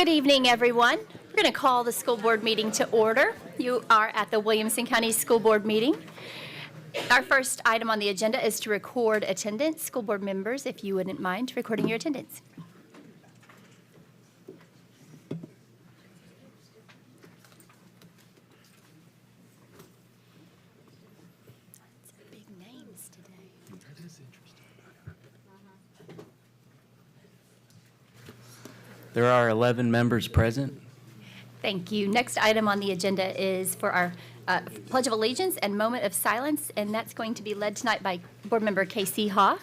Good evening, everyone. We're going to call the school board meeting to order. You are at the Williamson County School Board meeting. Our first item on the agenda is to record attendance. School board members, if you wouldn't mind recording your attendance. Big names today. That is interesting. There are 11 members present. Thank you. Next item on the agenda is for our Pledge of Allegiance and moment of silence, and that's going to be led tonight by Board Member K.C. Ha.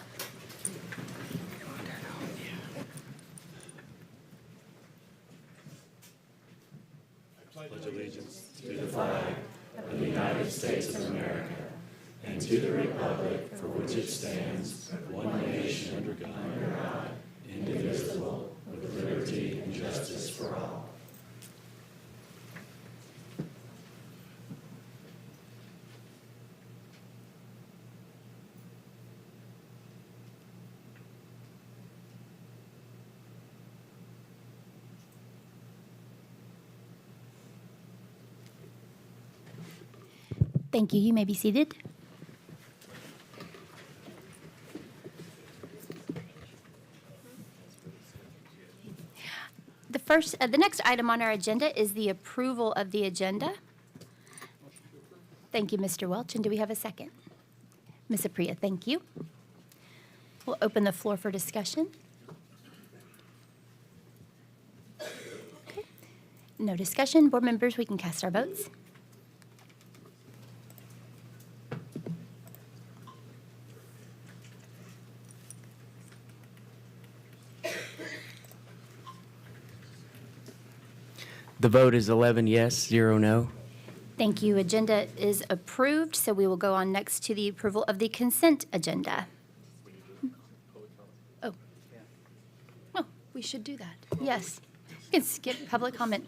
I pledge allegiance to the flag of the United States of America and to the republic for which it stands, one nation under God, indivisible, with liberty and justice for all. Thank you. You may be seated. The next item on our agenda is the approval of the agenda. Thank you, Mr. Welch. And do we have a second? Ms. Apria, thank you. We'll open the floor for discussion. Okay. No discussion. Board members, we can cast our votes. The vote is 11 yes, 0 no. Thank you. Agenda is approved, so we will go on next to the approval of the consent agenda. Oh. Oh, we should do that. Yes. You can skip public comment.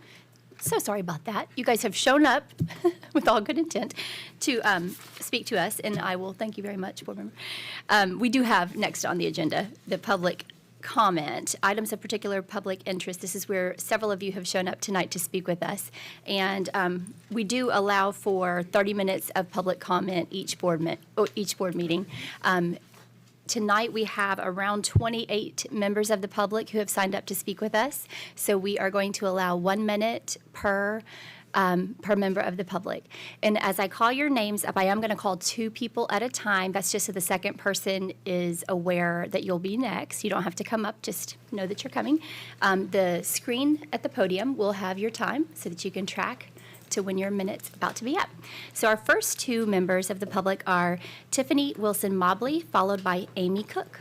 So sorry about that. You guys have shown up with all good intent to speak to us, and I will thank you very much, board member. We do have next on the agenda the public comment, items of particular public interest. This is where several of you have shown up tonight to speak with us. And we do allow for 30 minutes of public comment each board meeting. Tonight we have around 28 members of the public who have signed up to speak with us. So we are going to allow 1 minute per member of the public. And as I call your names up, I am going to call 2 people at a time. That's just so the second person is aware that you'll be next. You don't have to come up, just know that you're coming. The screen at the podium will have your time so that you can track to when your minute's about to be up. So our first 2 members of the public are Tiffany Wilson-Mobley, followed by Amy Cook.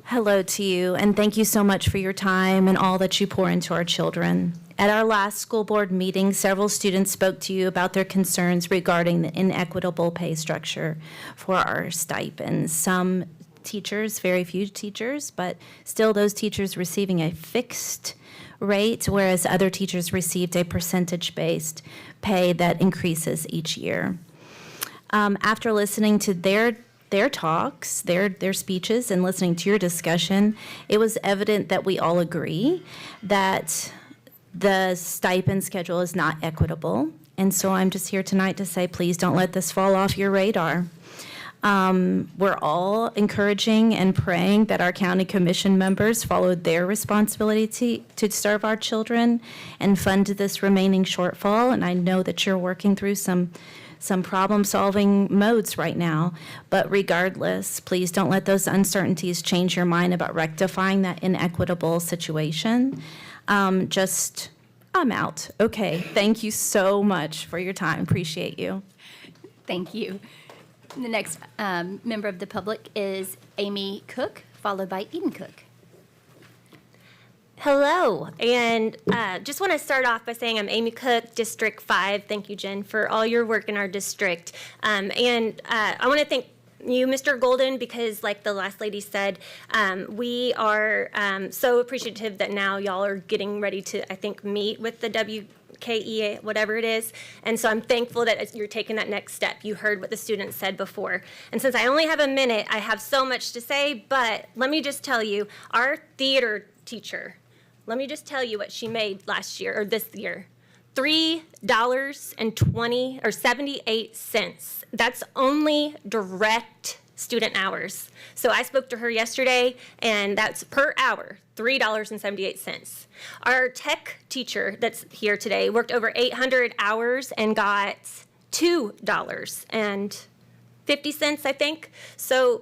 Hello to you, and thank you so much for your time and all that you pour into our children. At our last school board meeting, several students spoke to you about their concerns regarding the inequitable pay structure for our stipends. Some teachers, very few teachers, but still those teachers receiving a fixed rate, whereas other teachers received a percentage-based pay that increases each year. After listening to their talks, their speeches, and listening to your discussion, it was evident that we all agree that the stipend schedule is not equitable. And so I'm just here tonight to say, please don't let this fall off your radar. We're all encouraging and praying that our county commission members followed their responsibility to serve our children and fund this remaining shortfall. And I know that you're working through some problem-solving modes right now. But regardless, please don't let those uncertainties change your mind about rectifying that inequitable situation. I'm out. Okay, thank you so much for your time. Appreciate you. Thank you. The next member of the public is Amy Cook, followed by Eden Cook. Hello, and just want to start off by saying I'm Amy Cook, District 5. Thank you, Jen, for all your work in our district. And I want to thank you, Mr. Golden, because like the last lady said, we are so appreciative that now y'all are getting ready to, I think, meet with the KE, whatever it is. And so I'm thankful that you're taking that next step. You heard what the students said before. And since I only have a minute, I have so much to say, but let me just tell you, our theater teacher, let me just tell you what she made last year, or this year. $3.78. That's only direct student hours. So I spoke to her yesterday, and that's per hour, $3.78. Our tech teacher that's here today worked over 800 hours and got $2.50, I think. So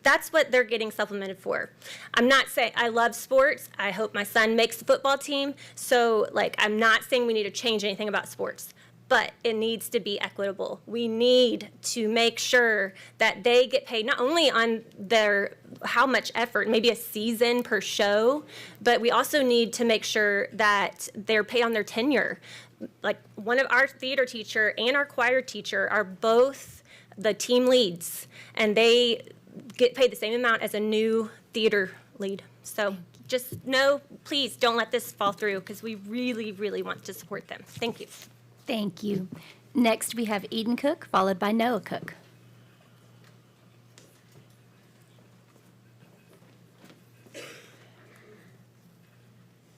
that's what they're getting supplemented for. I'm not saying, I love sports. I hope my son makes the football team. So, I'm not saying we need to change anything about sports, but it needs to be equitable. We need to make sure that they get paid not only on their how much effort, maybe a season per show, but we also need to make sure that they're paid on their tenure. Like, one of our theater teacher and our choir teacher are both the team leads, and they get paid the same amount as a new theater lead. So just know, please don't let this fall through, because we really, really want to support them. Thank you. Thank you. Next, we have Eden Cook, followed by Noah Cook.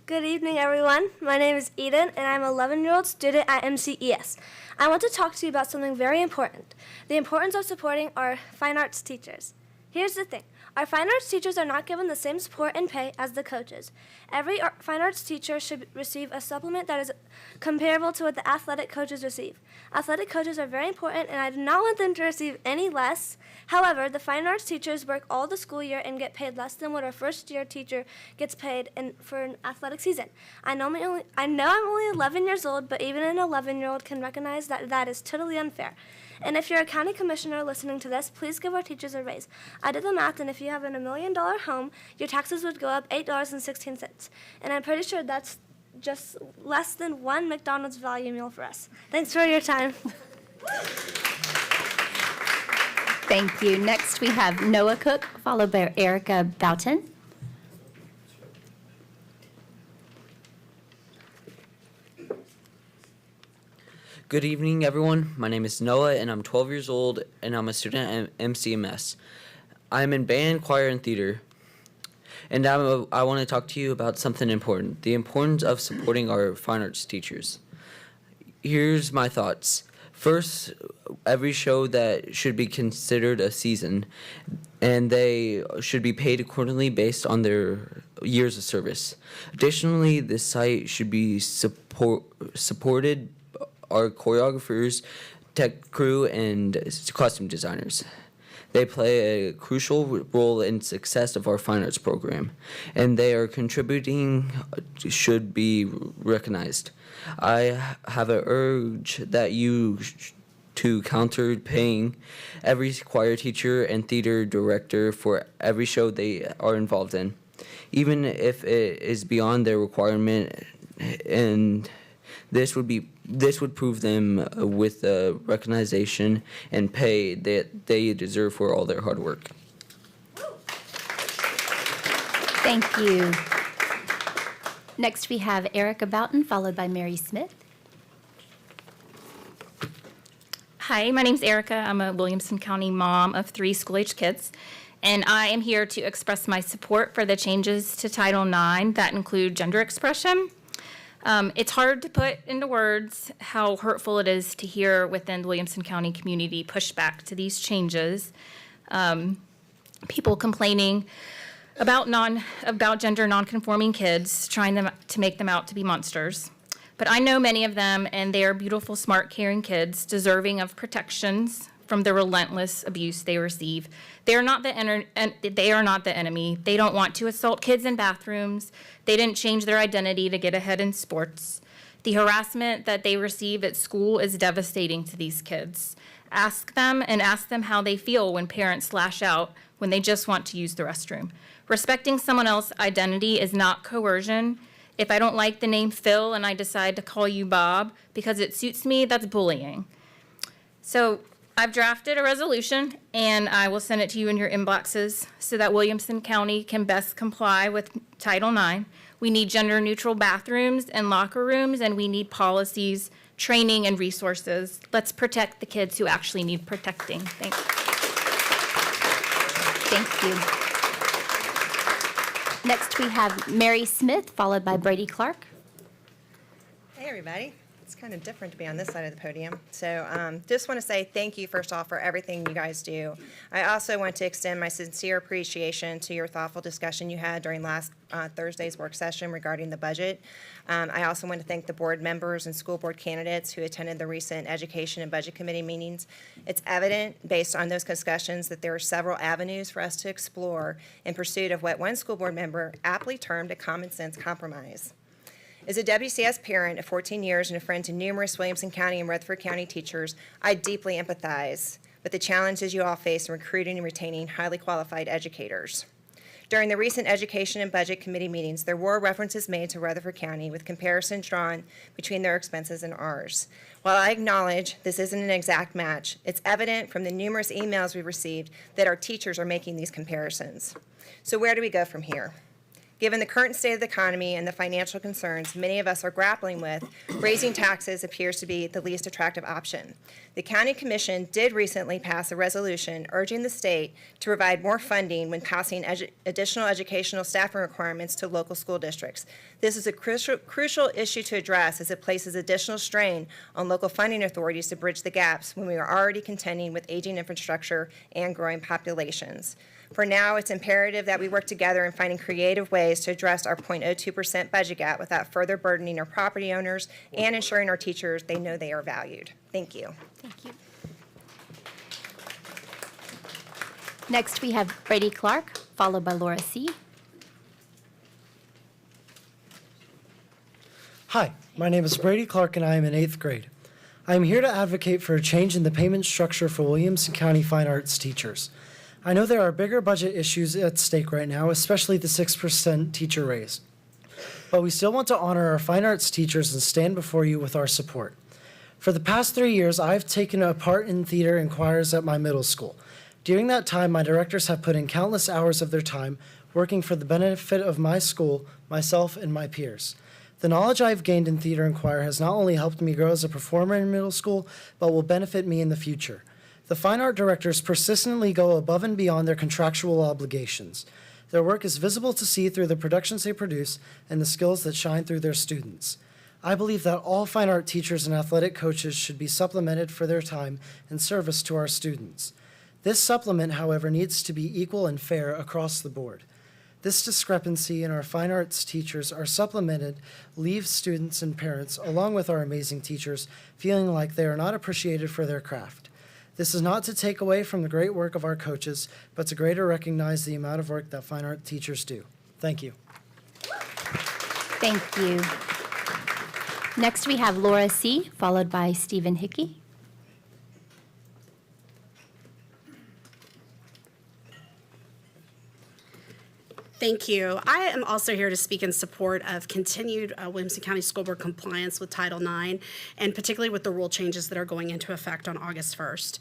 Good evening, everyone. My name is Eden, and I'm an 11-year-old student at MCES. I want to talk to you about something very important, the importance of supporting our fine arts teachers. Here's the thing. Our fine arts teachers are not given the same support and pay as the coaches. Every fine arts teacher should receive a supplement that is comparable to what the athletic coaches receive. Athletic coaches are very important, and I do not want them to receive any less. However, the fine arts teachers work all the school year and get paid less than what our first-year teacher gets paid for an athletic season. I know I'm only 11 years old, but even an 11-year-old can recognize that that is totally unfair. And if you're a county commissioner listening to this, please give our teachers a raise. I did the math, and if you have a $1 million home, your taxes would go up $8.16. And I'm pretty sure that's just less than one McDonald's value meal for us. Thanks for your time. Thank you. Next, we have Noah Cook, followed by Erica Boughton. Good evening, everyone. My name is Noah, and I'm 12 years old, and I'm a student at MCMS. I'm in band, choir, and theater. And I want to talk to you about something important, the importance of supporting our fine arts teachers. Here's my thoughts. First, every show that should be considered a season, and they should be paid accordingly based on their years of service. Additionally, the site should be supported our choreographers, tech crew, and costume designers. They play a crucial role in success of our fine arts program, and they are contributing should be recognized. I have an urge that you to counter paying every choir teacher and theater director for every show they are involved in, even if it is beyond their requirement, and this would prove them with the recognition and pay that they deserve for all their hard work. Thank you. Next, we have Erica Boughton, followed by Mary Smith. Hi, my name's Erica. I'm a Williamson County mom of 3 school-age kids, and I am here to express my support for the changes to Title IX that include gender expression. It's hard to put into words how hurtful it is to hear within the Williamson County community pushback to these changes. People complaining about gender nonconforming kids, trying to make them out to be monsters. But I know many of them, and they are beautiful, smart, caring kids, deserving of protections from the relentless abuse they receive. They are not the enemy. They don't want to assault kids in bathrooms. They didn't change their identity to get ahead in sports. The harassment that they receive at school is devastating to these kids. Ask them how they feel when parents lash out when they just want to use the restroom. Respecting someone else's identity is not coercion. If I don't like the name Phil and I decide to call you Bob because it suits me, that's bullying. So I've drafted a resolution, and I will send it to you in your inboxes so that Williamson County can best comply with Title IX. We need gender-neutral bathrooms and locker rooms, and we need policies, training, and resources. Let's protect the kids who actually need protecting. Thanks. Thank you. Next, we have Mary Smith, followed by Brady Clark. Hey, everybody. It's kind of different to be on this side of the podium. So just want to say thank you, first off, for everything you guys do. I also want to extend my sincere appreciation to your thoughtful discussion you had during last Thursday's work session regarding the budget. I also want to thank the board members and school board candidates who attended the recent Education and Budget Committee meetings. It's evident, based on those discussions, that there are several avenues for us to explore in pursuit of what one school board member aptly termed a common sense compromise. As a WCS parent of 14 years and a friend to numerous Williamson County and Rutherford County teachers, I deeply empathize with the challenges you all face in recruiting and retaining highly qualified educators. During the recent Education and Budget Committee meetings, there were references made to Rutherford County with comparisons drawn between their expenses and ours. While I acknowledge this isn't an exact match, it's evident from the numerous emails we've received that our teachers are making these comparisons. So where do we go from here? Given the current state of the economy and the financial concerns many of us are grappling with, raising taxes appears to be the least attractive option. The County Commission did recently pass a resolution urging the state to provide more funding when passing additional educational staffing requirements to local school districts. This is a crucial issue to address as it places additional strain on local funding authorities to bridge the gaps when we are already contending with aging infrastructure and growing populations. For now, it's imperative that we work together in finding creative ways to address our 0.02% budget gap without further burdening our property owners and ensuring our teachers they know they are valued. Thank you. Thank you. Next, we have Brady Clark, followed by Laura C. Hi, my name is Brady Clark and I am in 8th grade. I am here to advocate for a change in the payment structure for Williamson County Fine Arts teachers. I know there are bigger budget issues at stake right now, especially the 6% teacher raise. But we still want to honor our fine arts teachers and stand before you with our support. For the past 3 years, I've taken a part in theater and choirs at my middle school. During that time, my directors have put in countless hours of their time working for the benefit of my school, myself, and my peers. The knowledge I've gained in theater and choir has not only helped me grow as a performer in middle school, but will benefit me in the future. The fine art directors persistently go above and beyond their contractual obligations. Their work is visible to see through the productions they produce and the skills that shine through their students. I believe that all fine art teachers and athletic coaches should be supplemented for their time and service to our students. This supplement, however, needs to be equal and fair across the board. This discrepancy in our fine arts teachers are supplemented leaves students and parents, along with our amazing teachers, feeling like they are not appreciated for their craft. This is not to take away from the great work of our coaches, but to greater recognize the amount of work that fine art teachers do. Thank you. Thank you. Next, we have Laura C., followed by Stephen Hickey. Thank you. I am also here to speak in support of continued Williamson County School Board compliance with Title IX, and particularly with the rule changes that are going into effect on August 1st.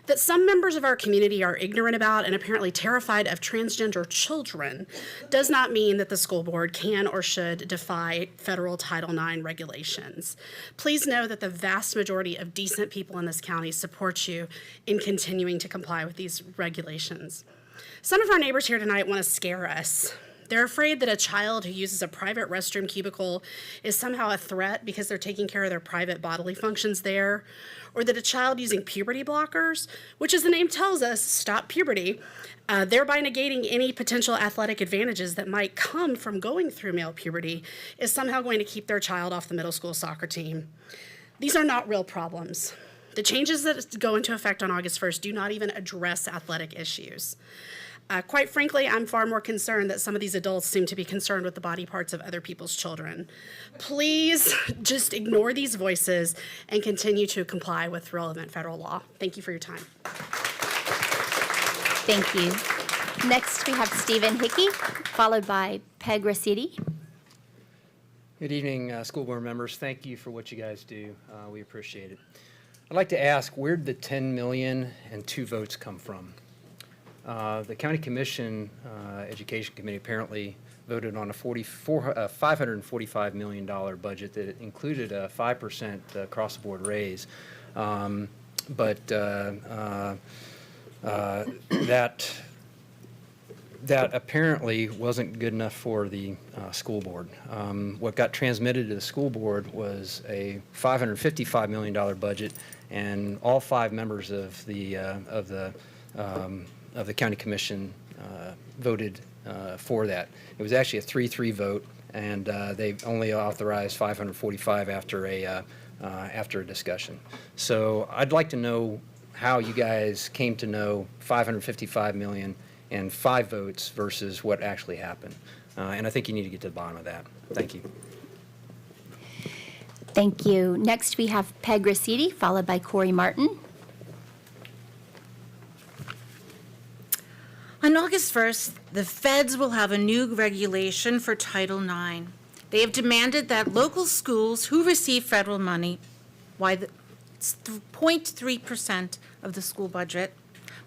That some members of our community are ignorant about and apparently terrified of transgender children does not mean that the school board can or should defy federal Title IX regulations. Please know that the vast majority of decent people in this county support you in continuing to comply with these regulations. Some of our neighbors here tonight want to scare us. They're afraid that a child who uses a private restroom cubicle is somehow a threat because they're taking care of their private bodily functions there, or that a child using puberty blockers, which as the name tells us, stop puberty, thereby negating any potential athletic advantages that might come from going through male puberty, is somehow going to keep their child off the middle school soccer team. These are not real problems. The changes that go into effect on August 1st do not even address athletic issues. Quite frankly, I'm far more concerned that some of these adults seem to be concerned with the body parts of other people's children. Please just ignore these voices and continue to comply with relevant federal law. Thank you for your time. Thank you. Next, we have Stephen Hickey, followed by Peg Rossetti. Good evening, school board members. Thank you for what you guys do. We appreciate it. I'd like to ask, where did the 10 million and 2 votes come from? The County Commission Education Committee apparently voted on a $545 million budget that included a 5% across-the-board raise. But that apparently wasn't good enough for the school board. What got transmitted to the school board was a $555 million budget, and all 5 members of the county commission voted for that. It was actually a 3-3 vote, and they only authorized 545 after a discussion. So I'd like to know how you guys came to know 555 million and 5 votes versus what actually happened. And I think you need to get to the bottom of that. Thank you. Thank you. Next, we have Peg Raciti, followed by Corey Martin. On August 1st, the feds will have a new regulation for Title IX. They have demanded that local schools who receive federal money, it's 0.3% of the school budget,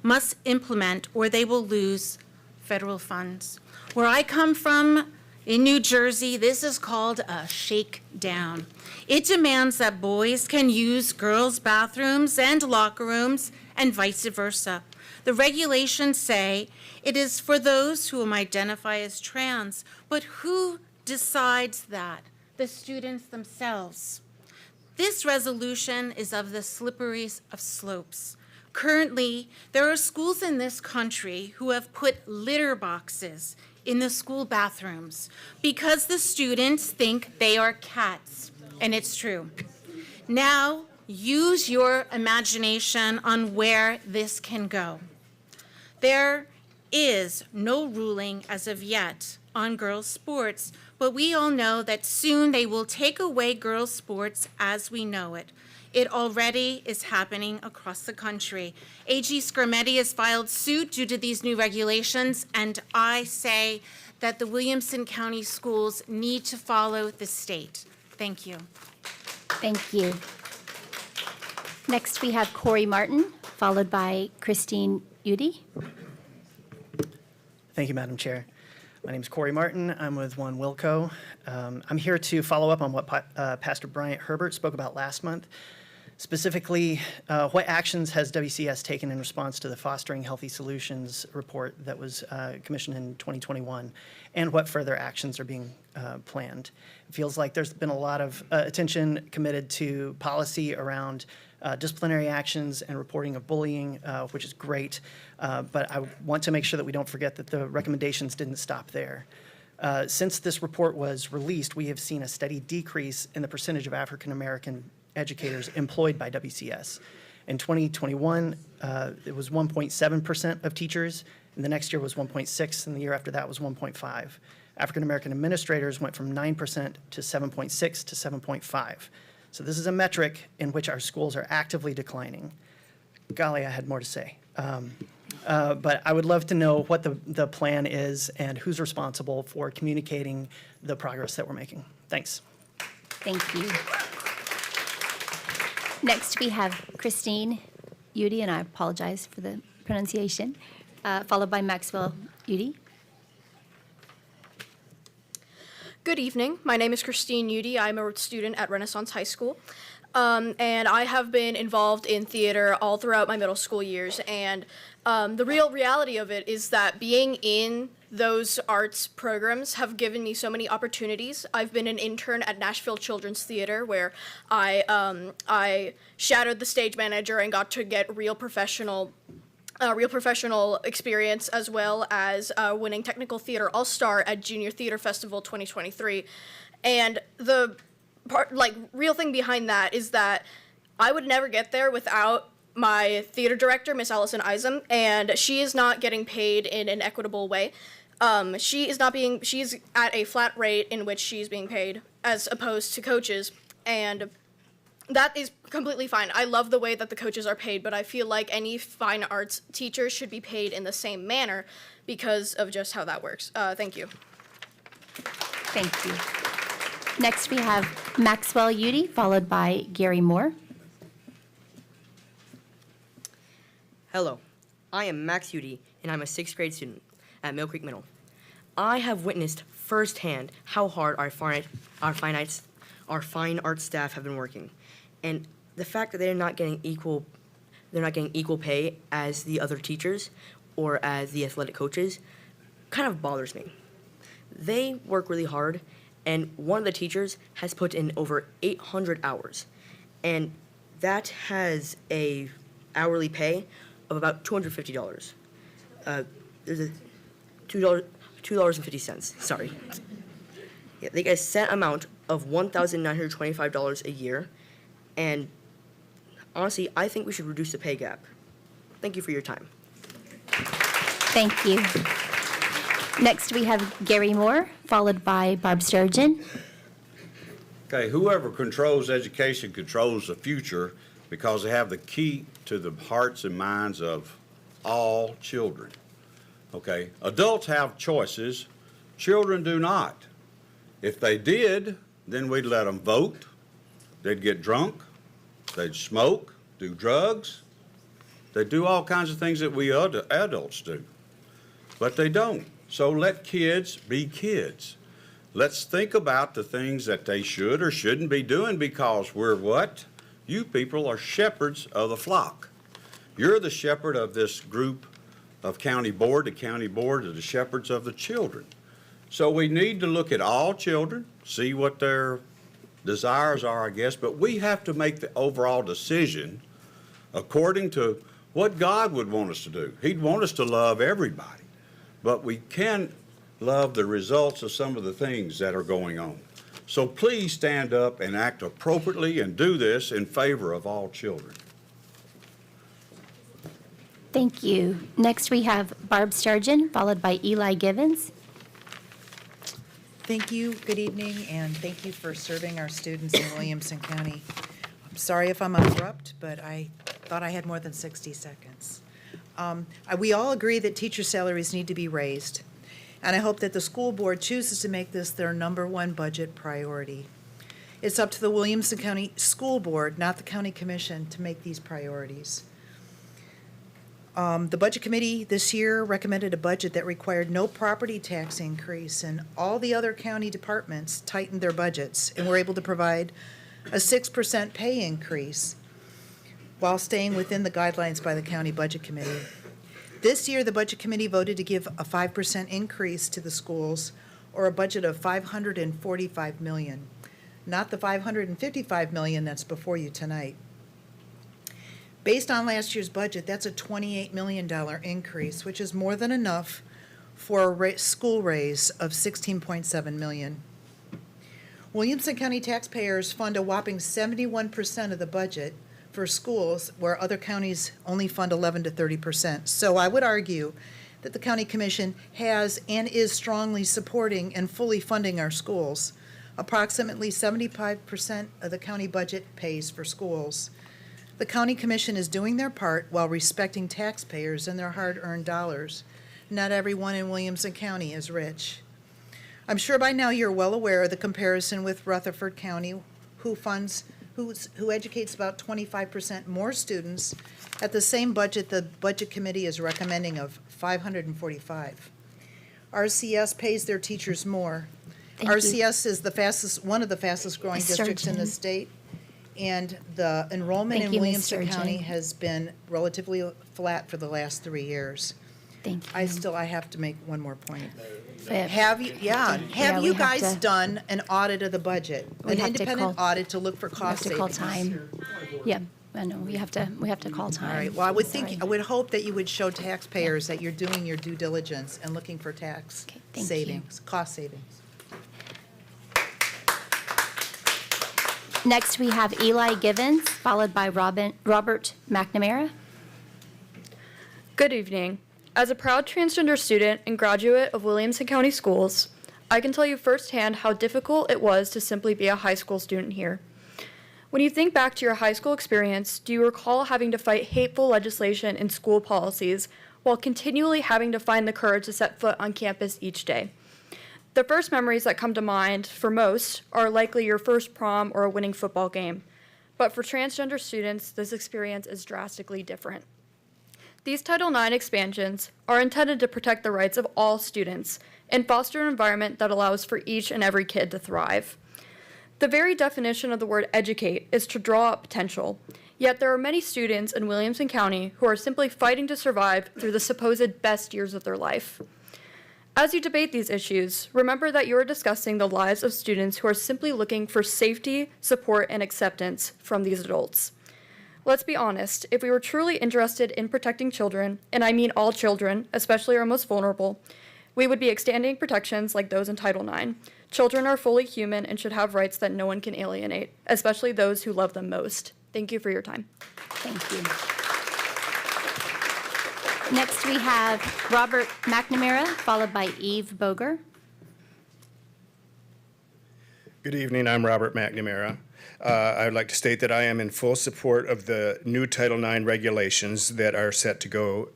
must implement or they will lose federal funds. Where I come from, in New Jersey, this is called a shakedown. It demands that boys can use girls' bathrooms and locker rooms and vice versa. The regulations say it is for those whom identify as trans, but who decides that? The students themselves. This resolution is of the slipperiest of slopes. Currently, there are schools in this country who have put litter boxes in the school bathrooms because the students think they are cats, and it's true. Now, use your imagination on where this can go. There is no ruling as of yet on girls' sports, but we all know that soon they will take away girls' sports as we know it. It already is happening across the country. AG Scarmetti has filed suit due to these new regulations, and I say that the Williamson County schools need to follow the state. Thank you. Thank you. Next, we have Corey Martin, followed by Christine Udy. Thank you, Madam Chair. My name is Corey Martin. I'm with One Wilco. I'm here to follow up on what Pastor Bryant Herbert spoke about last month. Specifically, what actions has WCS taken in response to the Fostering Healthy Solutions report that was commissioned in 2021, and what further actions are being planned? It feels like there's been a lot of attention committed to policy around disciplinary actions and reporting of bullying, which is great, but I want to make sure that we don't forget that the recommendations didn't stop there. Since this report was released, we have seen a steady decrease in the percentage of African American educators employed by WCS. In 2021, it was 1.7% of teachers, and the next year was 1.6%, and the year after that was 1.5%. African American administrators went from 9% to 7.6% to 7.5%. So this is a metric in which our schools are actively declining. Golly, I had more to say. But I would love to know what the plan is and who's responsible for communicating the progress that we're making. Thanks. Thank you. Next, we have Christine Udy, and I apologize for the pronunciation, followed by Maxwell Udy. Good evening. My name is Christine Udy. I'm a student at Renaissance High School. And I have been involved in theater all throughout my middle school years. And the real reality of it is that being in those arts programs have given me so many opportunities. I've been an intern at Nashville Children's Theater, where I shadowed the stage manager and got to get real professional experience, as well as winning Technical Theater All-Star at Junior Theater Festival 2023. And the real thing behind that is that I would never get there without my theater director, Miss Allison Isam, and she is not getting paid in an equitable way. She's at a flat rate in which she's being paid, as opposed to coaches, and that is completely fine. I love the way that the coaches are paid, but I feel like any fine arts teacher should be paid in the same manner because of just how that works. Thank you. Thank you. Next, we have Maxwell Udy, followed by Gary Moore. Hello, I am Max Udy, and I'm a 6th grade student at Mill Creek Middle. I have witnessed firsthand how hard our fine arts staff have been working, and the fact that they're not getting equal pay as the other teachers or as the athletic coaches kind of bothers me. They work really hard, and one of the teachers has put in over 800 hours, and that has a hourly pay of about $250. There's a $2.50. Sorry. Yeah, they get a set amount of $1,925 a year, and honestly, I think we should reduce the pay gap. Thank you for your time. Thank you. Next, we have Gary Moore, followed by Barb Sturgeon. Okay, whoever controls education controls the future because they have the key to the hearts and minds of all children. Okay, adults have choices, children do not. If they did, then we'd let them vote, they'd get drunk, they'd smoke, do drugs, they'd do all kinds of things that we adults do. But they don't. So let kids be kids. Let's think about the things that they should or shouldn't be doing, because we're what? You people are shepherds of the flock. You're the shepherd of this group of county board. The county board are the shepherds of the children. So we need to look at all children, see what their desires are, I guess, but we have to make the overall decision according to what God would want us to do. He'd want us to love everybody, but we can love the results of some of the things that are going on. So please stand up and act appropriately and do this in favor of all children. Thank you. Next, we have Barb Sturgeon, followed by Eli Givens. Thank you. Good evening, and thank you for serving our students in Williamson County. I'm sorry if I'm abrupt, but I thought I had more than 60 seconds. We all agree that teacher salaries need to be raised, and I hope that the school board chooses to make this their #1 budget priority. It's up to the Williamson County School Board, not the County Commission, to make these priorities. The Budget Committee this year recommended a budget that required no property tax increase, and all the other county departments tightened their budgets and were able to provide a 6% pay increase while staying within the guidelines by the County Budget Committee. This year, the Budget Committee voted to give a 5% increase to the schools, or a budget of $545 million, not the $555 million that's before you tonight. Based on last year's budget, that's a $28 million increase, which is more than enough for a school raise of $16.7 million. Williamson County taxpayers fund a whopping 71% of the budget for schools, where other counties only fund 11 to 30%. So I would argue that the County Commission has and is strongly supporting and fully funding our schools. Approximately 75% of the county budget pays for schools. The County Commission is doing their part while respecting taxpayers and their hard-earned dollars. Not everyone in Williamson County is rich. I'm sure by now you're well aware of the comparison with Rutherford County, who educates about 25% more students at the same budget the Budget Committee is recommending of $545. RCS pays their teachers more. RCS is one of the fastest growing districts in the state. And the enrollment in Williamson County has been relatively flat for the last 3 years. Thank you. I have to make one more point. Have you guys done an audit of the budget? We An have to independent call- audit to look for cost We have to savings? call time. Yeah, I know, we have to call time. All right, well, I would hope that you would show taxpayers that you're doing your due diligence and looking for tax thank you. savings, cost savings. Next, we have Eli Givens, followed by Robert McNamara. Good evening. As a proud transgender student and graduate of Williamson County Schools, I can tell you firsthand how difficult it was to simply be a high school student here. When you think back to your high school experience, do you recall having to fight hateful legislation and school policies while continually having to find the courage to set foot on campus each day? The first memories that come to mind for most are likely your first prom or a winning football game. But for transgender students, this experience is drastically different. These Title IX expansions are intended to protect the rights of all students and foster an environment that allows for each and every kid to thrive. The very definition of the word educate is to draw out potential, yet there are many students in Williamson County who are simply fighting to survive through the supposed best years of their life. As you debate these issues, remember that you are discussing the lives of students who are simply looking for safety, support, and acceptance from these adults. Let's be honest, if we were truly interested in protecting children, and I mean all children, especially our most vulnerable, we would be extending protections like those in Title IX. Children are fully human and should have rights that no one can alienate, especially those who love them most. Thank you for your time. Thank you. Next, we have Robert McNamara, followed by Eve Boger. Good evening, I'm Robert McNamara. I would like to state that I am in full support of the new Title IX regulations that are set to go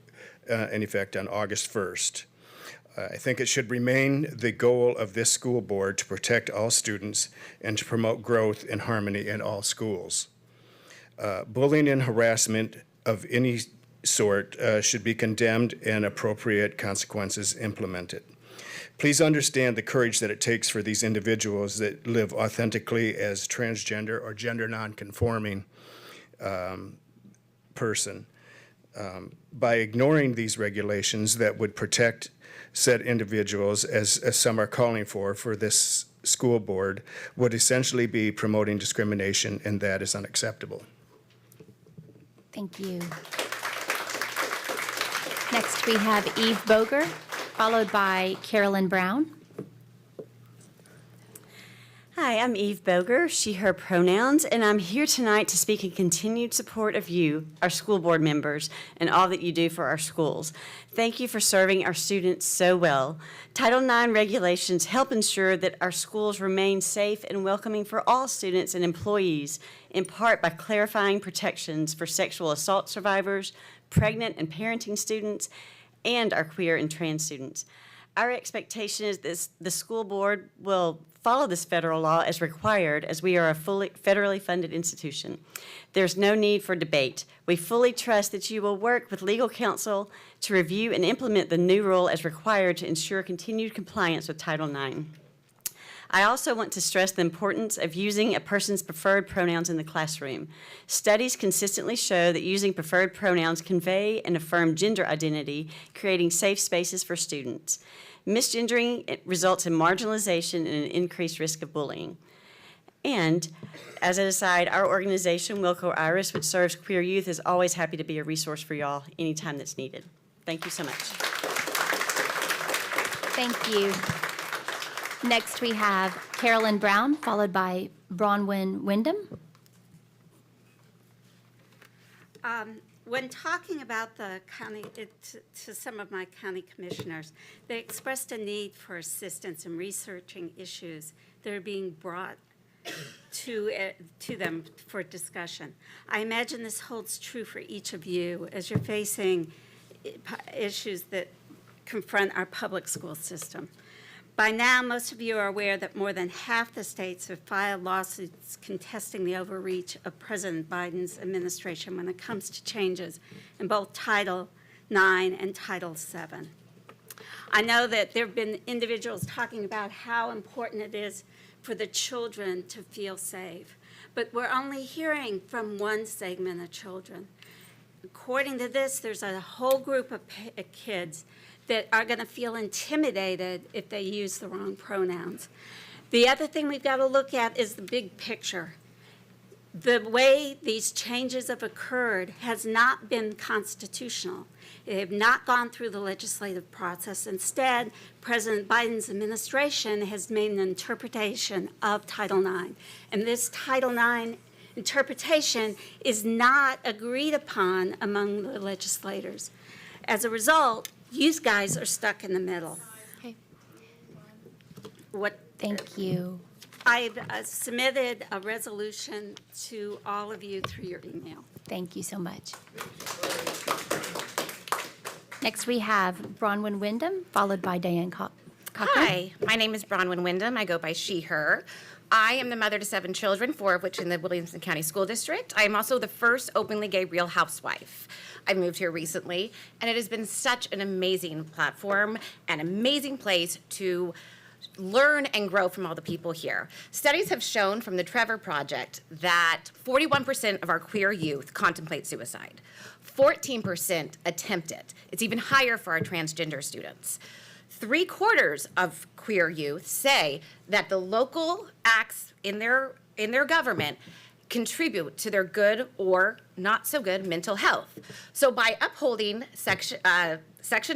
in effect on August 1st. I think it should remain the goal of this school board to protect all students and to promote growth and harmony in all schools. Bullying and harassment of any sort should be condemned and appropriate consequences implemented. Please understand the courage that it takes for these individuals that live authentically as transgender or gender nonconforming person. By ignoring these regulations that would protect said individuals, as some are calling for this school board, would essentially be promoting discrimination, and that is unacceptable. Thank you. Next, we have Eve Boger, followed by Carolyn Brown. Hi, I'm Eve Boger, she, her pronouns, and I'm here tonight to speak in continued support of you, our school board members, and all that you do for our schools. Thank you for serving our students so well. Title IX regulations help ensure that our schools remain safe and welcoming for all students and employees, in part by clarifying protections for sexual assault survivors, pregnant and parenting students, and our queer and trans students. Our expectation is that the school board will follow this federal law as required, as we are a fully federally funded institution. There's no need for debate. We fully trust that you will work with legal counsel to review and implement the new rule as required to ensure continued compliance with Title IX. I also want to stress the importance of using a person's preferred pronouns in the classroom. Studies consistently show that using preferred pronouns convey and affirm gender identity, creating safe spaces for students. Misgendering results in marginalization and an increased risk of bullying. And as an aside, our organization, Wilco Iris, which serves queer youth, is always happy to be a resource for y'all anytime that's needed. Thank you so much. Thank you. Next, we have Carolyn Brown, followed by Bronwyn Wyndham. When talking about the county, to some of my county commissioners, they expressed a need for assistance in researching issues that are being brought to them for discussion. I imagine this holds true for each of you as you're facing issues that confront our public school system. By now, most of you are aware that more than half the states have filed lawsuits contesting the overreach of President Biden's administration when it comes to changes in both Title IX and Title VII. I know that there have been individuals talking about how important it is for the children to feel safe, but we're only hearing from one segment of children. According to this, there's a whole group of kids that are going to feel intimidated if they use the wrong pronouns. The other thing we've got to look at is the big picture. The way these changes have occurred has not been constitutional. They have not gone through the legislative process. Instead, President Biden's administration has made an interpretation of Title IX. And this Title IX interpretation is not agreed upon among the legislators. As a result, you guys are stuck in the middle. Okay. Thank you. I've submitted a resolution to all of you through your email. Thank you so much. Next, we have Bronwyn Wyndham, followed by Diane Cochran. Hi, my name is Bronwyn Wyndham. I go by she, her. I am the mother to 7 children, 4 of which in the Williamson County School District. I am also the first openly gay Real Housewife. I moved here recently, and it has been such an amazing platform, an amazing place to learn and grow from all the people here. Studies have shown from the Trevor Project that 41% of our queer youth contemplate suicide. 14% attempt it. It's even higher for our transgender students. 3/4 of queer youth say that the local acts in their government contribute to their good or not so good mental health. So by upholding Section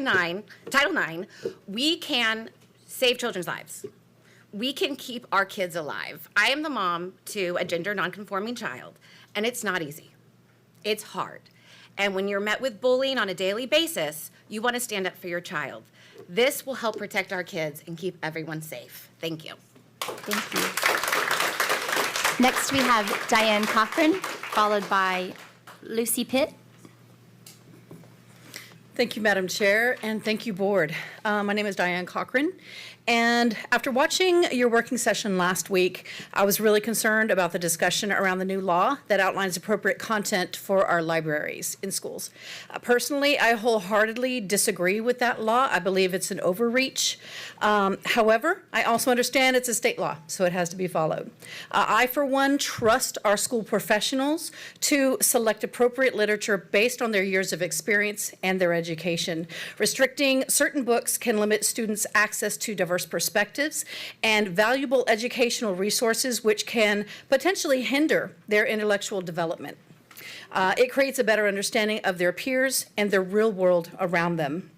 9, Title 9, we can save children's lives. We can keep our kids alive. I am the mom to a gender nonconforming child, and it's not easy. It's hard. And when you're met with bullying on a daily basis, you want to stand up for your child. This will help protect our kids and keep everyone safe. Thank you. Thank you. Next, we have Diane Cochran, followed by Lucy Pitt. Thank you, Madam Chair, and thank you, Board. My name is Diane Cochran, and after watching your working session last week, I was really concerned about the discussion around the new law that outlines appropriate content for our libraries in schools. Personally, I wholeheartedly disagree with that law. I believe it's an overreach. However, I also understand it's a state law, so it has to be followed. I, for one, trust our school professionals to select appropriate literature based on their years of experience and their education. Restricting certain books can limit students' access to diverse perspectives and valuable educational resources, which can potentially hinder their intellectual development. It creates a better understanding of their peers and the real world around them.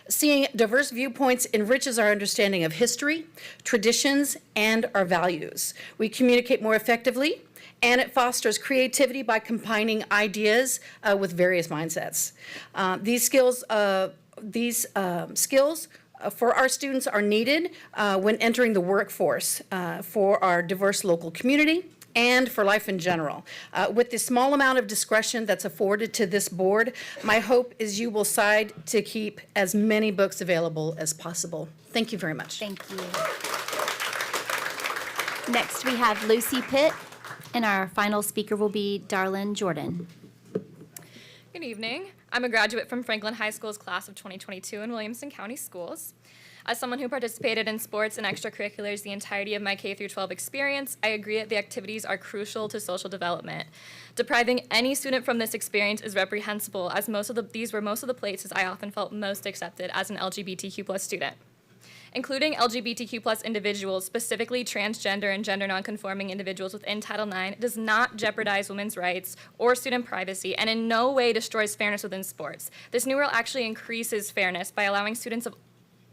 Seeing diverse viewpoints enriches our understanding of history, traditions, and our values. We communicate more effectively, and it fosters creativity by combining ideas with various mindsets. These skills for our students are needed when entering the workforce for our diverse local community and for life in general. With the small amount of discretion that's afforded to this board, my hope is you will decide to keep as many books available as possible. Thank you very much. Thank you. Next, we have Lucy Pitt, and our final speaker will be Darlene Jordan. Good evening. I'm a graduate from Franklin High School's class of 2022 in Williamson County Schools. As someone who participated in sports and extracurriculars the entirety of my K-12 experience, I agree that the activities are crucial to social development. Depriving any student from this experience is reprehensible, as these were most of the places I often felt most accepted as an LGBTQ+ student. Including LGBTQ+ individuals, specifically transgender and gender nonconforming individuals within Title IX, does not jeopardize women's rights or student privacy, and in no way destroys fairness within sports. This new rule actually increases fairness by allowing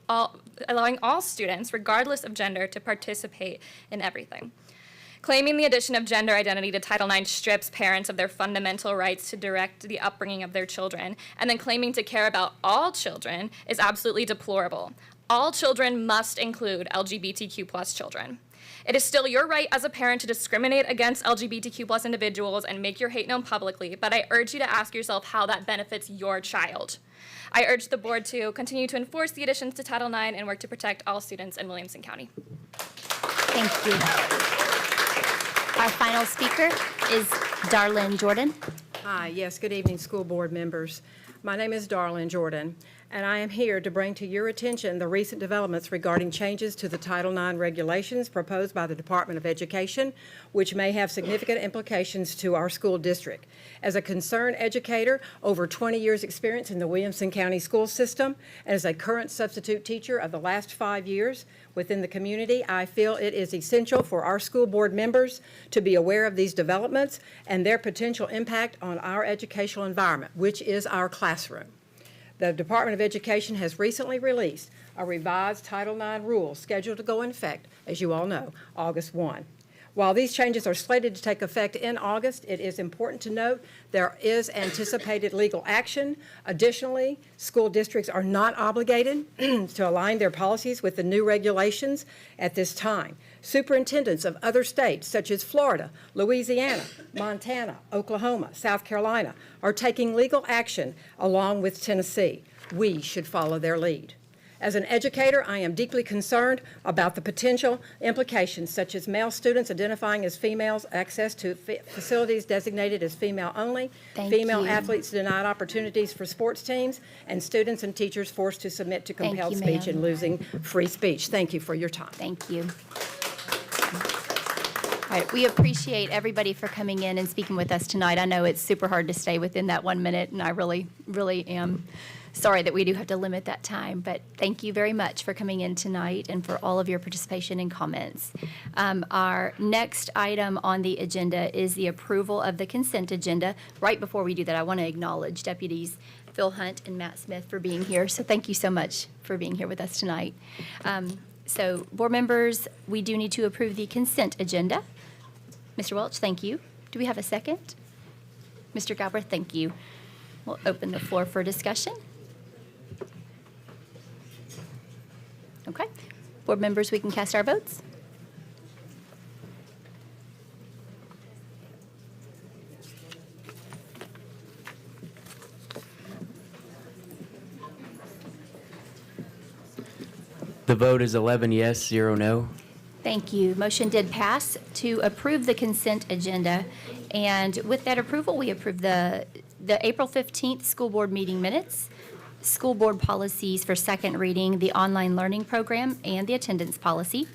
all students, regardless of gender, to participate in everything. Claiming the addition of gender identity to Title IX strips parents of their fundamental rights to direct the upbringing of their children, and then claiming to care about all children is absolutely deplorable. All children must include LGBTQ+ children. It is still your right as a parent to discriminate against LGBTQ+ individuals and make your hate known publicly, but I urge you to ask yourself how that benefits your child. I urge the board to continue to enforce the additions to Title IX and work to protect all students in Williamson County. Thank you. Our final speaker is Darlene Jordan. Hi, yes, good evening, school board members. My name is Darlene Jordan, and I am here to bring to your attention the recent developments regarding changes to the Title IX regulations proposed by the Department of Education, which may have significant implications to our school district. As a concerned educator, over 20 years' experience in the Williamson County school system, and as a current substitute teacher of the last 5 years within the community, I feel it is essential for our school board members to be aware of these developments and their potential impact on our educational environment, which is our classroom. The Department of Education has recently released a revised Title IX rule scheduled to go into effect, as you all know, August 1. While these changes are slated to take effect in August, it is important to note there is anticipated legal action. Additionally, school districts are not obligated to align their policies with the new regulations at this time. Superintendents of other states, such as Florida, Louisiana, Montana, Oklahoma, South Carolina, are taking legal action along with Tennessee. We should follow their lead. As an educator, I am deeply concerned about the potential implications such as male students identifying as females, access to facilities designated as female only, female you. athletes denied opportunities for sports teams, and students and teachers forced to submit to Thank compelled you, speech ma'am. and losing free speech. Thank you for your time. Thank you. All right, we appreciate everybody for coming in and speaking with us tonight. I know it's super hard to stay within that 1 minute, and I really, really am sorry that we do have to limit that time, but thank you very much for coming in tonight and for all of your participation and comments. Our next item on the agenda is the approval of the consent agenda. Right before we do that, I want to acknowledge Deputies Phil Hunt and Matt Smith for being here, so thank you so much for being here with us tonight. So, board members, we do need to approve the consent agenda. Mr. Welch, thank you. Do we have a second? Mr. Galbraith, thank you. We'll open the floor for discussion. Okay. Board members, we can cast our votes. The vote is 11 yes, 0 no. Thank you. Motion did pass to approve the consent agenda. And with that approval, we approve the April 15th school board meeting minutes, school board policies for second reading, the online learning program, and the attendance policy,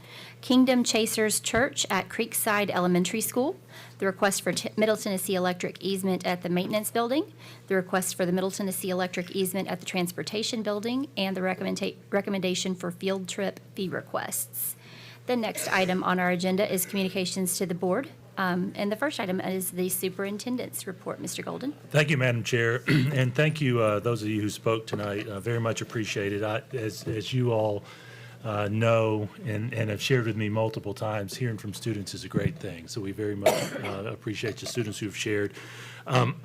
Kingdom Chasers Church at Creekside Elementary School, the request for Middle Tennessee Electric easement at the maintenance building, the request for the Middle Tennessee Electric easement at the transportation building, and the recommendation for field trip fee requests. The next item on our agenda is communications to the board. And the first item is the superintendent's report. Mr. Golden. Thank you, Madam Chair, and thank you, those of you who spoke tonight. Very much appreciated. As you all know and have shared with me multiple times, hearing from students is a great thing. So we very much appreciate the students who've shared. I'm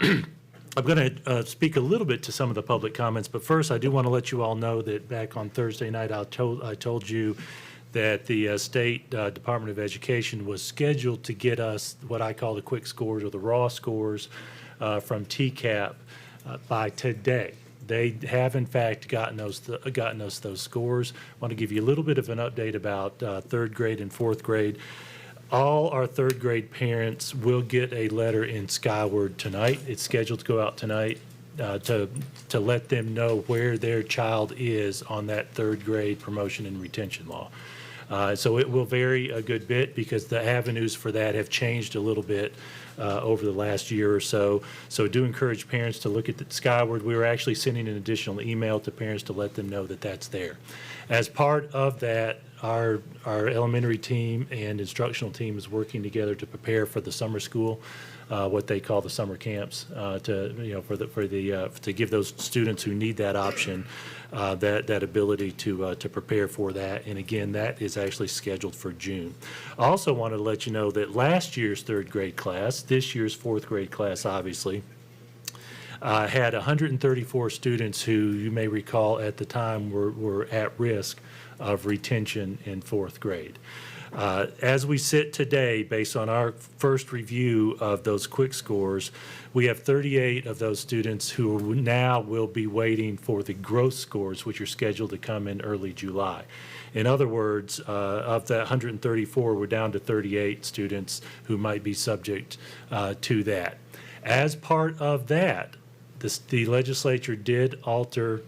going to speak a little bit to some of the public comments, but first I do want to let you all know that back on Thursday night I told you that the State Department of Education was scheduled to get us what I call the quick scores or the raw scores from TCAP by today. They have in fact gotten us those scores. I want to give you a little bit of an update about third grade and fourth grade. All our third grade parents will get a letter in Skyward tonight. It's scheduled to go out tonight to let them know where their child is on that third grade promotion and retention law. So it will vary a good bit because the avenues for that have changed a little bit over the last year or so. So do encourage parents to look at the Skyward. We were actually sending an additional email to parents to let them know that that's there. As part of that, our elementary team and instructional team is working together to prepare for the summer school, what they call the summer camps, to give those students who need that option that ability to prepare for that. And again, that is actually scheduled for June. I also wanted to let you know that last year's third grade class, this year's fourth grade class, obviously, had 134 students who you may recall at the time were at risk of retention in fourth grade. As we sit today, based on our first review of those quick scores, we have 38 of those students who now will be waiting for the gross scores, which are scheduled to come in early July. In other words, of that 134, we're down to 38 students who might be subject to that. As part of that, the legislature did alter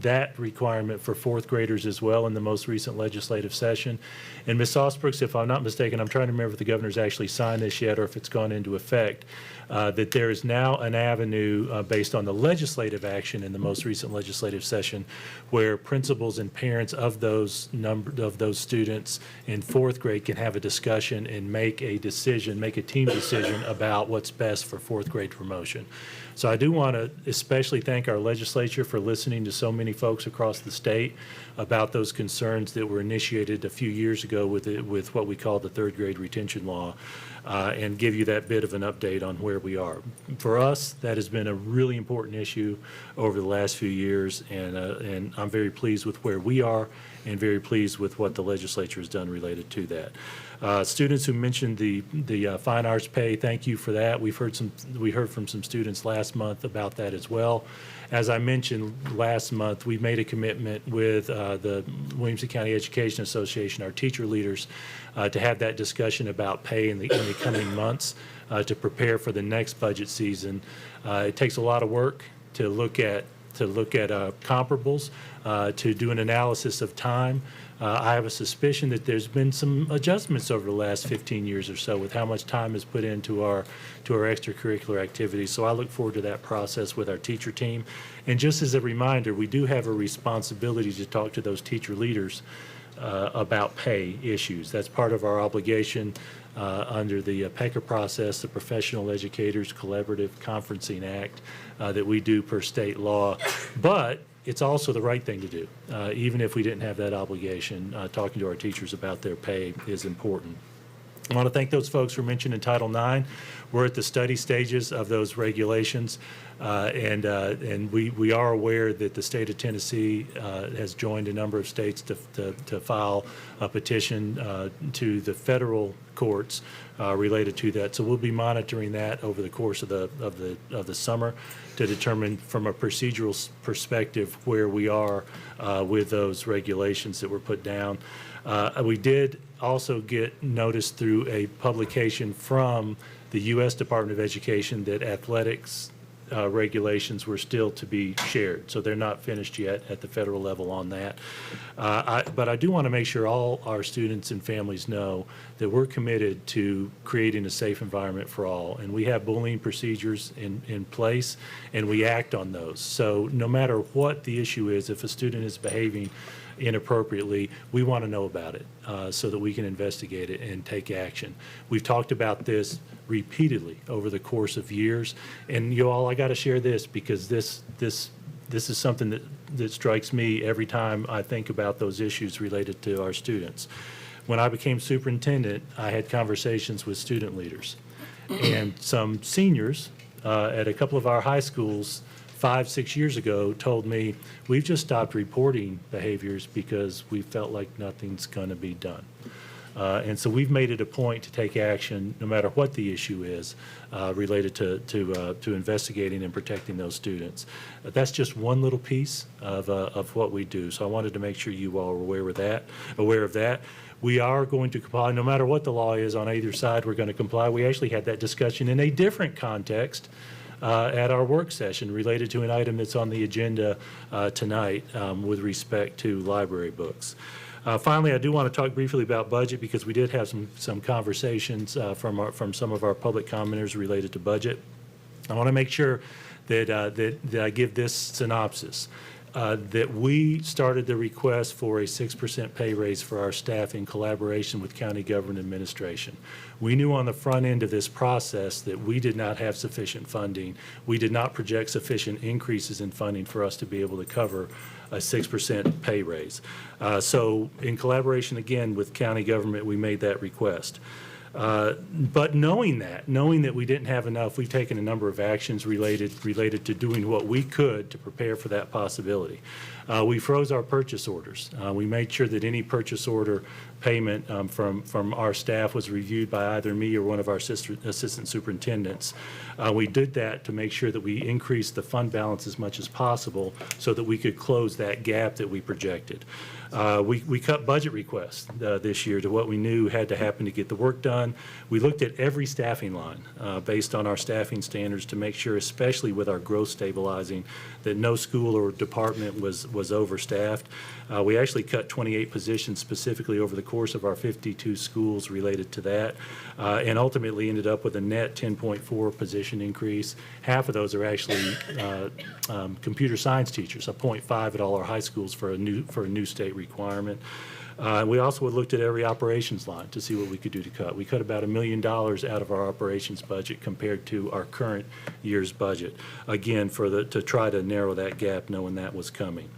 that requirement for fourth graders as well in the most recent legislative session. And Ms. Osbrooks, if I'm not mistaken, I'm trying to remember if the governor's actually signed this yet or if it's gone into effect, that there is now an avenue based on the legislative action in the most recent legislative session where principals and parents of those students in fourth grade can have a discussion and make a team decision about what's best for fourth grade promotion. So I do want to especially thank our legislature for listening to so many folks across the state about those concerns that were initiated a few years ago with what we call the third grade retention law, and give you that bit of an update on where we are. For us, that has been a really important issue over the last few years, and I'm very pleased with where we are and very pleased with what the legislature has done related to that. Students who mentioned the fine arts pay, thank you for that. We heard from some students last month about that as well. As I mentioned last month, we made a commitment with the Williamson County Education Association, our teacher leaders, to have that discussion about pay in the coming months to prepare for the next budget season. It takes a lot of work to look at comparables, to do an analysis of time. I have a suspicion that there's been some adjustments over the last 15 years or so with how much time is put into our extracurricular activities. So I look forward to that process with our teacher team. And just as a reminder, we do have a responsibility to talk to those teacher leaders about pay issues. That's part of our obligation under the PECA process, the Professional Educators Collaborative Conferencing Act that we do per state law. But it's also the right thing to do. Even if we didn't have that obligation, talking to our teachers about their pay is important. I want to thank those folks who mentioned in Title IX. We're at the study stages of those regulations, and we are aware that the state of Tennessee has joined a number of states to file a petition to the federal courts related to that. So we'll be monitoring that over the course of the summer to determine from a procedural perspective where we are with those regulations that were put down. We did also get notice through a publication from the U.S. Department of Education that athletics regulations were still to be shared. So they're not finished yet at the federal level on that. But I do want to make sure all our students and families know that we're committed to creating a safe environment for all. And we have bullying procedures in place, and we act on those. So no matter what the issue is, if a student is behaving inappropriately, we want to know about it so that we can investigate it and take action. We've talked about this repeatedly over the course of years, and you all, I got to share this because this is something that strikes me every time I think about those issues related to our students. When I became superintendent, I had conversations with student leaders, and some seniors at a couple of our high schools 5-6 years ago told me, we've just stopped reporting behaviors because we felt like nothing's going to be done. And so we've made it a point to take action no matter what the issue is related to investigating and protecting those students. That's just one little piece of what we do. So I wanted to make sure you all are aware of that. We are going to comply, no matter what the law is on either side, we're going to comply. We actually had that discussion in a different context at our work session related to an item that's on the agenda tonight with respect to library books. Finally, I do want to talk briefly about budget because we did have some conversations from some of our public commenters related to budget. I want to make sure that I give this synopsis. That we started the request for a 6% pay raise for our staff in collaboration with county government administration. We knew on the front end of this process that we did not have sufficient funding. We did not project sufficient increases in funding for us to be able to cover a 6% pay raise. So in collaboration again with county government, we made that request. But knowing that we didn't have enough, we've taken a number of actions related to doing what we could to prepare for that possibility. We froze our purchase orders. We made sure that any purchase order payment from our staff was reviewed by either me or one of our assistant superintendents. We did that to make sure that we increased the fund balance as much as possible so that we could close that gap that we projected. We cut budget requests this year to what we knew had to happen to get the work done. We looked at every staffing line based on our staffing standards to make sure, especially with our growth stabilizing, that no school or department was overstaffed. We actually cut 28 positions specifically over the course of our 52 schools related to that, and ultimately ended up with a net 10.4 position increase. Half of those are actually computer science teachers, a 0.5 at all our high schools for a new state requirement. We also looked at every operations line to see what we could do to cut. We cut about $1 million out of our operations budget compared to our current year's budget, again, to try to narrow that gap, knowing that was coming.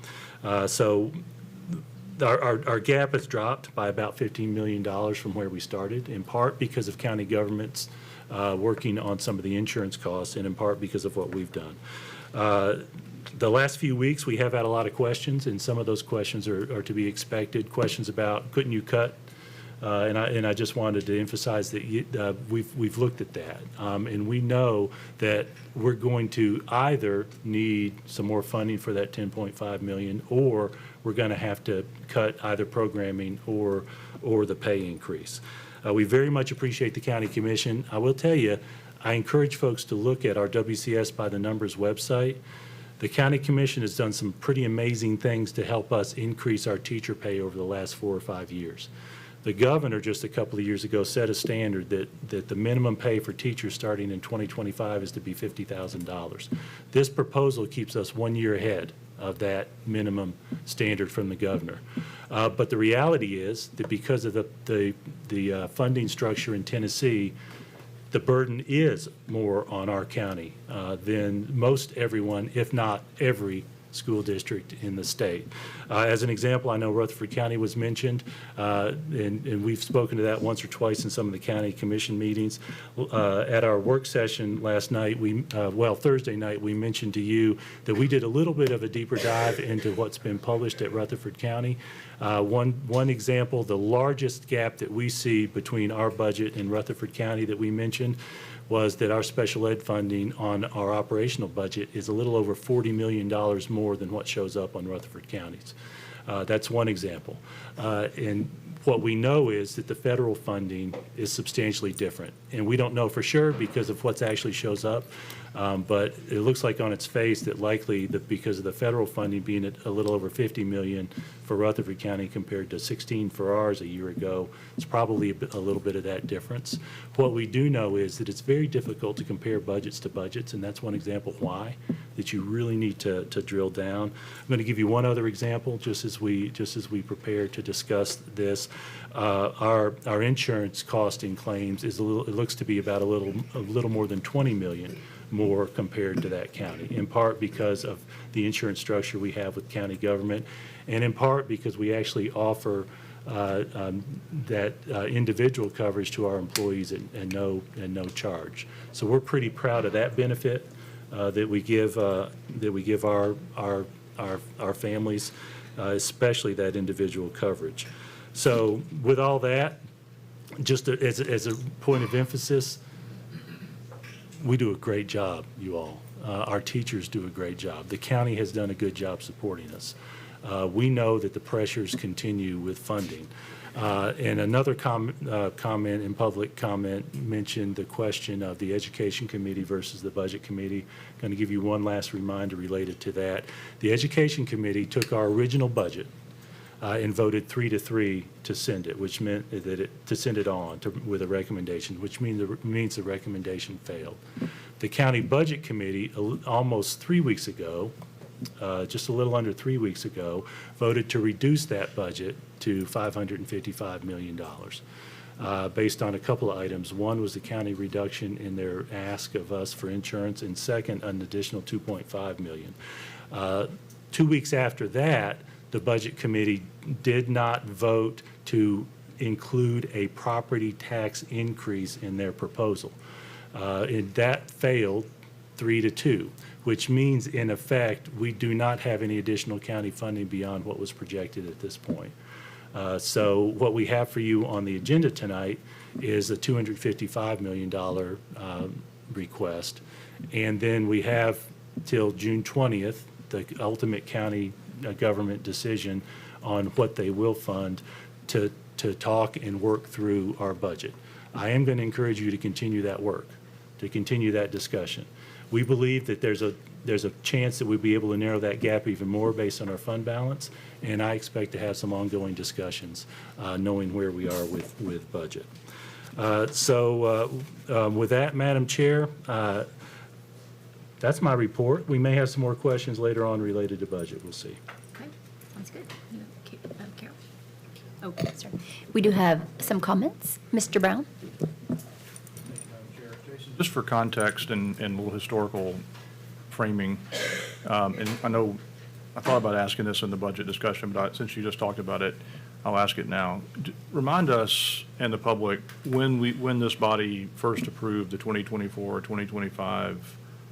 So our gap has dropped by about $15 million from where we started, in part because of county government's working on some of the insurance costs, and in part because of what we've done. The last few weeks, we have had a lot of questions, and some of those questions are to be expected. Questions about, couldn't you cut? And I just wanted to emphasize that we've looked at that. And we know that we're going to either need some more funding for that $10.5 million, or we're going to have to cut either programming or the pay increase. We very much appreciate the County Commission. I will tell you, I encourage folks to look at our WCS by the Numbers website. The County Commission has done some pretty amazing things to help us increase our teacher pay over the last 4 or 5 years. The governor just a couple of years ago set a standard that the minimum pay for teachers starting in 2025 is to be $50,000. This proposal keeps us 1 year ahead of that minimum standard from the governor. But the reality is that because of the funding structure in Tennessee, the burden is more on our county than most everyone, if not every school district in the state. As an example, I know Rutherford County was mentioned, and we've spoken to that once or twice in some of the county commission meetings. At our work session last night, Thursday night, we mentioned to you that we did a little bit of a deeper dive into what's been published at Rutherford County. One example, the largest gap that we see between our budget and Rutherford County that we mentioned was that our special ed funding on our operational budget is a little over $40 million more than what shows up on Rutherford County's. That's one example. And what we know is that the federal funding is substantially different. And we don't know for sure because of what actually shows up. But it looks like on its face that likely that because of the federal funding being at a little over $50 million for Rutherford County compared to 16 for ours a year ago, it's probably a little bit of that difference. What we do know is that it's very difficult to compare budgets to budgets, and that's one example why that you really need to drill down. I'm going to give you one other example just as we prepare to discuss this. Our insurance cost in claims is it looks to be about a little more than $20 million more compared to that county, in part because of the insurance structure we have with county government, and in part because we actually offer that individual coverage to our employees at no charge. So we're pretty proud of that benefit that we give our families, especially that individual coverage. So with all that, just as a point of emphasis, we do a great job, you all. Our teachers do a great job. The county has done a good job supporting us. We know that the pressures continue with funding. And another comment in public comment mentioned the question of the Education Committee versus the Budget Committee. I'm going to give you one last reminder related to that. The Education Committee took our original budget and voted 3-3 to send it, which meant that to send it on with a recommendation, which means the recommendation failed. The County Budget Committee, almost 3 weeks ago, just a little under 3 weeks ago, voted to reduce that budget to $555 million based on a couple of items. One was the county reduction in their ask of us for insurance, and second, an additional $2.5 million. 2 weeks after that, the Budget Committee did not vote to include a property tax increase in their proposal. And that failed 3-2, which means, in effect, we do not have any additional county funding beyond what was projected at this point. So what we have for you on the agenda tonight is a $255 million request. And then we have till June 20th, the ultimate county government decision on what they will fund to talk and work through our budget. I am going to encourage you to continue that work, to continue that discussion. We believe that there's a chance that we'll be able to narrow that gap even more based on our fund balance, and I expect to have some ongoing discussions knowing where we are with budget. With that, Madam Chair, that's my report. We may have some more questions later on related to budget. We'll see. Okay, sounds good. Carol? Oh, sorry. We do have some comments. Mr. Brown? Just for context and a little historical framing, and I know I thought about asking this in the budget discussion, but since you just talked about it, I'll ask it now. Remind us and the public when this body first approved the 2024-2025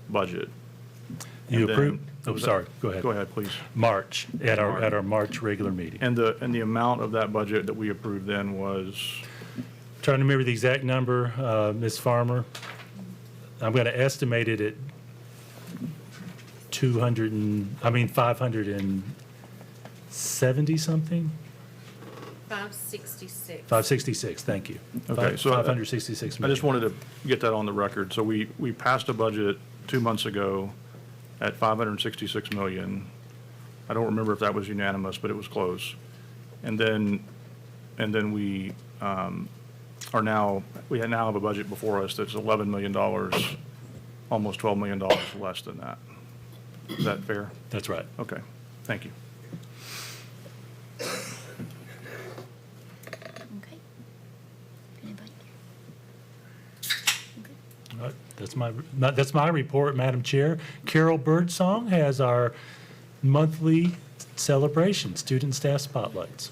budget. You And then- approved, oh, sorry, go ahead. Go ahead, please. March, at our March regular meeting. And the amount of that budget that we approved then was? Trying to remember the exact number, Ms. Farmer. I'm going to estimate it at 570 something? 566. 566, thank you. Okay, so 566 I million. just wanted to get that on the record. So we passed a budget 2 months ago at 566 million. I don't remember if that was unanimous, but it was close. And then we now have a budget before us that's $11 million, almost $12 million less than that. Is that fair? That's right. Okay, thank you. Okay. Anybody? All right, that's my report, Madam Chair. Carol Birdsong has our monthly celebration, student staff spotlights.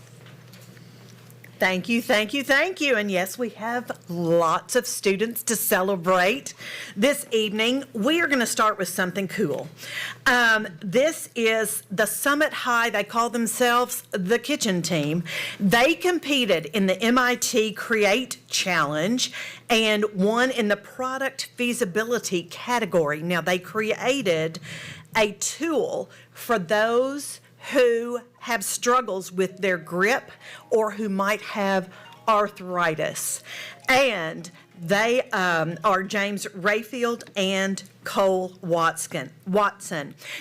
Thank you, thank you, thank you. And yes, we have lots of students to celebrate this evening. We are going to start with something cool. This is the Summit High. They call themselves the Kitchen Team. They competed in the MIT Create Challenge and won in the product feasibility category. Now, they created a tool for those who have struggles with their grip or who might have arthritis. And they are James Rayfield and Cole Watson.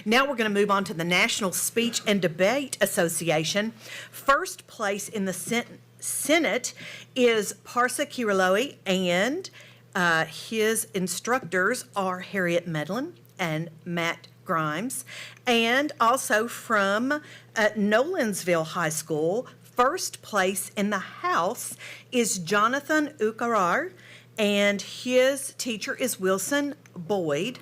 Now we're going to move on to the National Speech and Debate Association. First place in the Senate is Parsa Kiraloe, and his instructors are Harriet Medlin and Matt Grimes. And also from Nolensville High School, first place in the House is Jonathan Ukarar, and his teacher is Wilson Boyd.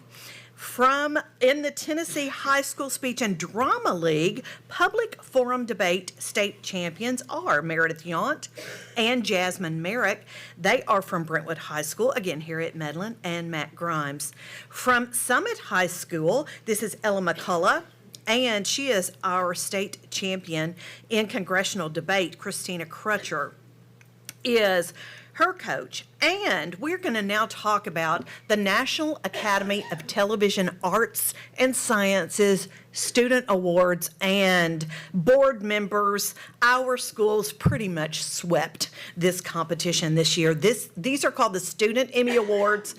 In the Tennessee High School Speech and Drama League, Public Forum Debate state champions are Meredith Yount and Jasmine Merrick. They are from Brentwood High School, again, Harriet Medlin and Matt Grimes. From Summit High School, this is Ella McCullough, and she is our state champion in congressional debate. Christina Crutcher is her coach. And we're going to now talk about the National Academy of Television Arts and Sciences Student Awards and board members. Our schools pretty much swept this competition this year. These are called the Student Emmy Awards.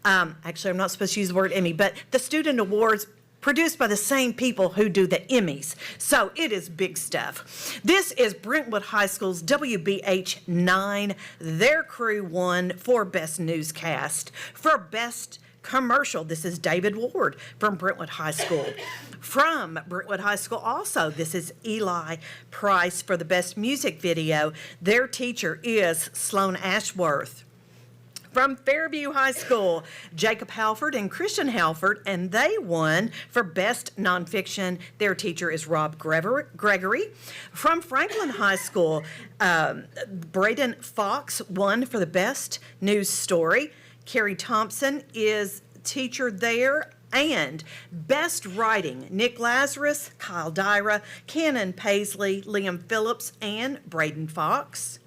Actually, I'm not supposed to use the word Emmy, but the Student Awards produced by the same people who do the Emmys. So it is big stuff. This is Brentwood High School's WBH9. Their crew won for Best Newscast. For Best Commercial, this is David Ward from Brentwood High School. From Brentwood High School also, this is Eli Price for the Best Music Video. Their teacher is Sloan Ashworth. From Fairview High School, Jacob Halford and Christian Halford, and they won for Best Nonfiction. Their teacher is Rob Gregory. From Franklin High School, Braden Fox won for the Best News Story. Carrie Thompson is teacher there. And Best Writing, Nick Lazarus, Kyle Dyra, Cannon Paisley, Liam Phillips, and Braden Fox.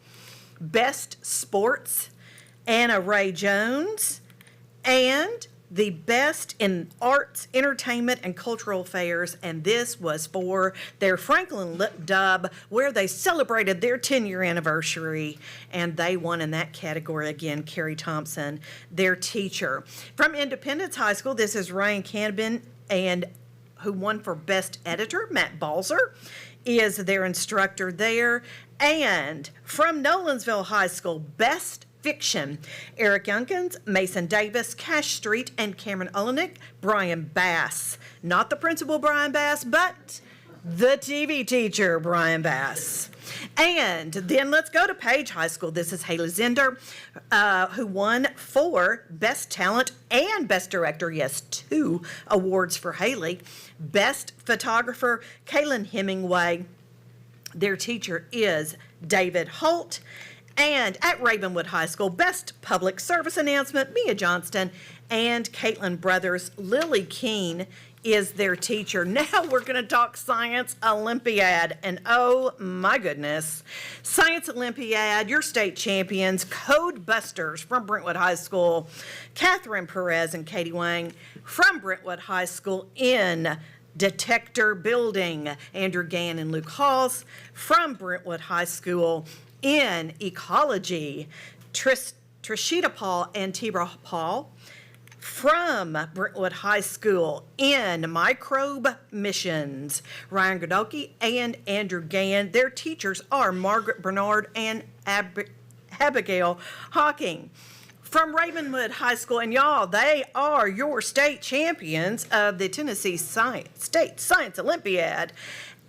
Best Sports, Anna Ray Jones, and the Best in Arts, Entertainment, and Cultural Affairs, and this was for their Franklin Lip Dub, where they celebrated their 10-year anniversary, and they won in that category again, Carrie Thompson, their teacher. From Independence High School, this is Ryan Canabin, and who won for Best Editor, Matt Balzer, is their instructor there. And from Nolensville High School, Best Fiction, Eric Youngkins, Mason Davis, Cash Street, and Cameron Olenek, Brian Bass. Not the principal Brian Bass, but the TV teacher Brian Bass. And then let's go to Page High School. This is Haley Zender, who won for Best Talent and Best Director. Yes, 2 awards for Haley. Best Photographer, Kaylin Hemingway. Their teacher is David Holt. And at Ravenwood High School, best public service announcement, Mia Johnston and Caitlin Brothers. Lily Keene is their teacher. Now we're going to talk Science Olympiad. And oh my goodness, Science Olympiad, your state champions, Code Busters from Brentwood High School, Catherine Perez and Katie Wang from Brentwood High School in Detector Building, Andrew Gann and Luke Halls from Brentwood High School in Ecology, Trishita Paul and Tibra Paul from Brentwood High School in Microbe Missions, Ryan Godoki and Andrew Gann. Their teachers are Margaret Bernard and Abigail Hawking. From Ravenwood High School, and y'all, they are your state champions of the Tennessee State Science Olympiad.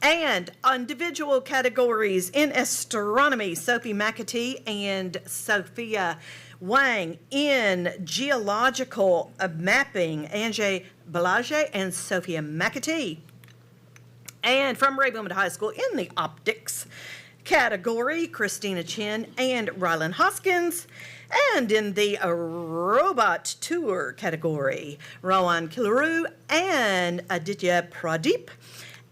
And individual categories in astronomy, Sophie McAtee and Sophia Wang. In geological mapping, Angie Balage and Sophia McAtee. And from Ravenwood High School in the optics category, Christina Chin and Rylan Hoskins. And in the robot tour category, Rowan Kilaru and Aditya Pradeep.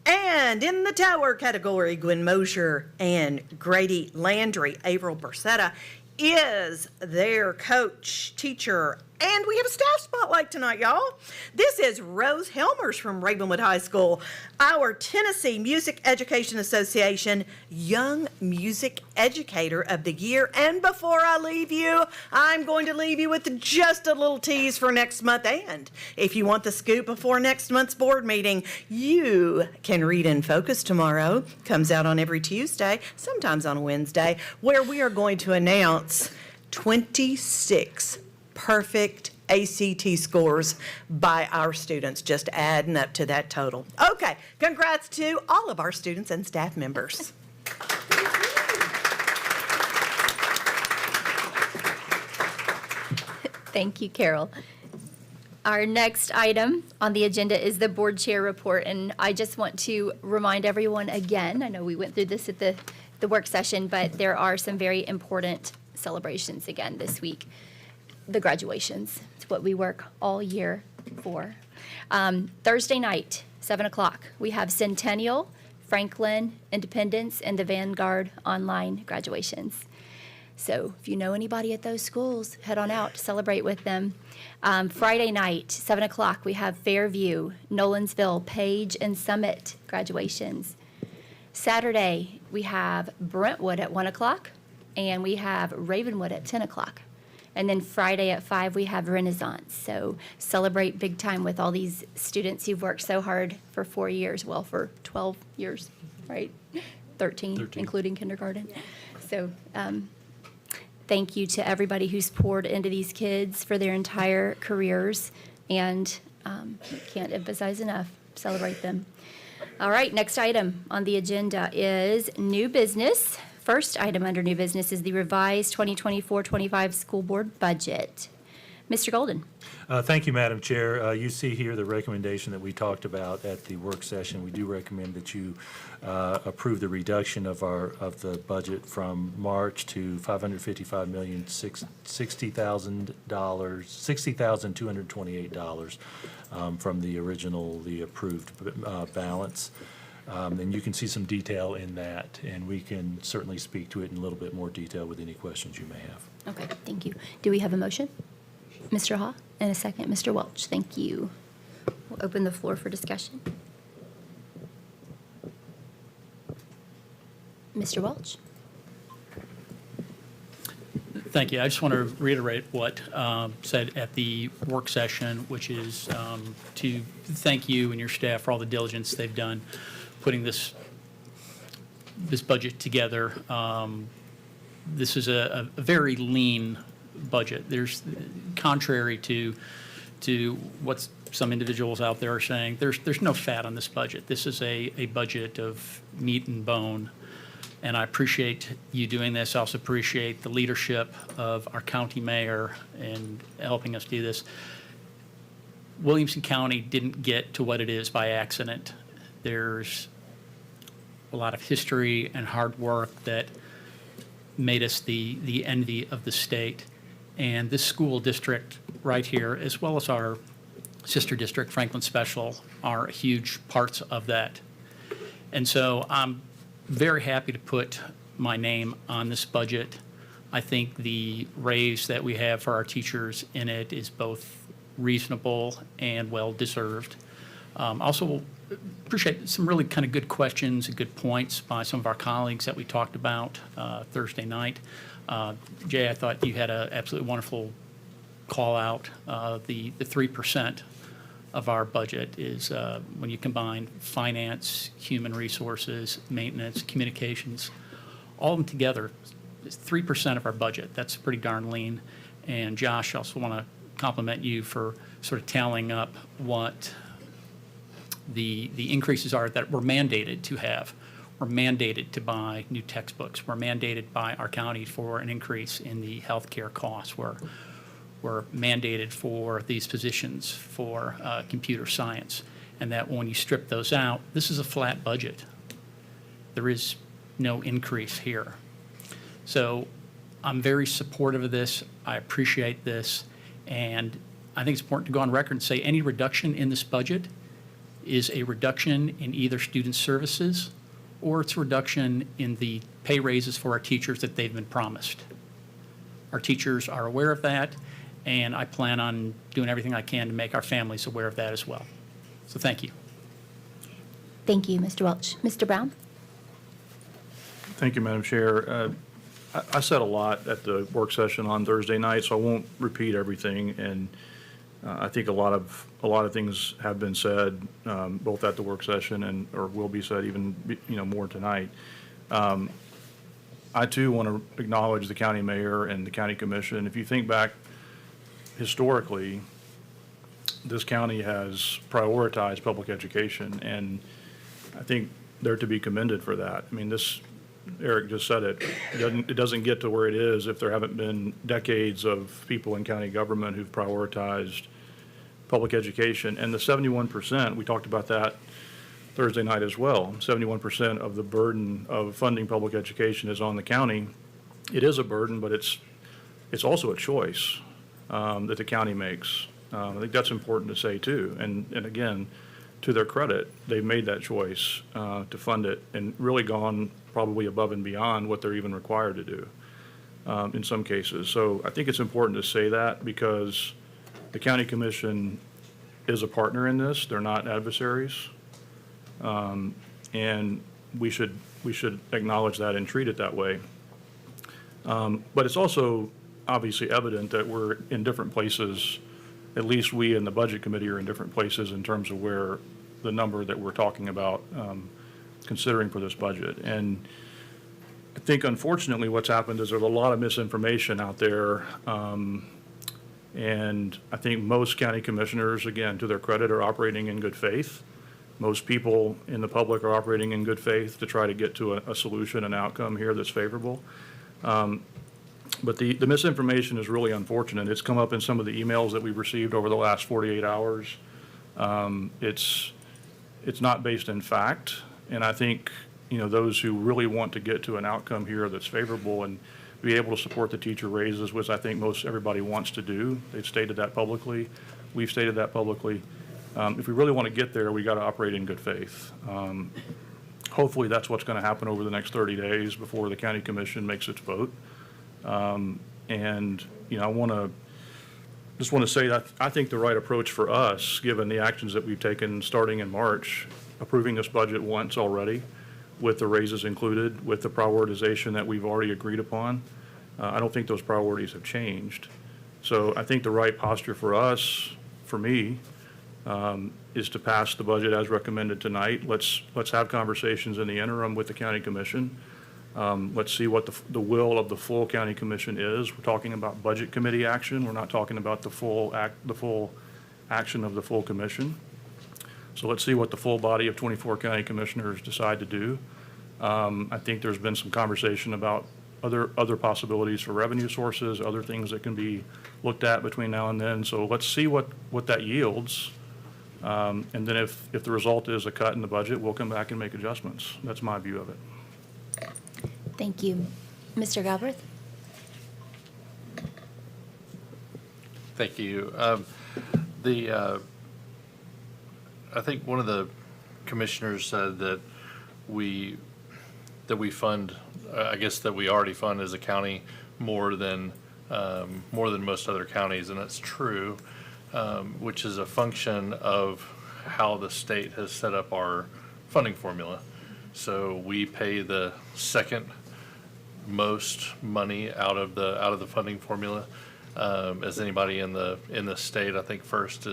And in the tower category, Gwen Mosier and Grady Landry. Avril Bersetta is their coach, teacher, and we have a staff spotlight tonight, y'all. This is Rose Helmers from Ravenwood High School, our Tennessee Music Education Association Young Music Educator of the Year. And before I leave you, I'm going to leave you with just a little tease for next month. And if you want the scoop before next month's board meeting, you can read In Focus tomorrow. Comes out on every Tuesday, sometimes on a Wednesday, where we are going to announce 26 perfect ACT scores by our students, just adding up to that total. Okay, congrats to all of our students and staff members. Thank you, Carol. Our next item on the agenda is the board chair report, and I just want to remind everyone again, I know we went through this at the work session, but there are some very important celebrations again this week. The graduations. It's what we work all year for. Thursday night, 7 o'clock, we have Centennial, Franklin, Independence, and the Vanguard online graduations. So if you know anybody at those schools, head on out, celebrate with them. Friday night, 7 o'clock, we have Fairview, Nolensville, Page, and Summit graduations. Saturday, we have Brentwood at 1 o'clock, and we have Ravenwood at 10 o'clock. And then Friday at 5, we have Renaissance. So celebrate big time with all these students who've worked so hard for 4 years, well, for 12 years, right? 13. Including kindergarten. Yeah. So thank you to everybody who's poured into these kids for their entire careers. And can't emphasize enough, celebrate them. All right, next item on the agenda is new business. First item under new business is the revised 2024-25 school board budget. Mr. Golden. Thank you, Madam Chair. You see here the recommendation that we talked about at the work session. We do recommend that you approve the reduction of the budget from March to $60,228 from the approved balance. And you can see some detail in that, and we can certainly speak to it in a little bit more detail with any questions you may have. Okay, thank you. Do we have a motion? Mr. Ha, and a second, Mr. Welch. Thank you. We'll open the floor for discussion. Mr. Welch. Thank you. I just want to reiterate what said at the work session, which is to thank you and your staff for all the diligence they've done putting this budget together. This is a very lean budget. There's, contrary to what some individuals out there are saying, there's no fat on this budget. This is a budget of meat and bone. And I appreciate you doing this. I also appreciate the leadership of our county mayor in helping us do this. Williamson County didn't get to what it is by accident. There's a lot of history and hard work that made us the envy of the state. And this school district right here, as well as our sister district, Franklin Special, are huge parts of that. And so I'm very happy to put my name on this budget. I think the raise that we have for our teachers in it is both reasonable and well-deserved. Also appreciate some really kind of good questions and good points by some of our colleagues that we talked about Thursday night. Jay, I thought you had an absolutely wonderful call out. The 3% of our budget is when you combine finance, human resources, maintenance, communications, all of them together, it's 3% of our budget. That's pretty darn lean. And Josh, I also want to compliment you for sort of tallying up what the increases are that we're mandated to have. We're mandated to buy new textbooks. We're mandated by our county for an increase in the healthcare costs. We're mandated for these positions for computer science. And that when you strip those out, this is a flat budget. There is no increase here. So I'm very supportive of this. I appreciate this. And I think it's important to go on record and say any reduction in this budget is a reduction in either student services or it's a reduction in the pay raises for our teachers that they've been promised. Our teachers are aware of that, and I plan on doing everything I can to make our families aware of that as well. So thank you. Thank you, Mr. Welch. Mr. Brown? Thank you, Madam Chair. I said a lot at the work session on Thursday night, so I won't repeat everything. And I think a lot of things have been said, both at the work session or will be said even more tonight. I too want to acknowledge the county mayor and the county commission. If you think back historically, this county has prioritized public education, and I think they're to be commended for that. I mean, Eric just said it. It doesn't get to where it is if there haven't been decades of people in county government who've prioritized public education. And the 71%, we talked about that Thursday night as well, 71% of the burden of funding public education is on the county. It is a burden, but it's also a choice that the county makes. I think that's important to say too. And again, to their credit, they've made that choice to fund it and really gone probably above and beyond what they're even required to do in some cases. So I think it's important to say that because the county commission is a partner in this. They're not adversaries. And we should acknowledge that and treat it that way. But it's also obviously evident that we're in different places. At least we in the budget committee are in different places in terms of where the number that we're talking about considering for this budget. And I think unfortunately what's happened is there's a lot of misinformation out there. And I think most county commissioners, again, to their credit, are operating in good faith. Most people in the public are operating in good faith to try to get to a solution, an outcome here that's favorable. But the misinformation is really unfortunate. It's come up in some of the emails that we've received over the last 48 hours. It's not based in fact. And I think, those who really want to get to an outcome here that's favorable and be able to support the teacher raises, which I think most everybody wants to do. They've stated that publicly. We've stated that publicly. If we really want to get there, we got to operate in good faith. Hopefully that's what's going to happen over the next 30 days before the county commission makes its vote. And I just want to say that I think the right approach for us, given the actions that we've taken starting in March, approving this budget once already, with the raises included, with the prioritization that we've already agreed upon, I don't think those priorities have changed. So I think the right posture for us, for me, is to pass the budget as recommended tonight. Let's have conversations in the interim with the county commission. Let's see what the will of the full county commission is. We're talking about budget committee action. We're not talking about the full action of the full commission. So let's see what the full body of 24 county commissioners decide to do. I think there's been some conversation about other possibilities for revenue sources, other things that can be looked at between now and then. So let's see what that yields. And then if the result is a cut in the budget, we'll come back and make adjustments. That's my view of it. Thank you. Mr. Galbraith? Thank you. I think one of the commissioners said that we fund, I guess that we already fund as a county more than most other counties, and that's true, which is a function of how the state has set up our funding formula. So we pay the second most money out of the funding formula as anybody in the state. I think first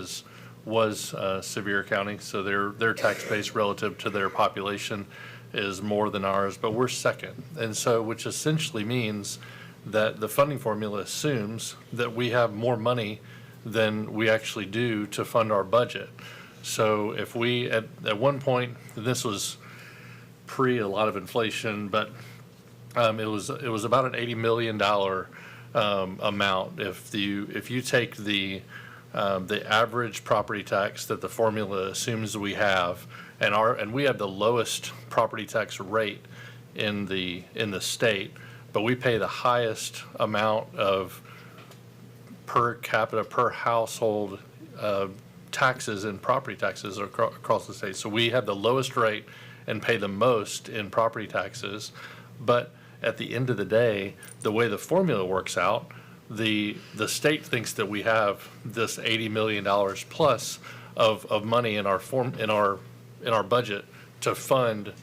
was Sevier County, so their tax base relative to their population is more than ours, but we're second. And so, which essentially means that the funding formula assumes that we have more money than we actually do to fund our budget. So if we, at one point, this was pre a lot of inflation, but it was about an $80 million amount. If you take the average property tax that the formula assumes we have, and we have the lowest property tax rate in the state, but we pay the highest amount of per capita, per household taxes and property taxes across the state. So we have the lowest rate and pay the most in property taxes. But at the end of the day, the way the formula works out, the state thinks that we have this $80 million plus of money in our budget to fund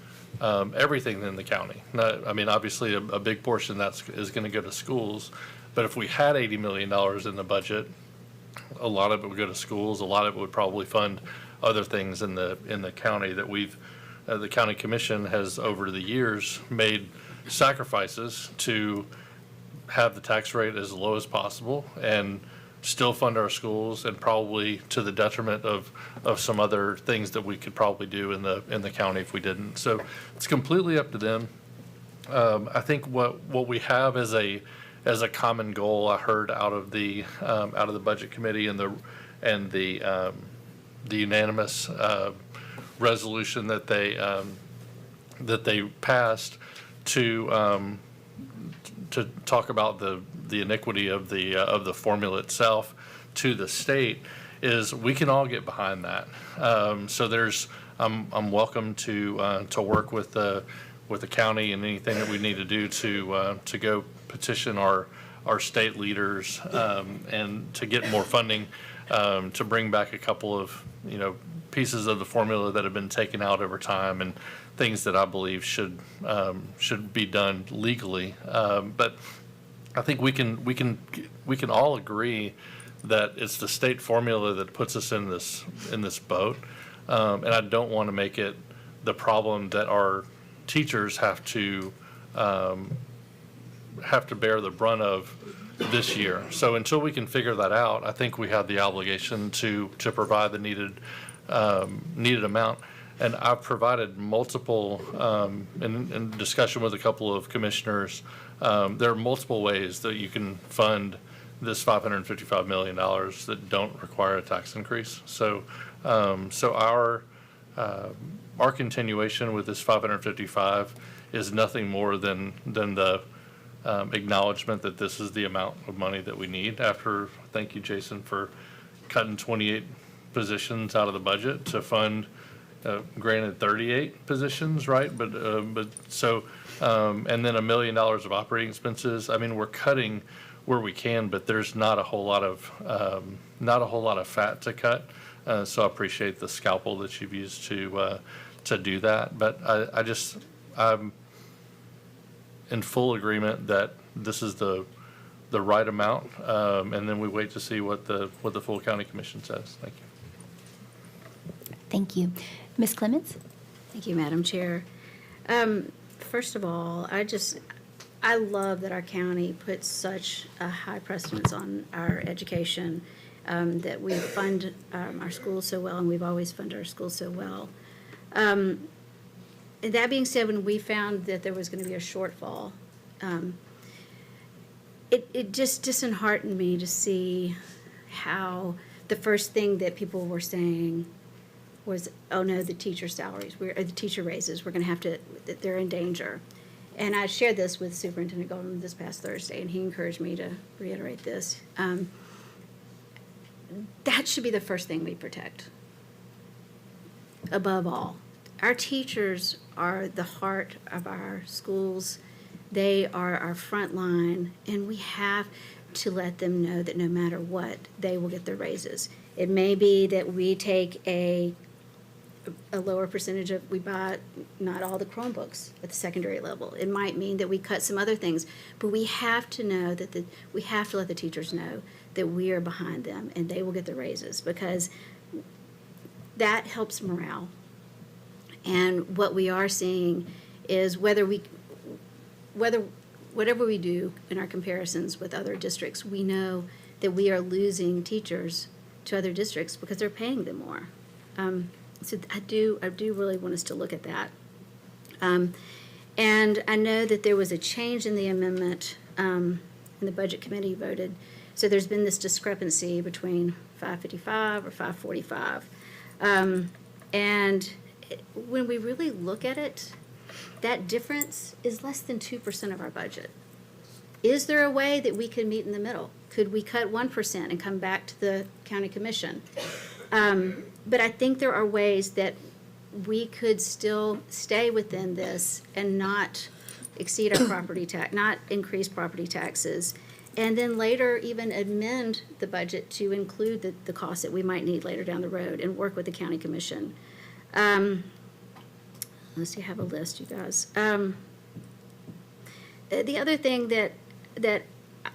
everything in the county. Now, I mean, obviously, a big portion is going to go to schools. But if we had $80 million in the budget, a lot of it would go to schools. A lot of it would probably fund other things in the county that the county commission has over the years made sacrifices to have the tax rate as low as possible and still fund our schools, and probably to the detriment of some other things that we could probably do in the county if we didn't. So it's completely up to them. I think what we have as a common goal, I heard out of the budget committee and the unanimous resolution that they passed to talk about the iniquity of the formula itself to the state, is we can all get behind that. So I'm welcome to work with the county and anything that we need to do to go petition our state leaders and to get more funding, to bring back a couple of pieces of the formula that have been taken out over time, and things that I believe should be done legally. But I think we can all agree that it's the state formula that puts us in this boat, and I don't want to make it the problem that our teachers have to bear the brunt of this year. So until we can figure that out, I think we have the obligation to provide the needed amount. And I've provided multiple, in discussion with a couple of commissioners, there are multiple ways that you can fund this $555 million that don't require a tax increase. So our continuation with this 555 is nothing more than the acknowledgement that this is the amount of money that we need after, thank you, Jason, for cutting 28 positions out of the budget to fund, granted 38 positions, right? But so, and then $1 million of operating expenses. I mean, we're cutting where we can, but there's not a whole lot of fat to cut. So I appreciate the scalpel that you've used to do that. But I'm in full agreement that this is the right amount, and then we wait to see what the full county commission says. Thank you. Thank you. Ms. Clements? Thank you, Madam Chair. First of all, I love that our county puts such a high precedence on our education, that we fund our schools so well, and we've always funded our schools so well. That being said, when we found that there was going to be a shortfall, it just disheartened me to see how the first thing that people were saying was, oh no, the teacher salaries, or the teacher raises, we're going to have to, they're in danger. and I shared this with Superintendent Golden this past Thursday, and he encouraged me to reiterate this. That should be the first thing we protect. Above all, our teachers are the heart of our schools. They are our front line, and we have to let them know that no matter what, they will get their raises. It may be that we take a lower percentage of, we buy not all the Chromebooks at the secondary level. It might mean that we cut some other things, but we have to know that we have to let the teachers know that we are behind them and they will get the raises, because that helps morale. And what we are seeing is whatever we do in our comparisons with other districts, we know that we are losing teachers to other districts because they're paying them more. So I do really want us to look at that. And I know that there was a change in the amendment, and the Budget Committee voted. So there's been this discrepancy between 555 or 545. And when we really look at it, that difference is less than 2% of our budget. Is there a way that we could meet in the middle? Could we cut 1% and come back to the county commission? But I think there are ways that we could still stay within this and not exceed our property tax, not increase property taxes, and then later even amend the budget to include the costs that we might need later down the road and work with the county commission. Unless you have a list, you guys. The other thing that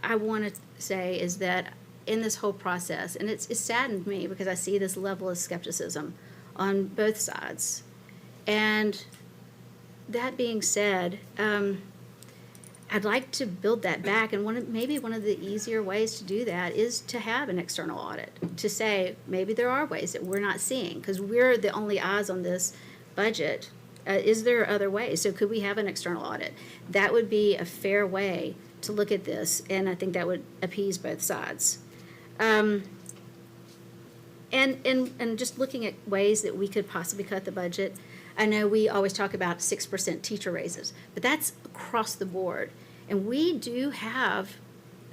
I want to say is that in this whole process, and it's saddened me because I see this level of skepticism on both sides. And that being said, I'd like to build that back, and maybe one of the easier ways to do that is to have an external audit, to say maybe there are ways that we're not seeing, because we're the only eyes on this budget. Is there other ways? So could we have an external audit? That would be a fair way to look at this, and I think that would appease both sides. And just looking at ways that we could possibly cut the budget. I know we always talk about 6% teacher raises, but that's across the board. And we do have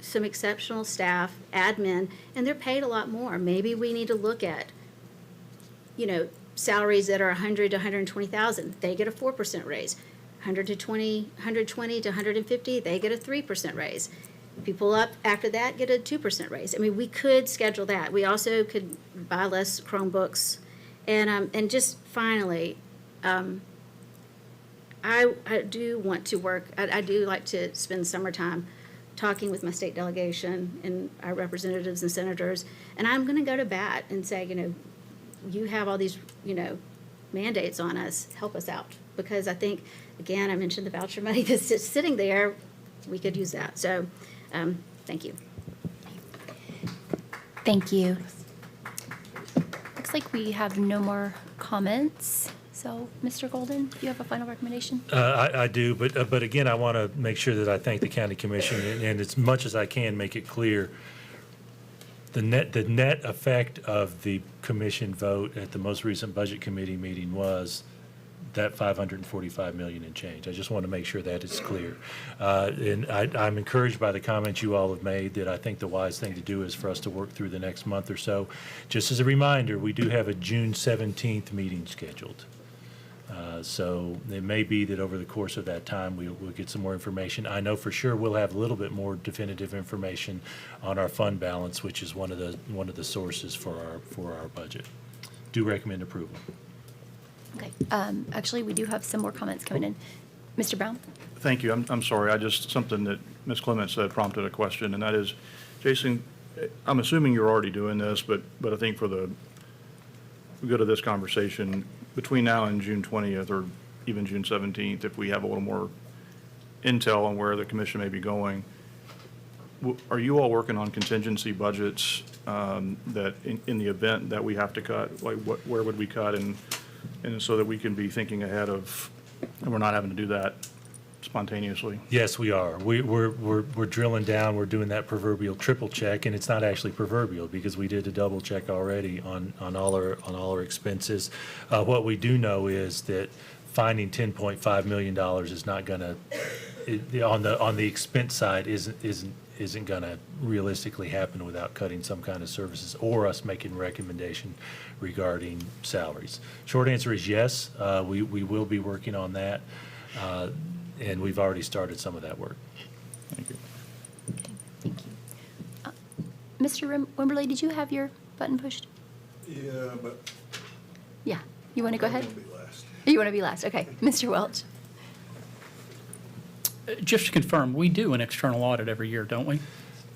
some exceptional staff, admin, and they're paid a lot more. Maybe we need to look at, salaries that are 100 to 120,000. They get a 4% raise. 120 to 150, they get a 3% raise. People up after that get a 2% raise. I mean, we could schedule that. We also could buy less Chromebooks. And just finally, I do want to work, I do like to spend summertime talking with my state delegation and our representatives and senators. And I'm going to go to bat and say, you have all these, mandates on us, help us out. Because I think, again, I mentioned the voucher money that's just sitting there, we could use that. So, thank you. Thank you. Looks like we have no more comments. So, Mr. Golden, do you have a final recommendation? I do, but again, I want to make sure that I thank the county commission, and as much as I can, make it clear, the net effect of the commission vote at the most recent budget committee meeting was that $545 million and change. I just want to make sure that it's clear. And I'm encouraged by the comments you all have made, that I think the wise thing to do is for us to work through the next month or so. Just as a reminder, we do have a June 17th meeting scheduled. So it may be that over the course of that time, we'll get some more information. I know for sure we'll have a little bit more definitive information on our fund balance, which is one of the sources for our budget. Do recommend approval. Okay. Actually, we do have some more comments coming in. Mr. Brown? Thank you. I'm sorry. Something that Ms. Clement said prompted a question, and that is, Jason, I'm assuming you're already doing this, but I think for the good of this conversation, between now and June 20th or even June 17th, if we have a little more intel on where the commission may be going, are you all working on contingency budgets that in the event that we have to cut, like where would we cut, and so that we can be thinking ahead of, and we're not having to do that spontaneously? Yes, we are. We're drilling down. We're doing that proverbial triple check, and it's not actually proverbial because we did a double check already on all our expenses. What we do know is that finding $10.5 million is not going to, on the expense side, isn't going to realistically happen without cutting some kind of services or us making recommendation regarding salaries. Short answer is yes, we will be working on that, and we've already started some of that work. Thank you. Thank you. Mr. Wimberly, did you have your button pushed? Yeah, but Yeah. You want to go ahead? I'm gonna be last. You want to be last? Okay. Mr. Welch? Just to confirm, we do an external audit every year, don't we?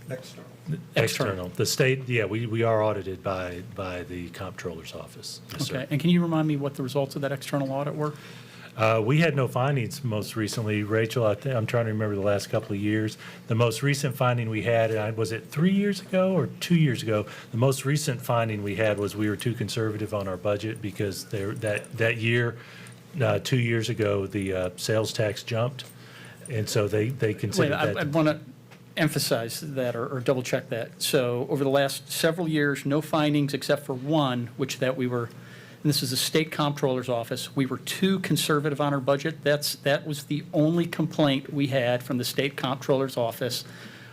External. External. The state, yeah, we are audited by the comptroller's office. Yes, sir. Okay, and can you remind me what the results of that external audit were? We had no findings most recently. Rachel, I'm trying to remember the last couple of years. The most recent finding we had, was it 3 years ago or 2 years ago? The most recent finding we had was we were too conservative on our budget because that year, 2 years ago, the sales tax jumped. And so they considered that. I want to emphasize that or double check that. So over the last several years, no findings except for one, which that we were, and this is the state comptroller's office, we were too conservative on our budget. That was the only complaint we had from the state comptroller's office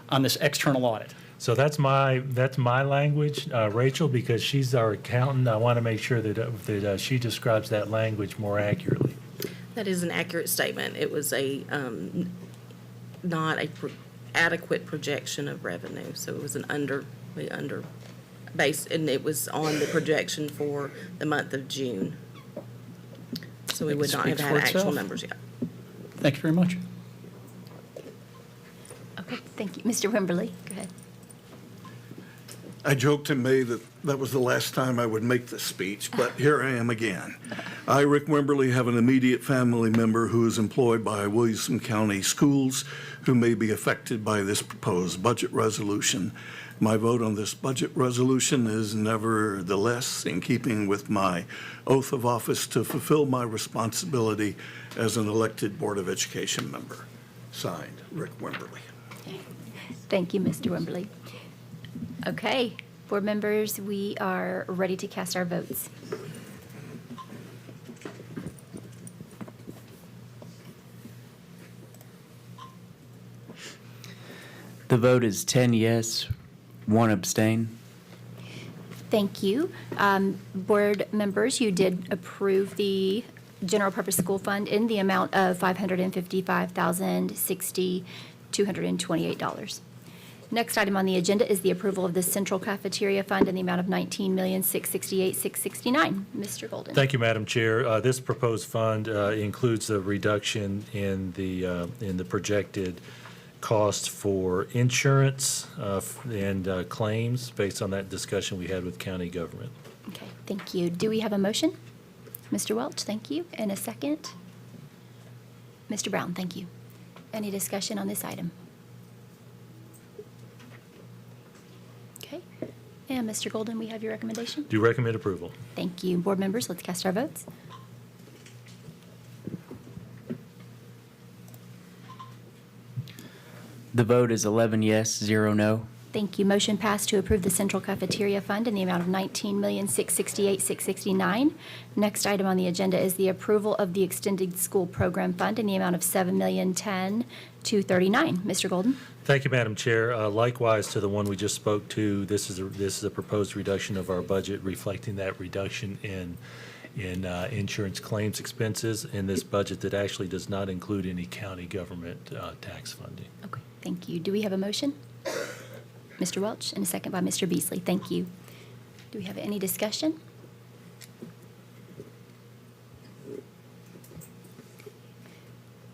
on this external audit. So that's my language, Rachel, because she's our accountant. I want to make sure that she describes that language more accurately. That is an accurate statement. It was a not a adequate projection of revenue, so it was an under base, and it was on the projection for the month of June. So we would not have Speaks had for actual itself. numbers yet. Thank you very much. Okay. Thank you. Mr. Wimberly, go ahead. I joked in May that that was the last time I would make this speech, but here I am again. I, Rick Wimberly, have an immediate family member who is employed by Williamson County Schools who may be affected by this proposed budget resolution. My vote on this budget resolution is nevertheless in keeping with my oath of office to fulfill my responsibility as an elected Board of Education member. Signed, Rick Wimberly. Thank you, Mr. Wimberly. Okay, board members, we are ready to cast our votes. The vote is 10 yes, 1 abstain. Thank you. Board members, you did approve the general purpose school fund in the amount of $555,060,228. Next item on the agenda is the approval of the central cafeteria fund in the amount of $19,668,669. Mr. Golden. Thank you, Madam Chair. This proposed fund includes a reduction in the projected cost for insurance and claims based on that discussion we had with county government. Okay, thank you. Do we have a motion? Mr. Welch, thank you. And a second? Mr. Brown, thank you. Any discussion on this item? Okay. And Mr. Golden, we have your recommendation? Do you recommend approval? Thank you. Board members, let's cast our votes. The vote is 11 yes, 0 no. Thank you. Motion passed to approve the central cafeteria fund in the amount of $19,668,669. Next item on the agenda is the approval of the extended school program fund in the amount of $7,010,239. Mr. Golden? Thank you, Madam Chair. Likewise to the one we just spoke to, this is a proposed reduction of our budget reflecting that reduction in insurance claims expenses in this budget that actually does not include any county government tax funding. Okay, thank you. Do we have a motion? Mr. Welch, and a second by Mr. Beasley. Thank you. Do we have any discussion?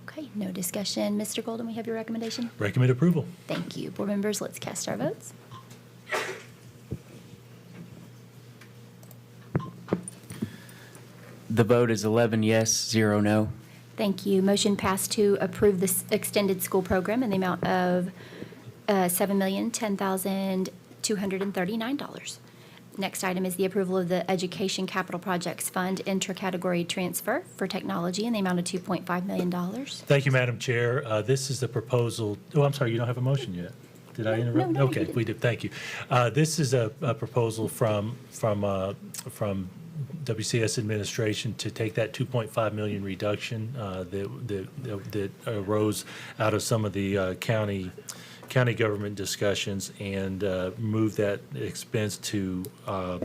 Okay, no discussion. Mr. Golden, we have your recommendation? Recommend approval. Thank you. Board members, let's cast our votes. The vote is 11 yes, 0 no. Thank you. Motion passed to approve this extended school program in the amount of $7,010,239. Next item is the approval of the Education Capital Projects Fund intra-category transfer for technology in the amount of $2.5 million. Thank you, Madam Chair. This is the proposal. Oh, I'm sorry, you don't have a motion yet. Did I interrupt? No, Okay, we did. Thank you. This is a proposal from WCS administration to take that 2.5 million reduction that arose out of some of the county government discussions and move that expense to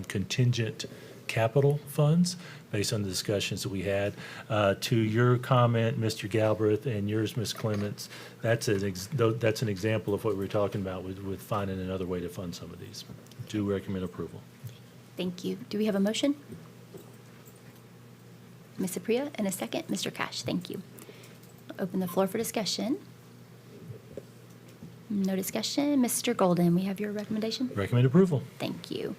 contingent capital funds based on the discussions that we had. To your comment, Mr. Galbraith, and yours, Ms. Clements, that's an example of what we were talking about with finding another way to fund some of these. Do recommend approval. Thank you. Do we have a motion? Ms. Apria, and a second. Mr. Cash, thank you. Open the floor for discussion. No discussion. Mr. Golden, we have your recommendation? Recommend approval. Thank you.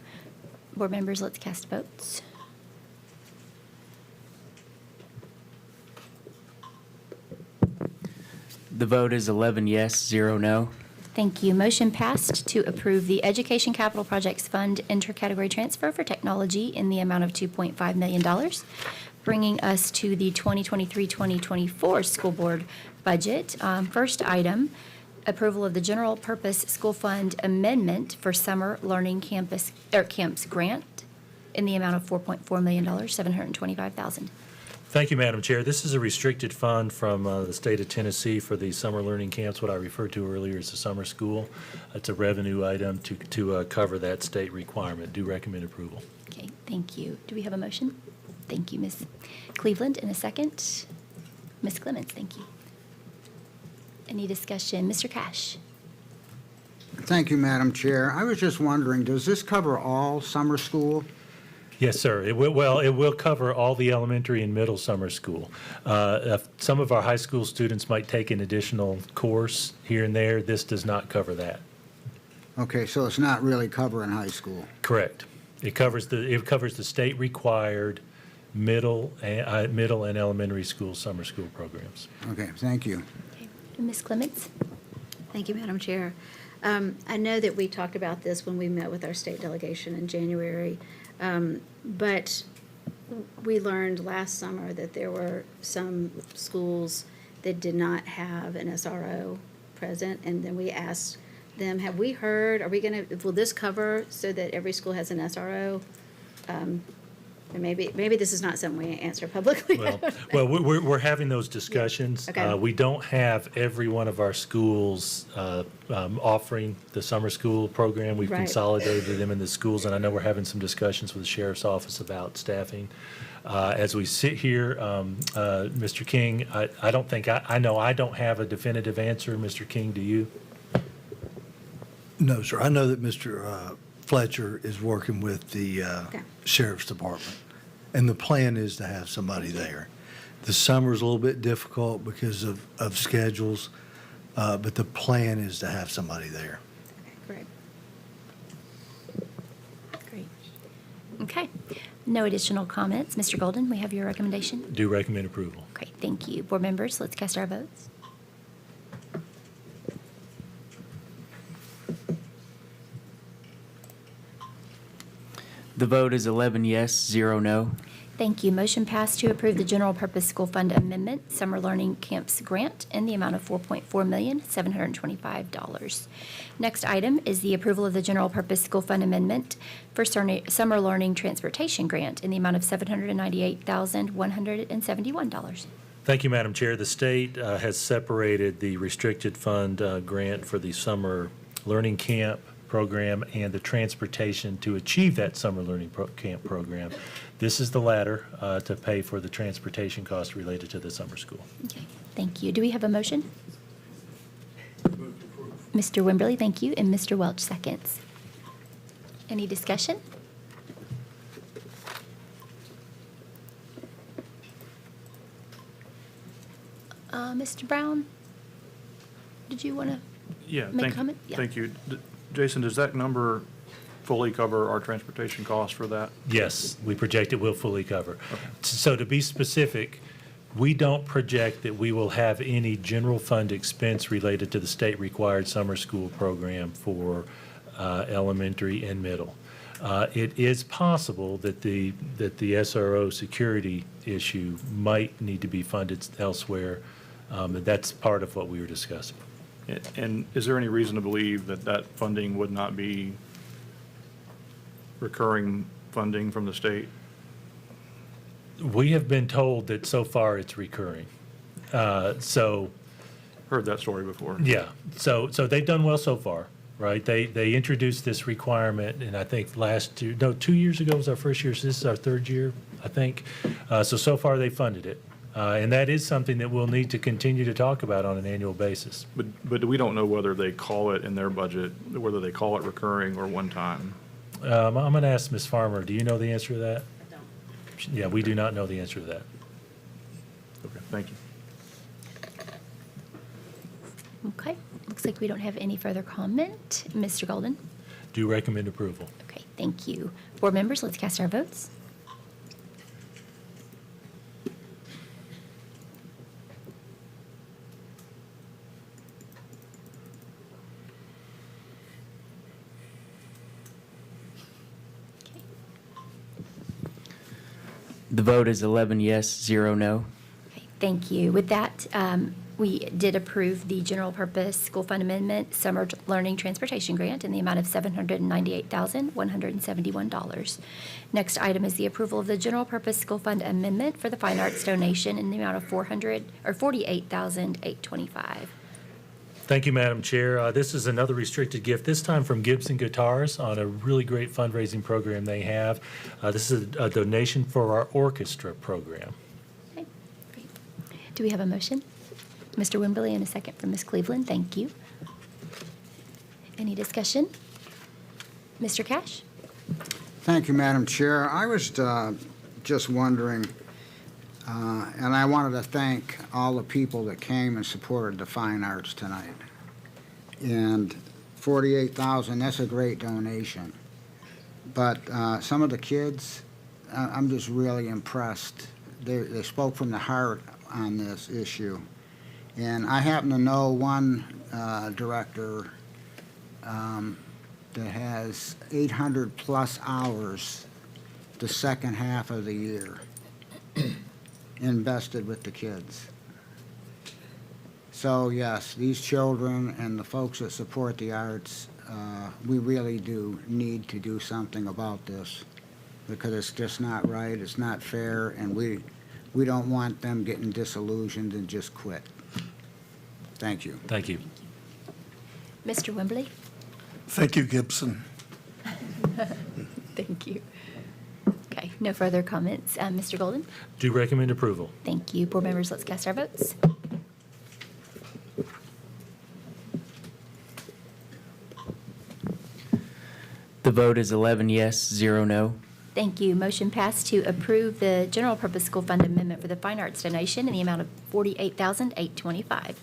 Board members, let's cast votes. The vote is 11 yes, 0 no. Thank you. Motion passed to approve the Education Capital Projects Fund intercategory transfer for technology in the amount of $2.5 million, bringing us to the 2023-2024 school board budget. First item, approval of the general purpose school fund amendment for summer learning camps grant in the amount of $4.4 million, $725,000. Thank you, Madam Chair. This is a restricted fund from the state of Tennessee for the summer learning camps, what I referred to earlier as the summer school. It's a revenue item to cover that state requirement. Do recommend approval. Okay, thank you. Do we have a motion? Thank you, Ms. Cleveland. In a second, Ms. Clements, thank you. Any discussion? Mr. Cash? Thank you, Madam Chair. I was just wondering, does this cover all summer school? Yes, sir. It will cover all the elementary and middle summer school. If some of our high school students might take an additional course here and there. This does not cover that. Okay, so it's not really covering high school. Correct. It covers the state required middle and elementary school summer school programs. Okay, thank you. Okay. Ms. Clements? Thank you, Madam Chair. I know that we talked about this when we met with our state delegation in January, but we learned last summer that there were some schools that did not have an SRO present, and then we asked them, have we heard, will this cover so that every school has an SRO? And maybe this is not something we answer publicly. Well, we're having those discussions. Okay. We don't have every one of our schools offering the summer school program. We've Right. consolidated them in the schools, and I know we're having some discussions with the sheriff's office about staffing. As we sit here, Mr. King, I don't think, I know I don't have a definitive answer. Mr. King, do you? No, sir. I know that Mr. Fletcher is working with the sheriff's department, and the plan is to have somebody there. The summer's a little bit difficult because of schedules, but the plan is to have somebody there. Great. Great. Okay. No additional comments. Mr. Golden, we have your recommendation. Do recommend approval. Great, thank you. Board members, let's cast our votes. The vote is 11 yes, 0 no. Thank you. Motion passed to approve the general purpose school fund amendment, summer learning camps grant in the amount of $4.4 million, $725. Next item is the approval of the general purpose school fund amendment for summer learning transportation grant in the amount of $798,171. Thank you, Madam Chair. The state has separated the restricted fund grant for the summer learning camp program and the transportation to achieve that summer learning camp program. This is the latter to pay for the transportation costs related to the summer school. Okay, thank you. Do we have a motion? Mr. Wimberly, thank you, and Mr. Welch seconds. Any discussion? Mr. Brown, did you want to make a comment? Yeah. Thank you. Jason, does that number fully cover our transportation costs for that? Yes, we project it will fully cover. So to be specific, we don't project that we will have any general fund expense related to the state-required summer school program for elementary and middle. It is possible that the SRO security issue might need to be funded elsewhere. That's part of what we were discussing. And is there any reason to believe that that funding would not be recurring funding from the state? We have been told that so far it's recurring. So, Heard that story before. yeah, so they've done well so far, right? They introduced this requirement, and I think 2 years ago was our first year, so this is our third year, I think. So far they funded it. And that is something that we'll need to continue to talk about on an annual basis. But we don't know whether they call it in their budget, whether they call it recurring or one time. I'm going to ask Ms. Farmer, do you know the answer to that? I don't. Yeah, we do not know the answer to that. Okay, thank you. Okay, looks like we don't have any further comment. Mr. Golden? Do recommend approval. Okay, thank you. Board members, let's cast our votes. The vote is 11 yes, 0 no. Thank you. With that, we did approve the general purpose school fund amendment summer learning transportation grant in the amount of $798,171. Next item is the approval of the general purpose school fund amendment for the fine arts donation in the amount of $48,825. Thank you, Madam Chair. This is another restricted gift, this time from Gibson Guitars on a really great fundraising program they have. This is a donation for our orchestra program. Okay, great. Do we have a motion? Mr. Wimberly and a second from Ms. Cleveland. Thank you. Any discussion? Mr. Cash? Thank you, Madam Chair. I was just wondering, and I wanted to thank all the people that came and supported the fine arts tonight. And $48,000, that's a great donation. But some of the kids, I'm just really impressed. They spoke from the heart on this issue. And I happen to know one director that has 800-plus hours the second half of the year invested with the kids. So yes, these children and the folks that support the arts, we really do need to do something about this because it's just not right, it's not fair, and we don't want them getting disillusioned and just quit. Thank you. Thank you. Mr. Wimberly? Thank you, Gibson. Thank you. Okay, no further comments. Mr. Golden? Do recommend approval. Thank you. Board members, let's cast our votes. The vote is 11 yes, 0 no. Thank you. Motion passed to approve the general purpose school fund amendment for the fine arts donation in the amount of $48,825.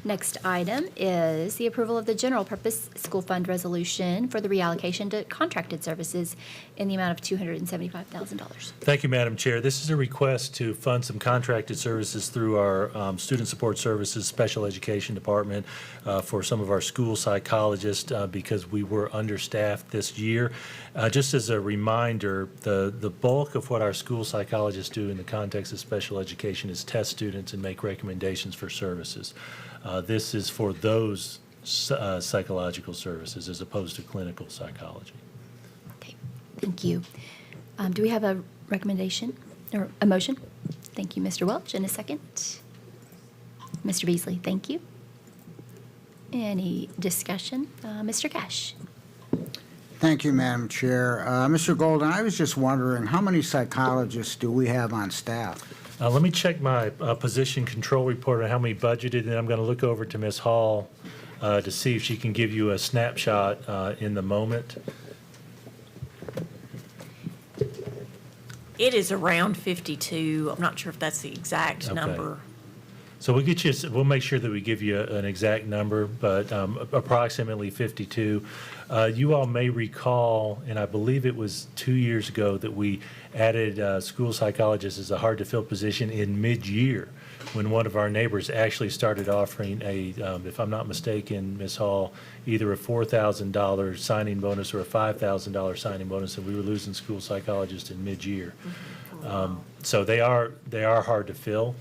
Next item is the approval of the general purpose school fund resolution for the reallocation to contracted services in the amount of $275,000. Thank you, Madam Chair. This is a request to fund some contracted services through our Student Support Services Special Education Department for some of our school psychologists because we were understaffed this year. Just as a reminder, the bulk of what our school psychologists do in the context of special education is test students and make recommendations for services. This is for those psychological services as opposed to clinical psychology. Okay, thank you. Do we have a recommendation or a motion? Thank you, Mr. Welch. And a second? Mr. Beasley, thank you. Any discussion? Mr. Cash? Thank you, Madam Chair. Mr. Golden, I was just wondering, how many psychologists do we have on staff? Let me check my position control report on how many budgeted, and I'm going to look over to Ms. Hall to see if she can give you a snapshot in the moment. It is around 52. I'm not sure if that's the exact Okay. number. So we'll make sure that we give you an exact number, but approximately 52. You all may recall, and I believe it was 2 years ago, that we added school psychologists as a hard-to-fill position in mid-year when one of our neighbors actually started offering if I'm not mistaken, Ms. Hall, either a $4,000 signing bonus or a $5,000 signing bonus, and we were losing school psychologists in mid-year. So they are hard to fill.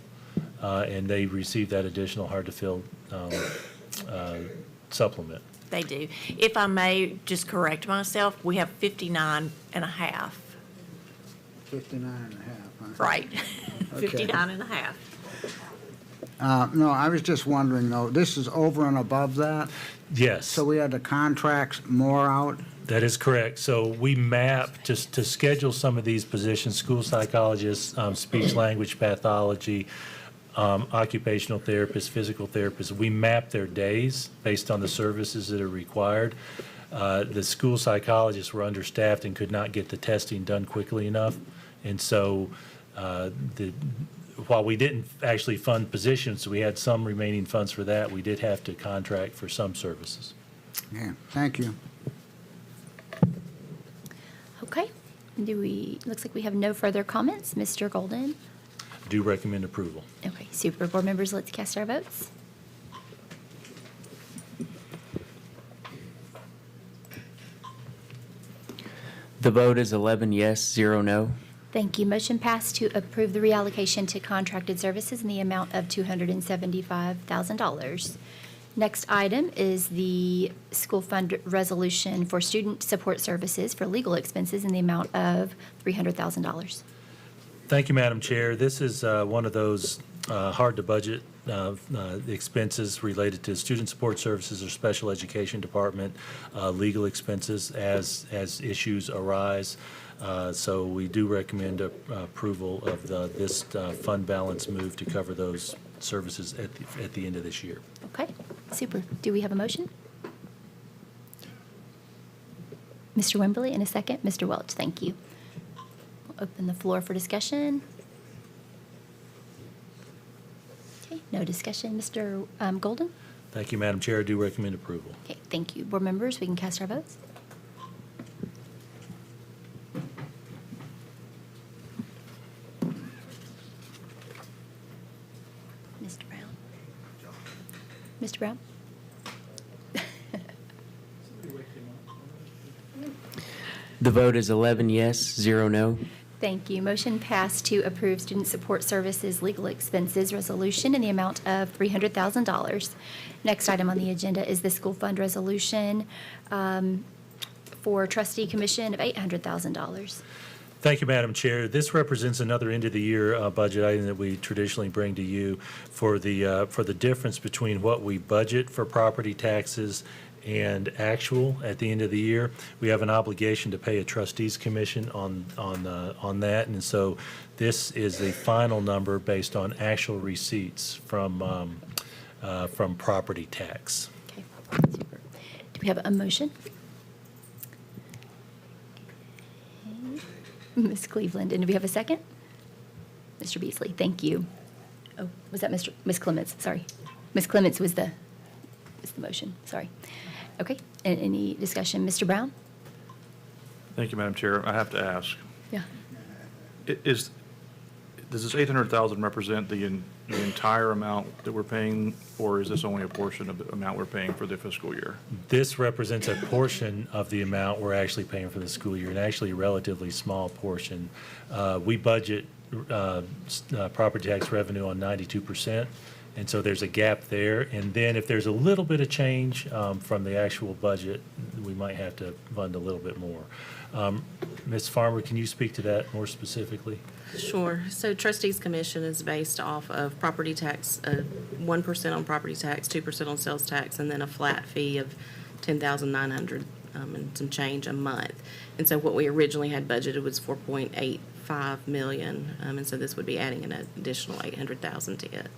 And they receive that additional hard-to-fill supplement. They do. If I may just correct myself, we have 59 and a half. 59 and a half, huh? Right. 59 and a half. No, I was just wondering, though, this is over and above that? Yes. So we had the contracts more out? That is correct. So we map, just to schedule some of these positions, school psychologists, speech language pathology, occupational therapists, physical therapists, we map their days based on the services that are required. The school psychologists were understaffed and could not get the testing done quickly enough. And so while we didn't actually fund positions, we had some remaining funds for that, we did have to contract for some services. Yeah, thank you. Okay. Looks like we have no further comments. Mr. Golden? Do recommend approval. Okay, super board members, let's cast our votes. The vote is 11 yes, 0 no. Thank you. Motion passed to approve the reallocation to contracted services in the amount of $275,000. Next item is the school fund resolution for student support services for legal expenses in the amount of $300,000. Thank you, Madam Chair. This is one of those hard-to-budget expenses related to student support services or special education department, legal expenses as issues arise. So we do recommend approval of this fund balance move to cover those services at the end of this year. Okay, super. Do we have a motion? Mr. Wembley, in a second. Mr. Welch, thank you. We'll open the floor for discussion. Okay, no discussion. Mr. Golden? Thank you, Madam Chair. I do recommend approval. Okay, thank you. Board members, we can cast our votes. Mr. Brown? Mr. Brown? The vote is 11 yes, 0 no. Thank you. Motion passed to approve student support services legal expenses resolution in the amount of $300,000. Next item on the agenda is the school fund resolution for trustee commission of $800,000. Thank you, Madam Chair. This represents another end-of-the-year budget item that we traditionally bring to you for the difference between what we budget for property taxes and actual at the end of the year. We have an obligation to pay a trustees commission on that, and so this is the final number based on actual receipts from property tax. Okay, super. Do we have a motion? Ms. Cleveland, and do we have a second? Mr. Beasley, thank you. Oh, was that Ms. Clements? Sorry. Ms. Clements was the motion, sorry. Okay, and any discussion? Mr. Brown? Thank you, Madam Chair. I have to ask, Yeah. does this 800,000 represent the entire amount that we're paying, or is this only a portion of the amount we're paying for the fiscal year? This represents a portion of the amount we're actually paying for the school year, and actually a relatively small portion. We budget property tax revenue on 92%, and so there's a gap there. And then if there's a little bit of change from the actual budget, we might have to fund a little bit more. Ms. Farmer, can you speak to that more specifically? Sure. So trustees commission is based off of property tax, 1% on property tax, 2% on sales tax, and then a flat fee of $10,900 and some change a month. And so what we originally had budgeted was $4.85 million, and so this would be adding an additional $800,000 to it.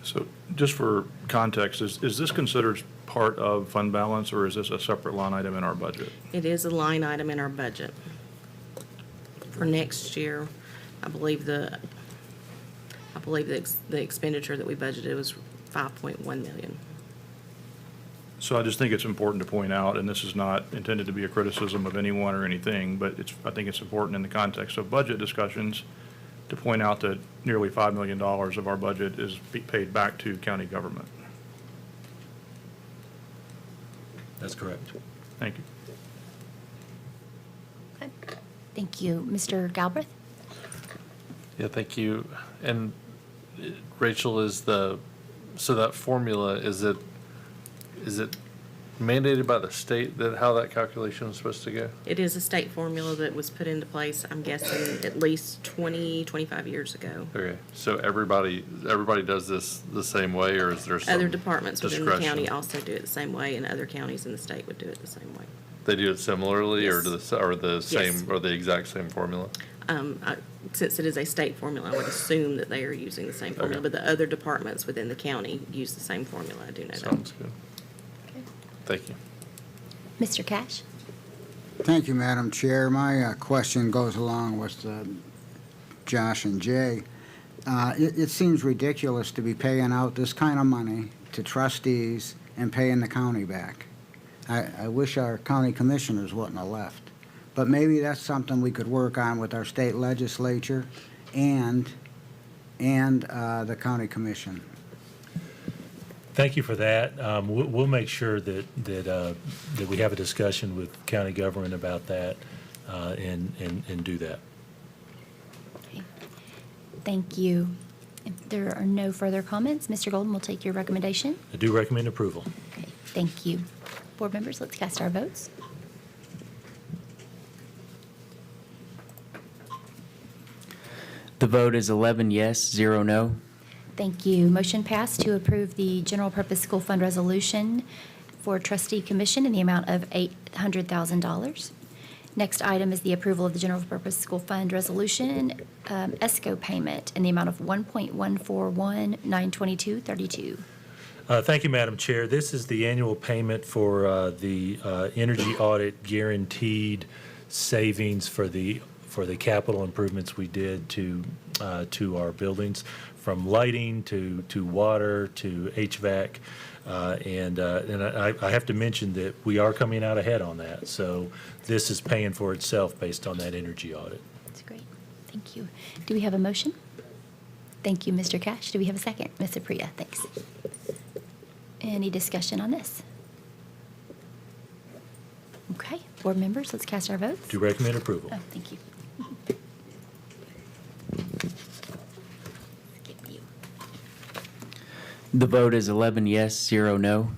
So just for context, is this considered part of fund balance, or is this a separate line item in our budget? It is a line item in our budget. For next year, I believe the expenditure that we budgeted was $5.1 million. So I just think it's important to point out, and this is not intended to be a criticism of anyone or anything, but I think it's important in the context of budget discussions to point out that nearly $5 million of our budget is paid back to county government. That's correct. Thank you. Okay. Thank you. Mr. Galbraith? Yeah, thank you. And Rachel, so that formula, is it mandated by the state that how that calculation is supposed to go? It is a state formula that was put into place, I'm guessing, at least 20, 25 years ago. Okay, so everybody does this the same way, or is there some Other departments within the discretion? county also do it the same way, and other counties in the state would do it the same way. They do it similarly, or Yes. or the same, Yes. or the exact same formula? Since it is a state formula, I would assume that they are using the same formula, Okay. but the other departments within the county use the same formula, I do know that. Sounds good. Thank you. Mr. Cash? Thank you, Madam Chair. My question goes along with Josh and Jay. It seems ridiculous to be paying out this kind of money to trustees and paying the county back. I wish our county commissioners wouldn't have left. But maybe that's something we could work on with our state legislature and the county commission. Thank you for that. We'll make sure that we have a discussion with county government about that and do that. Okay. Thank you. If there are no further comments, Mr. Golden will take your recommendation. I do recommend approval. Okay, thank you. Board members, let's cast our votes. The vote is 11 yes, 0 no. Thank you. Motion passed to approve the general purpose school fund resolution for trustee commission in the amount of $800,000. Next item is the approval of the general purpose school fund resolution, ESCO payment in the amount of $1.141,922.32. Thank you, Madam Chair. This is the annual payment for the energy audit guaranteed savings for the capital improvements we did to our buildings, from lighting to water to HVAC. And I have to mention that we are coming out ahead on that. So this is paying for itself based on that energy audit. That's great. Thank you. Do we have a motion? Thank you, Mr. Cash. Do we have a second? Ms. Apriya, thanks. Any discussion on this? Okay, board members, let's cast our votes. Do recommend approval. Oh, thank you. Skip you. The vote is 11 yes, 0 no.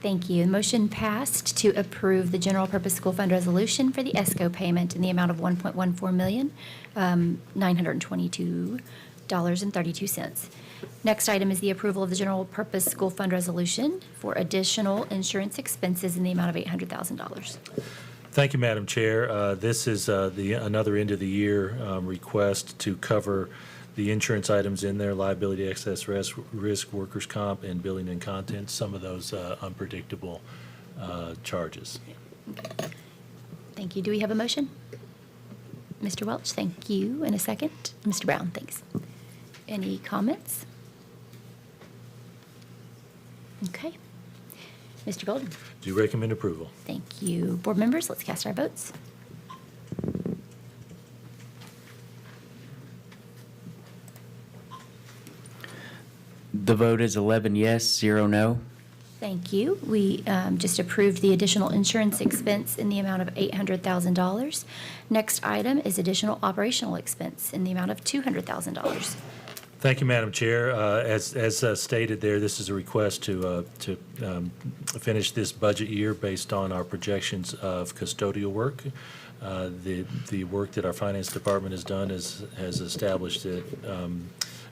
Thank you. The motion passed to approve the general purpose school fund resolution for the ESCO payment in the amount of $1.14,922.32. Next item is the approval of the general purpose school fund resolution for additional insurance expenses in the amount of $800,000. Thank you, Madam Chair. This is another end-of-the-year request to cover the insurance items in there: liability, excess risk, workers' comp, and billing and contents, some of those unpredictable charges. Thank you. Do we have a motion? Mr. Welch, thank you. And a second? Mr. Brown, thanks. Any comments? Okay. Mr. Golden? Do recommend approval. Thank you. Board members, let's cast our votes. The vote is 11 yes, 0 no. Thank you. We just approved the additional insurance expense in the amount of $800,000. Next item is additional operational expense in the amount of $200,000. Thank you, Madam Chair. As stated there, this is a request to finish this budget year based on our projections of custodial work. The work that our finance department has done has established that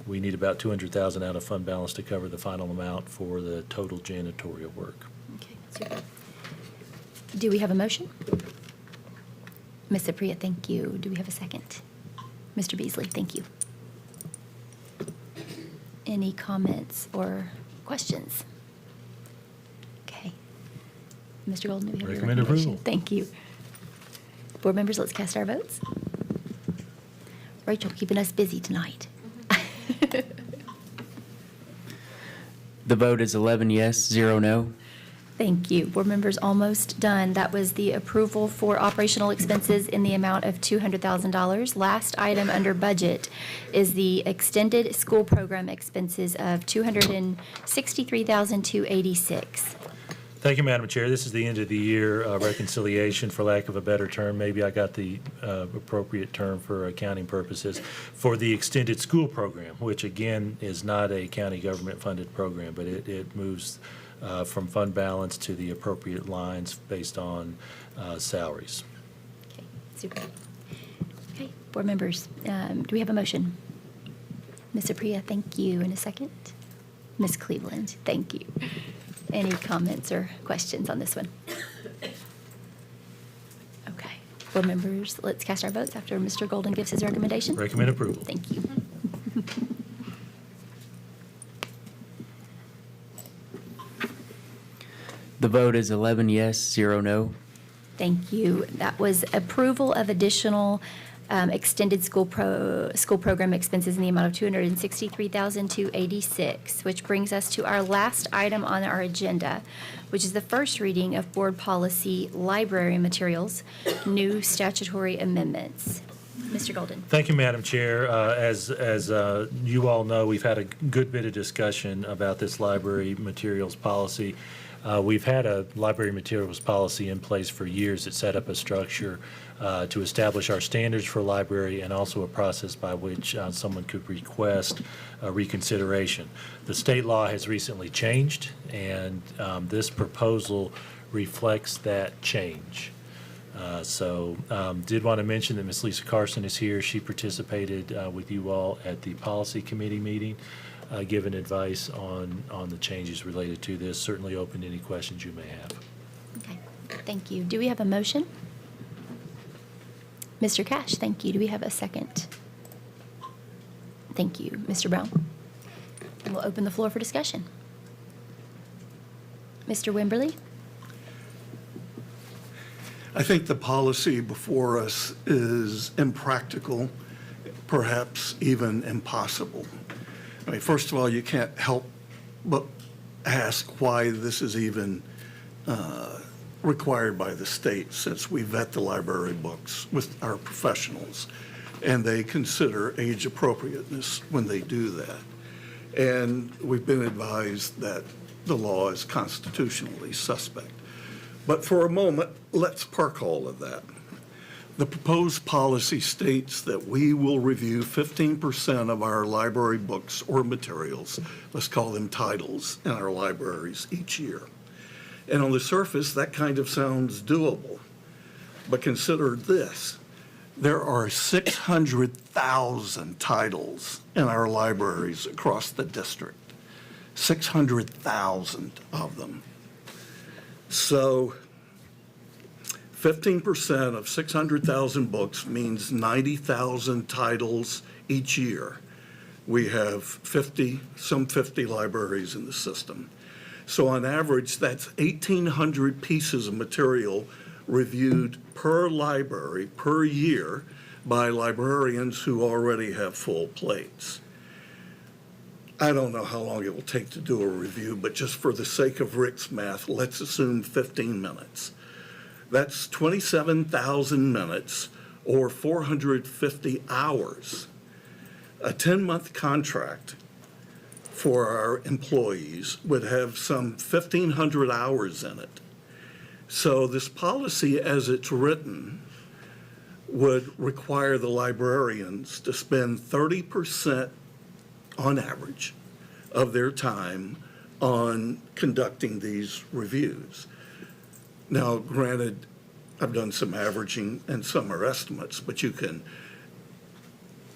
we need about $200,000 out of fund balance to cover the final amount for the total janitorial work. Okay, super. Do we have a motion? Ms. Apriya, thank you. Do we have a second? Mr. Beasley, thank you. Any comments or questions? Okay. Mr. Golden, do we have your Recommend recommendation? approval. Thank you. Board members, let's cast our votes. Rachel, keeping us busy tonight. The vote is 11 yes, 0 no. Thank you. Board members, almost done. That was the approval for operational expenses in the amount of $200,000. Last item under budget is the extended school program expenses of $263,286. Thank you, Madam Chair. This is the end of the year reconciliation, for lack of a better term. Maybe I got the appropriate term for accounting purposes, for the extended school program, which again is not a county government funded program, but it moves from fund balance to the appropriate lines based on salaries. Okay, super. Okay, board members, do we have a motion? Ms. Apria, thank you. In a second. Ms. Cleveland, thank you. Any comments or questions on this one? Okay, board members, let's cast our votes after Mr. Golden gives his recommendation. Recommend approval. Thank you. The vote is 11 yes, 0 no. Thank you. That was approval of additional extended school program expenses in the amount of $263,286, which brings us to our last item on our agenda, which is the first reading of board policy library materials, new statutory amendments. Mr. Golden. Thank you, Madam Chair. As you all know, we've had a good bit of discussion about this library materials policy. We've had a library materials policy in place for years that set up a structure to establish our standards for library and also a process by which someone could request a reconsideration. The state law has recently changed, and this proposal reflects that change. Did want to mention that Ms. Lisa Carson is here. She participated with you all at the policy committee meeting, giving advice on the changes related to this. Certainly open to any questions you may have. Okay, thank you. Do we have a motion? Mr. Cash, thank you. Do we have a second? Thank you. Mr. Brown? And we'll open the floor for discussion. Mr. Wimberly? I think the policy before us is impractical, perhaps even impossible. I mean, first of all, you can't help but ask why this is even required by the state, since we vet the library books with our professionals, and they consider age appropriateness when they do that. And we've been advised that the law is constitutionally suspect. But for a moment, let's park all of that. The proposed policy states that we will review 15% of our library books or materials, let's call them titles, in our libraries each year. And on the surface, that kind of sounds doable. But consider this. There are 600,000 titles in our libraries across the district. 600,000 of them. So 15% of 600,000 books means 90,000 titles each year. We have some 50 libraries in the system. So on average, that's 1,800 pieces of material reviewed per library per year by librarians who already have full plates. I don't know how long it will take to do a review, but just for the sake of Rick's math, let's assume 15 minutes. That's 27,000 minutes or 450 hours. A 10-month contract for our employees would have some 1,500 hours in it. So this policy, as it's written, would require the librarians to spend 30% on average of their time on conducting these reviews. Now, granted, I've done some averaging and some are estimates, but you can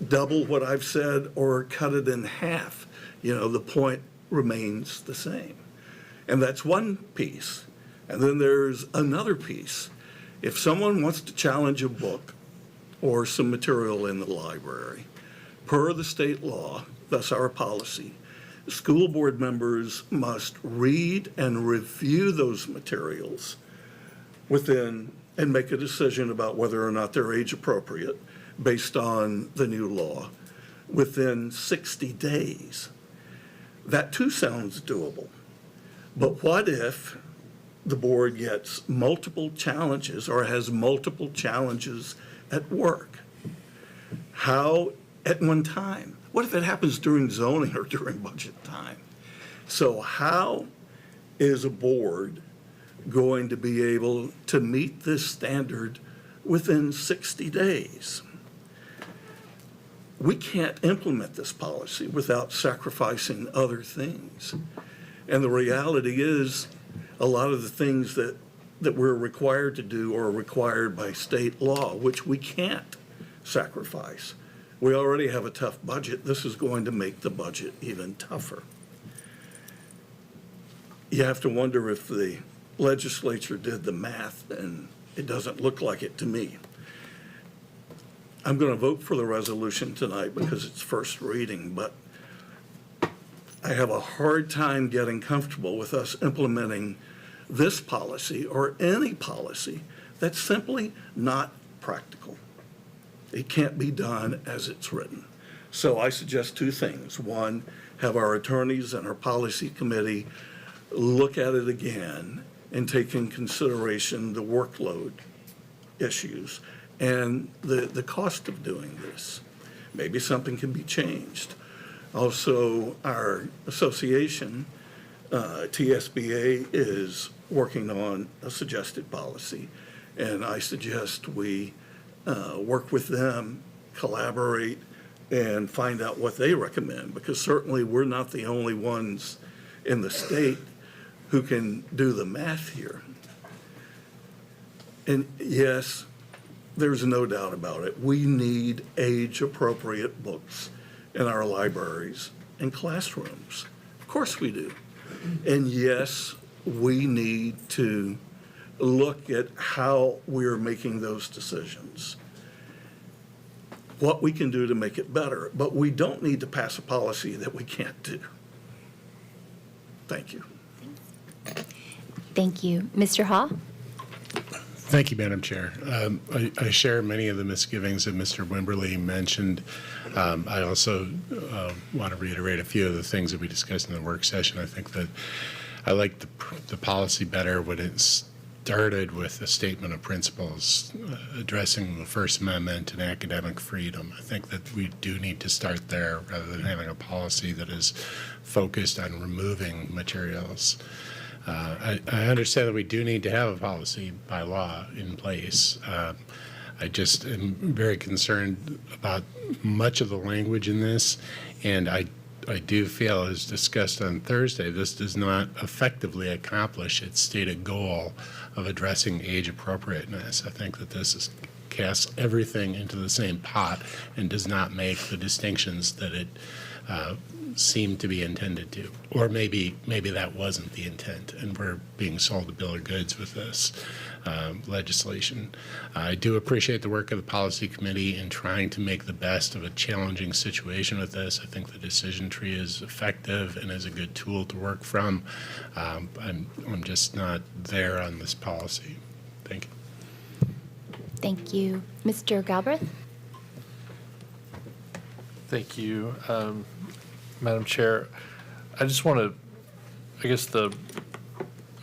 double what I've said or cut it in half. You know, the point remains the same. And that's one piece. And then there's another piece. If someone wants to challenge a book or some material in the library, per the state law, thus our policy, school board members must read and review those materials and make a decision about whether or not they're age appropriate based on the new law within 60 days. That too sounds doable. But what if the board gets multiple challenges or has multiple challenges at work? How at one time? What if it happens during zoning or during budget time? So how is a board going to be able to meet this standard within 60 days? We can't implement this policy without sacrificing other things. And the reality is, a lot of the things that we're required to do are required by state law, which we can't sacrifice. We already have a tough budget. This is going to make the budget even tougher. You have to wonder if the legislature did the math, and it doesn't look like it to me. I'm going to vote for the resolution tonight because it's first reading, but I have a hard time getting comfortable with us implementing this policy or any policy that's simply not practical. It can't be done as it's written. So I suggest two things. One, have our attorneys and our policy committee look at it again and take in consideration the workload issues and the cost of doing this. Maybe something can be changed. Also, our association, TSBA, is working on a suggested policy, and I suggest we work with them, collaborate, and find out what they recommend, because certainly we're not the only ones in the state who can do the math here. And yes, there's no doubt about it. We need age-appropriate books in our libraries and classrooms. Of course we do. And yes, we need to look at how we're making those decisions, what we can do to make it better. But we don't need to pass a policy that we can't do. Thank you. Thank you. Mr. Haw? Thank you, Madam Chair. I share many of the misgivings that Mr. Wimberly mentioned. I also want to reiterate a few of the things that we discussed in the work session. I think that I like the policy better when it started with a statement of principles addressing the First Amendment and academic freedom. I think that we do need to start there rather than having a policy that is focused on removing materials. I understand that we do need to have a policy by law in place. I just am very concerned about much of the language in this, and I do feel, as discussed on Thursday, this does not effectively accomplish its stated goal of addressing age appropriateness. I think that this casts everything into the same pot and does not make the distinctions that it seemed to be intended to. Or maybe that wasn't the intent, and we're being sold a bill of goods with this legislation. I do appreciate the work of the policy committee in trying to make the best of a challenging situation with this. I think the decision tree is effective and is a good tool to work from. I'm just not there on this policy. Thank you. Thank you. Mr. Galbraith? Thank you, Madam Chair. I just want to, I guess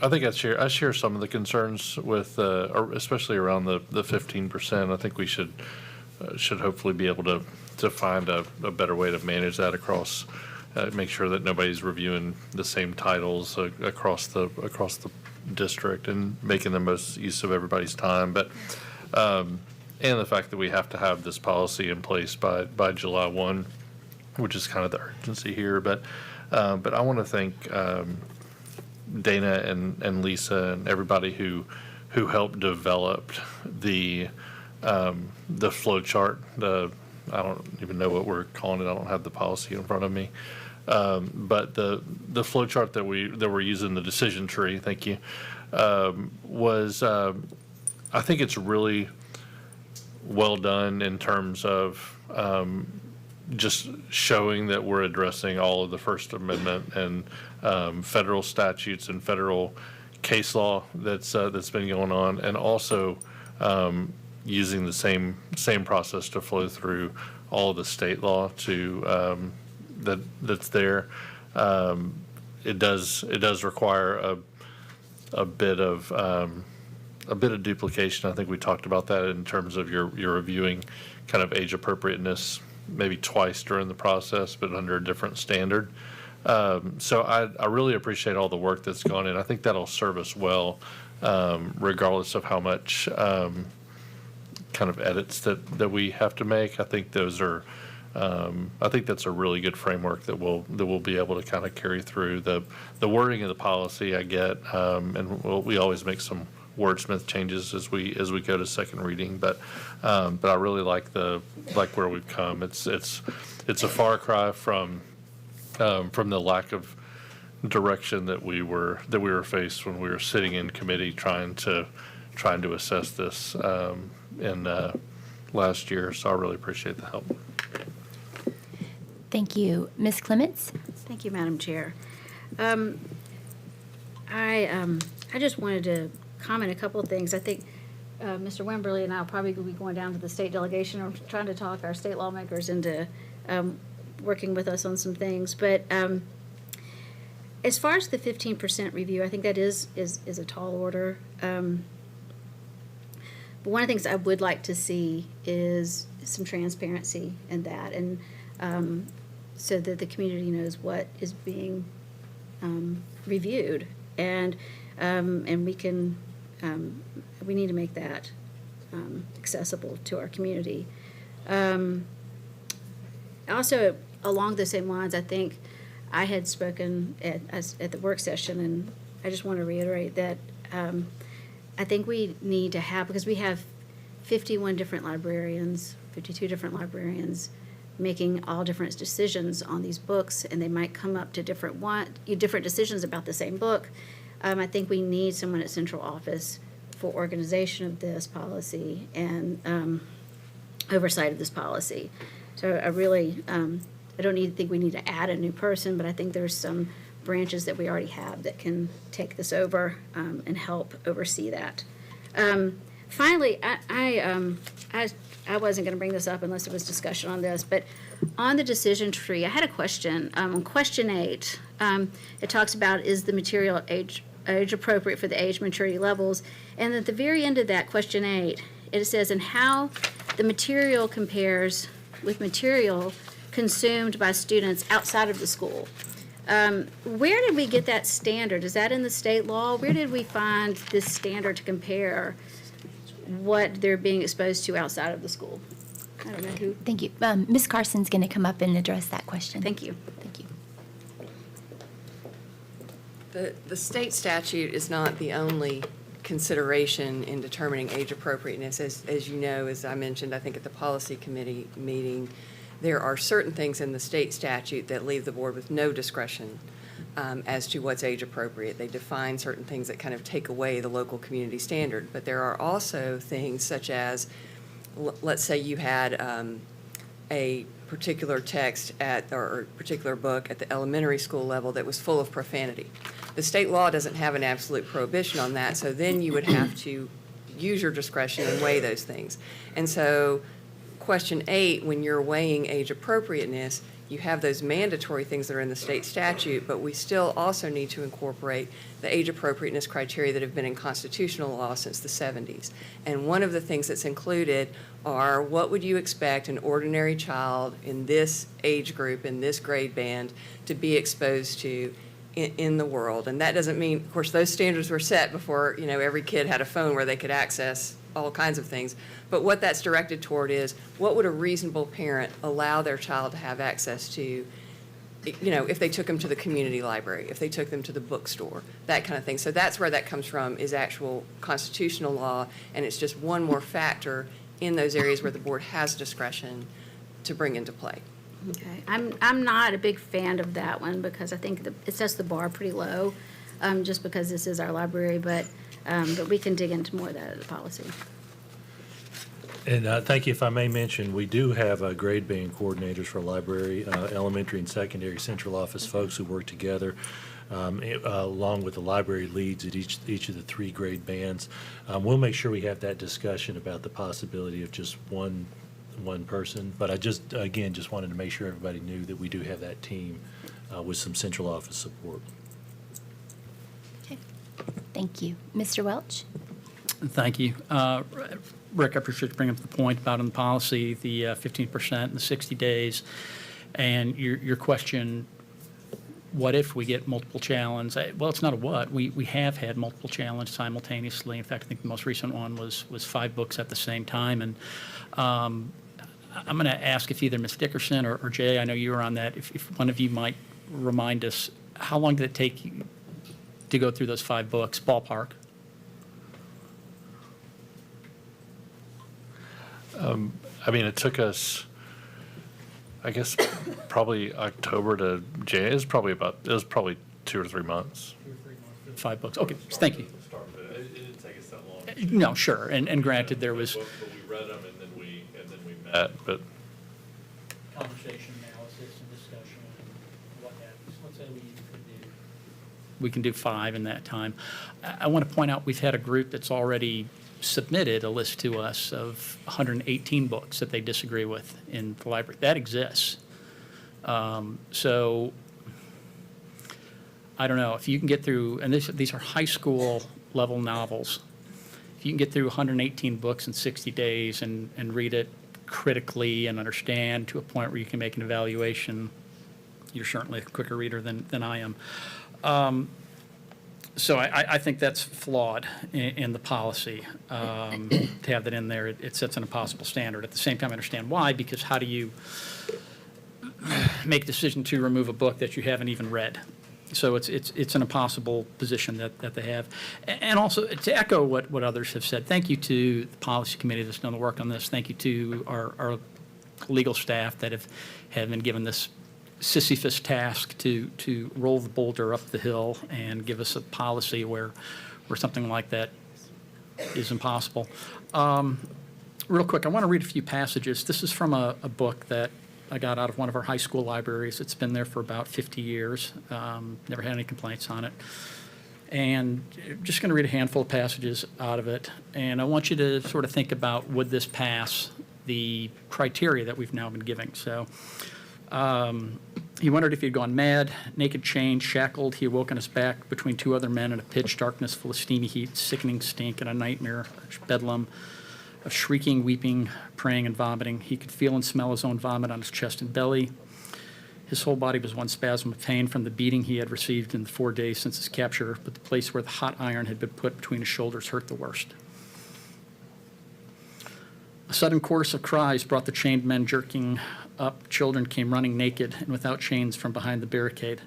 I think I share some of the concerns with, especially around the 15%. I think we should hopefully be able to find a better way to manage that across, make sure that nobody's reviewing the same titles across the district and making the most use of everybody's time. But and the fact that we have to have this policy in place by July 1, which is kind of the urgency here. But I want to thank Dana and Lisa and everybody who helped develop the flow chart. I don't even know what we're calling it. I don't have the policy in front of me. But the flow chart that we're using, the decision tree, thank you, was I think it's really well done in terms of just showing that we're addressing all of the First Amendment and federal statutes and federal case law that's been going on, and also using the same process to flow through all of the state law to that's there. It does require a bit of duplication. I think we talked about that in terms of your reviewing kind of age appropriateness maybe twice during the process, but under a different standard. So I really appreciate all the work that's gone in. I think that'll serve us well, regardless of how much kind of edits that we have to make. I think those are I think that's a really good framework that we'll be able to kind of carry through. The wording of the policy I get, and we always make some wordsmith changes as we go to second reading, but I really like where we've come. It's a far cry from the lack of direction that we were faced when we were sitting in committee trying to assess this in last year. So I really appreciate the help. Thank you. Ms. Clements? Thank you, Madam Chair. I just wanted to comment a couple of things. I think Mr. Wimberly and I will probably be going down to the state delegation or trying to talk our state lawmakers into working with us on some things. But as far as the 15% review, I think that is a tall order. But one of the things I would like to see is some transparency in that, and so that the community knows what is being reviewed, and we can we need to make that accessible to our community. Also, along the same lines, I think I had spoken at the work session, and I just want to reiterate that I think we need to have, because we have 51 different librarians, 52 different librarians making all different decisions on these books, and they might come up to different decisions about the same book. I think we need someone at central office for organization of this policy and oversight of this policy. So I really, I don't think we need to add a new person, but I think there's some branches that we already have that can take this over and help oversee that. Finally, I wasn't going to bring this up unless there was discussion on this, but on the decision tree, I had a question. On question 8, it talks about, is the material age appropriate for the age maturity levels? And at the very end of that, question 8, it says, and how the material compares with material consumed by students outside of the school. Where did we get that standard? Is that in the state law? Where did we find this standard to compare what they're being exposed to outside of the school? I don't know who. Thank you. Ms. Carson's going to come up and address that question. Thank you. Thank you. The state statute is not the only consideration in determining age appropriateness. As you know, as I mentioned, I think at the policy committee meeting, there are certain things in the state statute that leave the board with no discretion as to what's age appropriate. They define certain things that kind of take away the local community standard. But there are also things such as, let's say you had a particular text or a particular book at the elementary school level that was full of profanity. The state law doesn't have an absolute prohibition on that, so then you would have to use your discretion and weigh those things. And so question 8, when you're weighing age appropriateness, you have those mandatory things that are in the state statute, but we still also need to incorporate the age appropriateness criteria that have been in constitutional law since the 70s. And one of the things that's included are, what would you expect an ordinary child in this age group, in this grade band, to be exposed to in the world? And that doesn't mean, of course, those standards were set before, every kid had a phone where they could access all kinds of things. But what that's directed toward is, what would a reasonable parent allow their child to have access to, if they took them to the community library, if they took them to the bookstore, that kind of thing. So that's where that comes from, is actual constitutional law, and it's just one more factor in those areas where the board has discretion to bring into play. Okay, I'm not a big fan of that one, because I think it sets the bar pretty low, just because this is our library, but we can dig into more of that at the policy. And thank you. If I may mention, we do have grade band coordinators for library, elementary and secondary central office folks who work together, along with the library leads at each of the 3 grade bands. We'll make sure we have that discussion about the possibility of just one person. But I just wanted to make sure everybody knew that we do have that team with some central office support. Okay. Thank you. Mr. Welch? Thank you. Rick, I appreciate you bringing up the point about in the policy, the 15% and the 60 days. And your question, what if we get multiple challenge? Well, it's not a what. We have had multiple challenge simultaneously. In fact, I think the most recent one was 5 books at the same time. And I'm going to ask if either Ms. Dickerson or Jay, I know you were on that, if one of you might remind us, how long did it take you to go through those 5 books, ballpark? I mean, it took us, I guess, probably October to January. It was probably 2 or 3 months. 5 books, okay, thank you. It didn't take us that long. No, sure, and granted, there was. But we read them and then we met, but. Conversation, analysis, and discussion, and what have you. So let's say we can do 5 in that time. I want to point out, we've had a group that's already submitted a list to us of 118 books that they disagree with in the library. That exists. So I don't know, if you can get through, and these are high school level novels, if you can get through 118 books in 60 days and read it critically and understand to a point where you can make an evaluation, you're certainly a quicker reader than I am. So I think that's flawed in the policy, to have that in there. It sets an impossible standard. At the same time, I understand why, because how do you make a decision to remove a book that you haven't even read? So it's an impossible position that they have. And also, to echo what others have said, thank you to the policy committee that's done the work on this. Thank you to our legal staff that have been given this Sisyphus task to roll the boulder up the hill and give us a policy where something like that is impossible. Real quick, I want to read a few passages. This is from a book that I got out of one of our high school libraries. It's been there for about 50 years. Never had any complaints on it. And I'm just going to read a handful of passages out of it. And I want you to sort of think about, would this pass the criteria that we've now been giving? So he wondered if he'd gone mad, naked, chained, shackled. He awoke on his back between 2 other men in a pitch darkness full of steamy heat, sickening stink, and a nightmare, bedlam of shrieking, weeping, praying, and vomiting. He could feel and smell his own vomit on his chest and belly. His whole body was one spasm of pain from the beating he had received in the 4 days since his capture, but the place where the hot iron had been put between his shoulders hurt the worst. A sudden chorus of cries brought the chained men jerking up. Children came running naked and without chains from behind the barricade,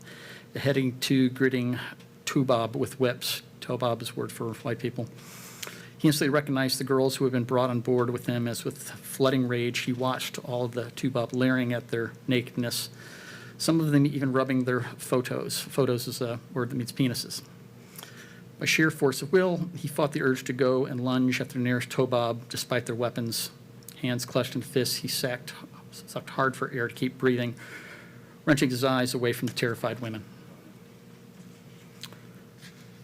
heading to gritting tobob with whips. Tobob is a word for white people. He instantly recognized the girls who had been brought on board with him, as with flooding rage he watched all of the tobob leering at their nakedness, some of them even rubbing their photos. Photos is a word that means penises. By sheer force of will, he fought the urge to go and lunge after the nearest tobob, despite their weapons. Hands clutched in fists, he sucked hard for air to keep breathing, wrenching his eyes away from the terrified women.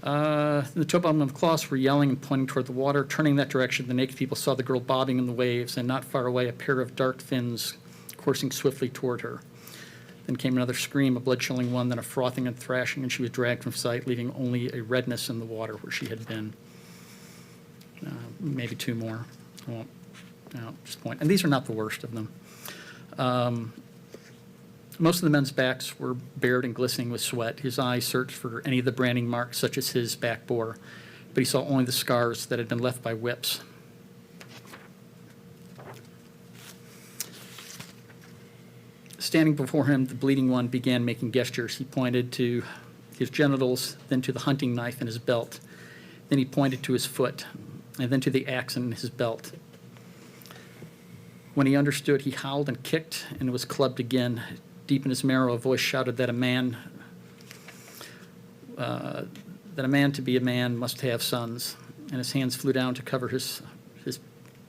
The tobob and the cloths were yelling and pointing toward the water. Turning that direction, the naked people saw the girl bobbing in the waves, and not far away, a pair of dark fins coursing swiftly toward her. Then came another scream, a blood-chilling one, then a frothing and thrashing, and she was dragged from sight, leaving only a redness in the water where she had been. Maybe 2 more. I won't just point. And these are not the worst of them. Most of the men's backs were bared and glistening with sweat. His eyes searched for any of the branding marks such as his back bore, but he saw only the scars that had been left by whips. Standing before him, the bleeding one began making gestures. He pointed to his genitals, then to the hunting knife in his belt. Then he pointed to his foot, and then to the axe in his belt. When he understood, he howled and kicked and was clubbed again. Deep in his marrow, a voice shouted that a man to be a man must have sons. And his hands flew down to cover his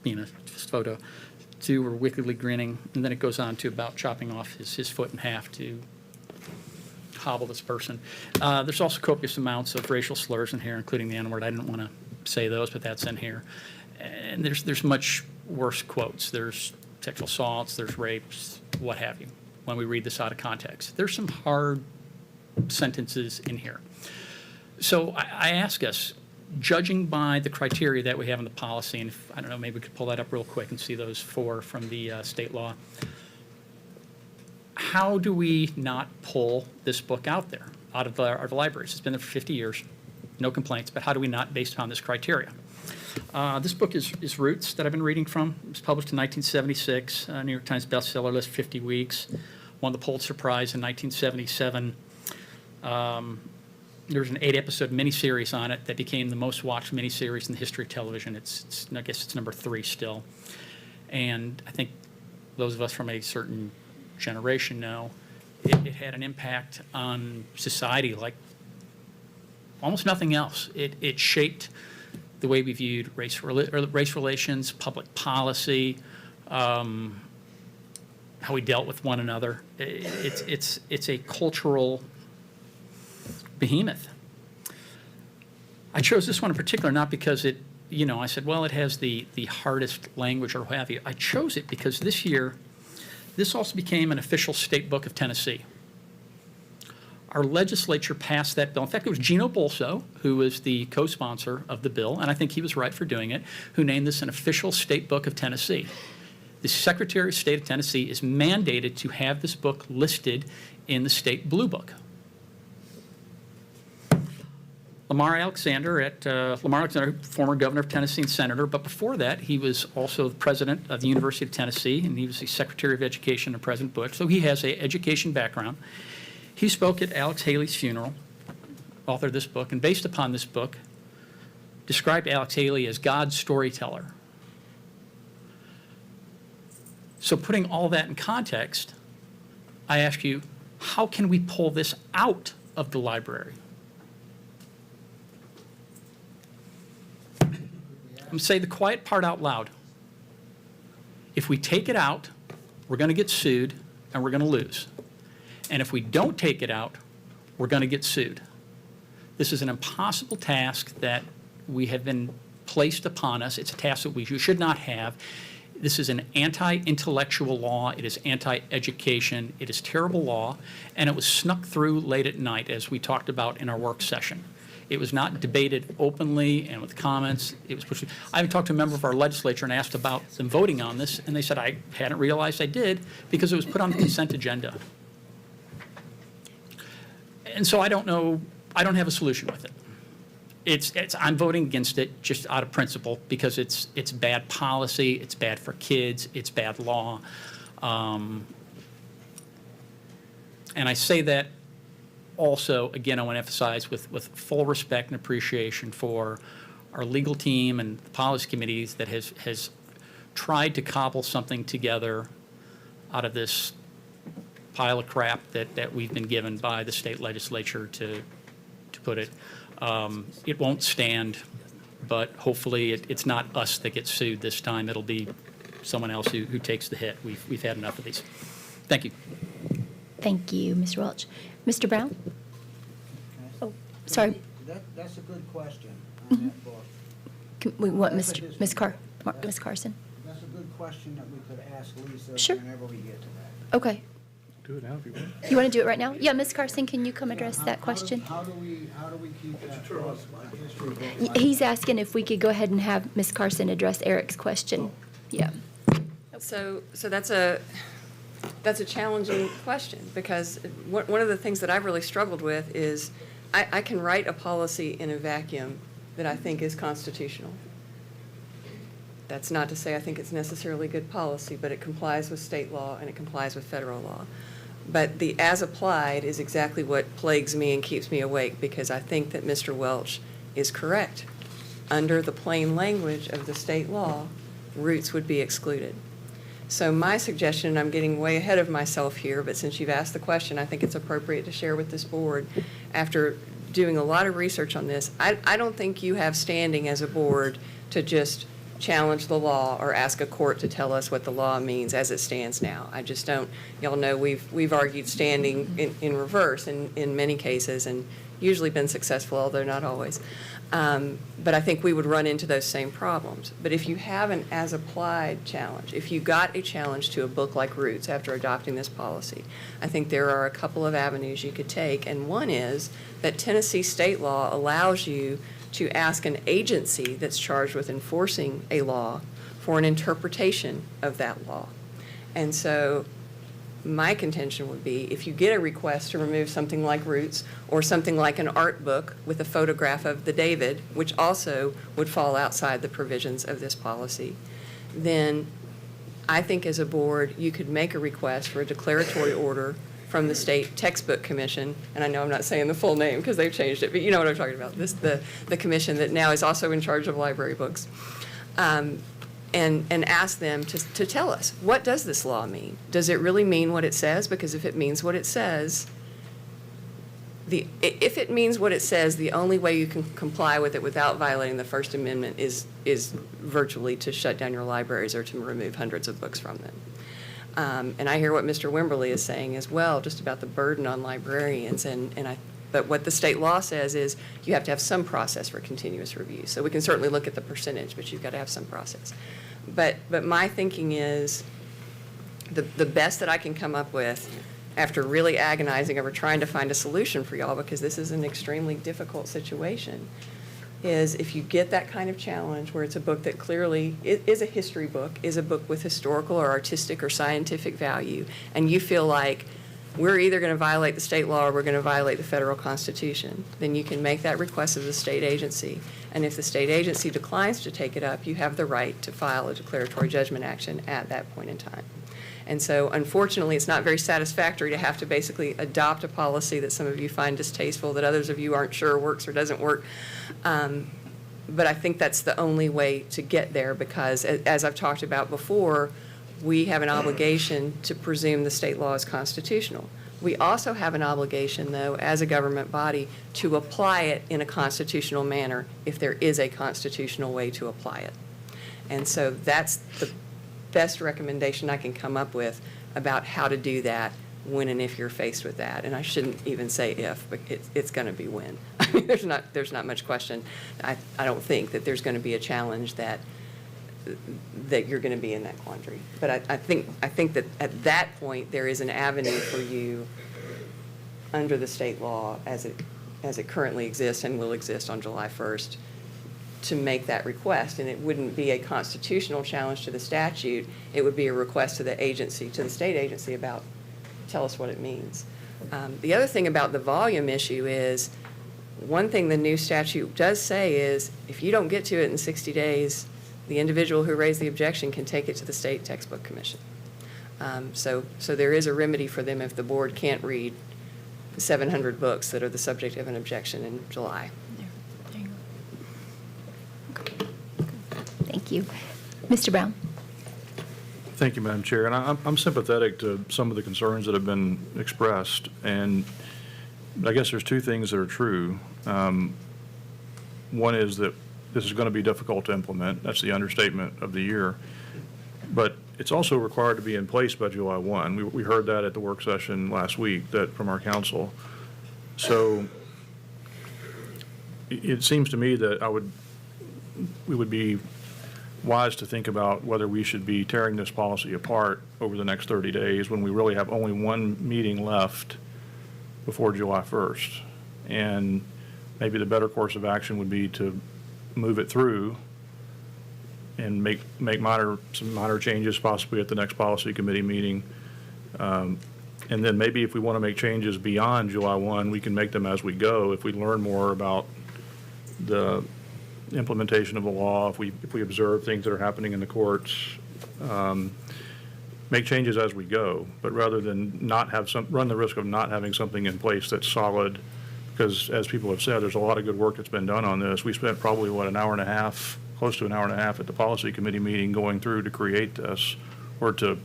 penis, his photo. 2 were wickedly grinning, and then it goes on to about chopping off his foot in half to hobble this person. There's also copious amounts of racial slurs in here, including the N-word. I didn't want to say those, but that's in here. And there's much worse quotes. There's sexual assaults, there's rapes, what have you, when we read this out of context. There's some hard sentences in here. So I ask us, judging by the criteria that we have in the policy, and if, I don't know, maybe we could pull that up real quick and see those 4 from the state law. How do we not pull this book out there, out of our libraries? It's been there for 50 years, no complaints, but how do we not, based upon this criteria? This book is Roots that I've been reading from. It was published in 1976, New York Times bestseller list, 50 weeks. Won the Pulitzer Prize in 1977. There was an 8-episode miniseries on it that became the most watched miniseries in the history of television. I guess it's number 3 still. And I think those of us from a certain generation know it had an impact on society like almost nothing else. It shaped the way we viewed race relations, public policy, how we dealt with one another. It's a cultural behemoth. I chose this one in particular not because I said, well, it has the hardest language or what have you. I chose it because this year, this also became an official state book of Tennessee. Our legislature passed that bill. In fact, it was Gino Bolso, who was the co-sponsor of the bill, and I think he was right for doing it, who named this an official state book of Tennessee. The Secretary of State of Tennessee is mandated to have this book listed in the state blue book. Lamar Alexander, former governor of Tennessee and senator, but before that, he was also the president of the University of Tennessee, and he was the Secretary of Education under President Bush, so he has an education background. He spoke at Alex Haley's funeral, authored this book, and based upon this book, described Alex Haley as God's storyteller. So putting all that in context, I ask you, how can we pull this out of the library? I'm going to say the quiet part out loud. If we take it out, we're going to get sued and we're going to lose. And if we don't take it out, we're going to get sued. This is an impossible task that we have been placed upon us. It's a task that we should not have. This is an anti-intellectual law. It is anti-education. It is terrible law. And it was snuck through late at night, as we talked about in our work session. It was not debated openly and with comments. It was pushed. I even talked to a member of our legislature and asked about them voting on this, and they said, I hadn't realized I did because it was put on the consent agenda. And so I don't know, I don't have a solution with it. I'm voting against it just out of principle because it's bad policy, it's bad for kids, it's bad law. And I say that also, again, I want to emphasize with full respect and appreciation for our legal team and the policy committees that has tried to cobble something together out of this pile of crap that we've been given by the state legislature, to put it. It won't stand, but hopefully it's not us that gets sued this time. It'll be someone else who takes the hit. We've had enough of these. Thank you. Thank you, Mr. Welch. Mr. Brown? Oh, sorry. That's a good question on that book. We want Ms. Ms. Carson. That's a good question that we could ask Lisa Sure. whenever we get to that. Okay. Do it now if you want. You want to do it right now? Yeah, Ms. Carson, can you come address that question? How do we keep that history book? He's asking if we could go ahead and have Ms. Carson address Eric's question. Yeah. So that's a challenging question, because one of the things that I've really struggled with is I can write a policy in a vacuum that I think is constitutional. That's not to say I think it's necessarily good policy, but it complies with state law and it complies with federal law. But the as applied is exactly what plagues me and keeps me awake, because I think that Mr. Welch is correct. Under the plain language of the state law, roots would be excluded. So my suggestion, and I'm getting way ahead of myself here, but since you've asked the question, I think it's appropriate to share with this board. After doing a lot of research on this, I don't think you have standing as a board to just challenge the law or ask a court to tell us what the law means as it stands now. I just don't. Y'all know we've argued standing in reverse in many cases, and usually been successful, although not always. But I think we would run into those same problems. But if you have an as-applied challenge, if you got a challenge to a book like Roots after adopting this policy, I think there are a couple of avenues you could take. And one is that Tennessee state law allows you to ask an agency that's charged with enforcing a law for an interpretation of that law. And so my contention would be, if you get a request to remove something like Roots or something like an art book with a photograph of the David, which also would fall outside the provisions of this policy, then I think as a board, you could make a request for a declaratory order from the State Textbook Commission, and I know I'm not saying the full name because they've changed it, but you know what I'm talking about, the commission that now is also in charge of library books, and ask them to tell us, what does this law mean? Does it really mean what it says? Because if it means what it says, the only way you can comply with it without violating the First Amendment is virtually to shut down your libraries or to remove hundreds of books from them. And I hear what Mr. Wimberly is saying as well, just about the burden on librarians. But what the state law says is you have to have some process for continuous review. So we can certainly look at the percentage, but you've got to have some process. But my thinking is the best that I can come up with after really agonizing over trying to find a solution for y'all, because this is an extremely difficult situation, is if you get that kind of challenge where it's a book that clearly is a history book, is a book with historical or artistic or scientific value, and you feel like we're either going to violate the state law or we're going to violate the federal constitution, then you can make that request of the state agency. And if the state agency declines to take it up, you have the right to file a declaratory judgment action at that point in time. And so, unfortunately, it's not very satisfactory to have to basically adopt a policy that some of you find distasteful, that others of you aren't sure works or doesn't work. But I think that's the only way to get there, because, as I've talked about before, we have an obligation to presume the state law is constitutional. We also have an obligation, though, as a government body, to apply it in a constitutional manner if there is a constitutional way to apply it. And so that's the best recommendation I can come up with about how to do that when and if you're faced with that. And I shouldn't even say if, but it's going to be when. I mean, there's not much question. I don't think that there's going to be a challenge that you're going to be in that quandary. But I think that at that point there is an avenue for you under the state law as it currently exists and will exist on July 1st to make that request. And it wouldn't be a constitutional challenge to the statute. It would be a request to the agency, to the state agency, about tell us what it means. The other thing about the volume issue is, one thing the new statute does say is if you don't get to it in 60 days, the individual who raised the objection can take it to the State Textbook Commission. So there is a remedy for them if the board can't read 700 books that are the subject of an objection in July. There you go. Thank you. Mr. Brown. Thank you, Madam Chair. And I'm sympathetic to some of the concerns that have been expressed. And I guess there's two things that are true. One is that this is going to be difficult to implement. That's the understatement of the year. But it's also required to be in place by July 1. We heard that at the work session last week from our council. So it seems to me that we would be wise to think about whether we should be tearing this policy apart over the next 30 days when we really have only one meeting left before July 1st. And maybe the better course of action would be to move it through and make some minor changes possibly at the next policy committee meeting. And then maybe if we want to make changes beyond July 1, we can make them as we go. If we learn more about the implementation of the law, if we observe things that are happening in the courts, make changes as we go, but rather than run the risk of not having something in place that's solid, because as people have said, there's a lot of good work that's been done on this. We spent probably, an hour and a half, close to an hour and a half at the policy committee meeting going through to create this, or to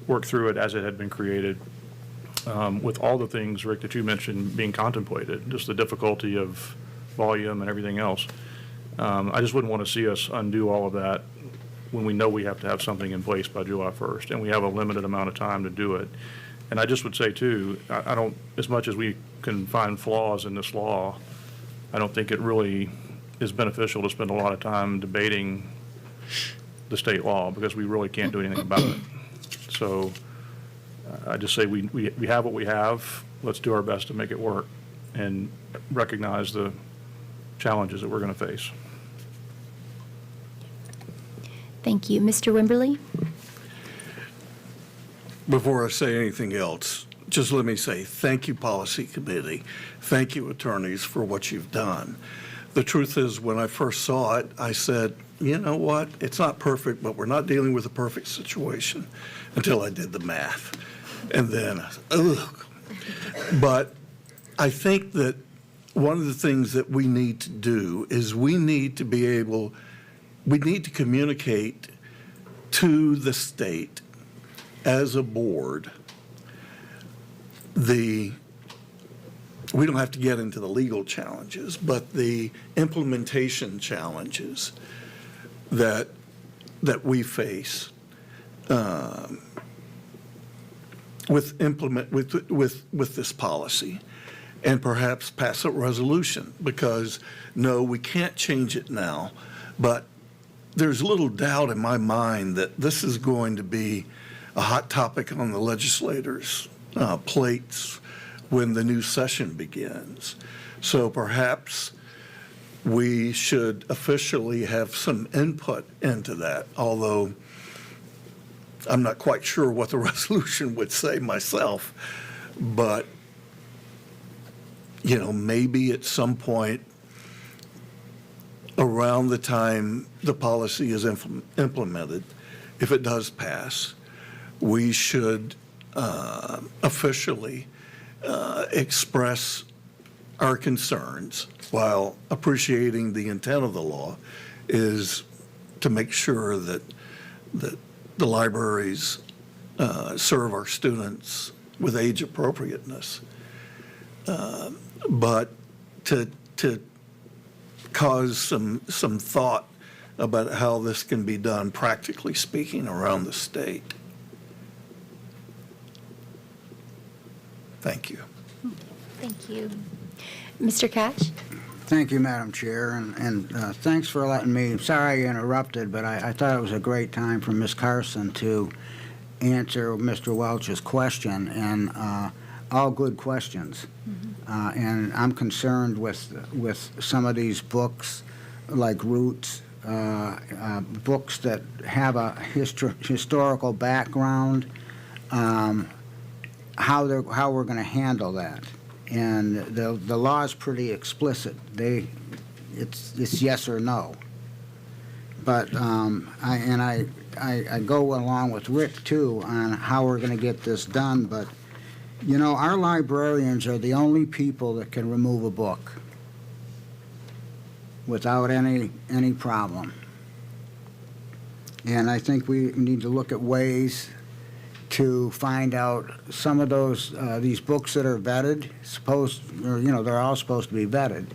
work through it as it had been created, with all the things, Rick, that you mentioned being contemplated, just the difficulty of volume and everything else. I just wouldn't want to see us undo all of that when we know we have to have something in place by July 1st, and we have a limited amount of time to do it. And I just would say, too, I don't, as much as we can find flaws in this law, I don't think it really is beneficial to spend a lot of time debating the state law, because we really can't do anything about it. So I just say we have what we have. Let's do our best to make it work and recognize the challenges that we're going to face. Thank you. Mr. Wimberly? before I say anything else, just let me say thank you, Policy Committee. Thank you, attorneys, for what you've done. The truth is, when I first saw it, I said, you know what? It's not perfect, but we're not dealing with a perfect situation until I did the math. And then, ugh. But I think that one of the things that we need to do is we need to communicate to the state as a board. We don't have to get into the legal challenges, but the implementation challenges that we face with this policy, and perhaps pass a resolution, because no, we can't change it now, but there's little doubt in my mind that this is going to be a hot topic on the legislators' plates when the new session begins. So perhaps we should officially have some input into that, although I'm not quite sure what the resolution would say myself. But, you know, maybe at some point around the time the policy is implemented, if it does pass, we should officially express our concerns, while appreciating the intent of the law is to make sure that the libraries serve our students with age appropriateness. But to cause some thought about how this can be done, practically speaking, around the state. Thank you. Thank you. Mr. Cash? Thank you, Madam Chair, and thanks for letting me, sorry I interrupted, but I thought it was a great time for Ms. Carson to answer Mr. Welch's question, and all good questions. And I'm concerned with some of these books, like Roots, books that have a historical background, how we're going to handle that. And the law is pretty explicit. It's yes or no. But I go along with Rick too on how we're going to get this done. But you know, our librarians are the only people that can remove a book without any problem. And I think we need to look at ways to find out some of these books that are vetted, they're all supposed to be vetted.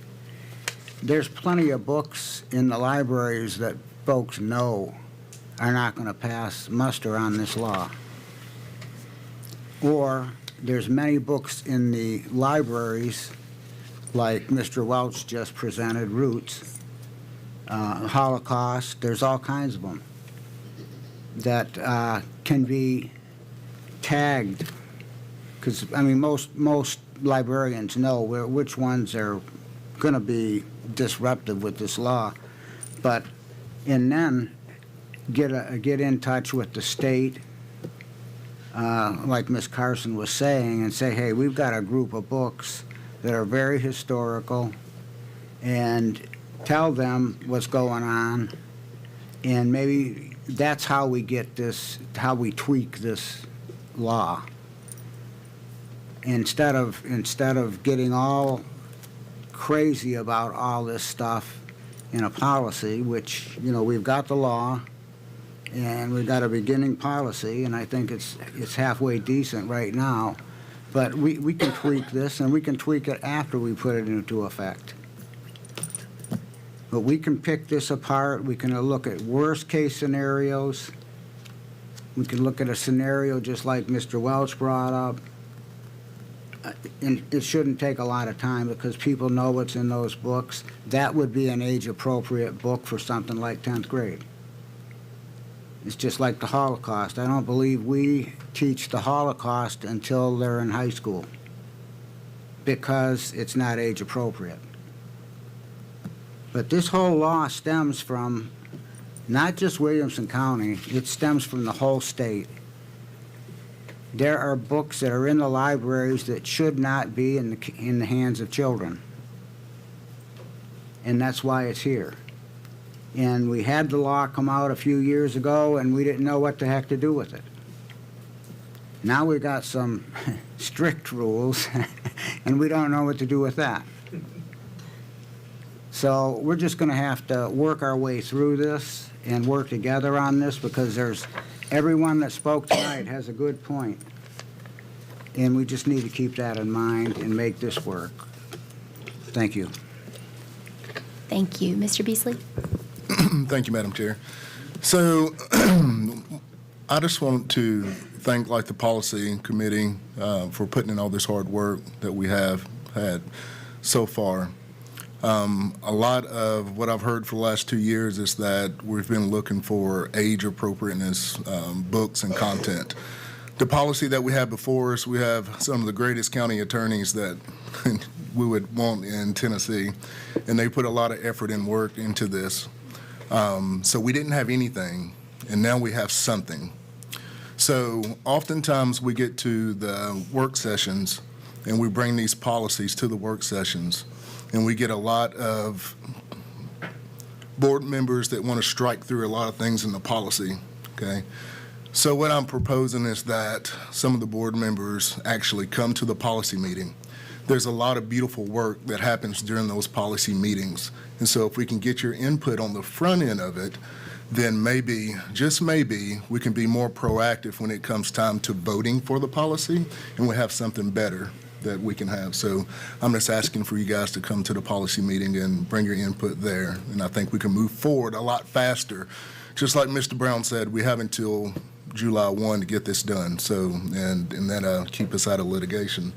There's plenty of books in the libraries that folks know are not going to pass muster on this law. Or there's many books in the libraries, like Mr. Welch just presented, Roots, Holocaust, there's all kinds of them that can be tagged, because I mean most librarians know which ones are going to be disruptive with this law, and then get in touch with the state, like Ms. Carson was saying, and say, hey, we've got a group of books that are very historical, and tell them what's going on, and maybe that's how we get this, how we tweak this law, instead of getting all crazy about all this stuff in a policy, which, you know, we've got the law and we've got a beginning policy, and I think it's halfway decent right now, but we can tweak this, and we can tweak it after we put it into effect. But we can pick this apart. We can look at worst case scenarios. We can look at a scenario just like Mr. Welch brought up. And it shouldn't take a lot of time because people know what's in those books. That would be an age-appropriate book for something like 10th grade. It's just like the Holocaust. I don't believe we teach the Holocaust until they're in high school because it's not age-appropriate. But this whole law stems from not just Williamson County, it stems from the whole state. There are books that are in the libraries that should not be in the hands of children. And that's why it's here. And we had the law come out a few years ago, and we didn't know what the heck to do with it. Now we got some strict rules, and we don't know what to do with that. So we're just going to have to work our way through this and work together on this, because everyone that spoke tonight has a good point. And we just need to keep that in mind and make this work. Thank you. Thank you. Mr. Beasley? Thank you, Madam Chair. So I just want to thank the policy committee for putting in all this hard work that we have had so far. A lot of what I've heard for the last 2 years is that we've been looking for age appropriateness books and content. The policy that we have before us, we have some of the greatest county attorneys that we would want in Tennessee, and they put a lot of effort and work into this. So we didn't have anything, and now we have something. So oftentimes we get to the work sessions, and we bring these policies to the work sessions, and we get a lot of board members that want to strike through a lot of things in the policy, okay? So what I'm proposing is that some of the board members actually come to the policy meeting. There's a lot of beautiful work that happens during those policy meetings. And so if we can get your input on the front end of it, then maybe, just maybe, we can be more proactive when it comes time to voting for the policy, and we have something better that we can have. So I'm just asking for you guys to come to the policy meeting and bring your input there. And I think we can move forward a lot faster. Just like Mr. Brown said, we have until July 1 to get this done. So, and that'll keep us out of litigation.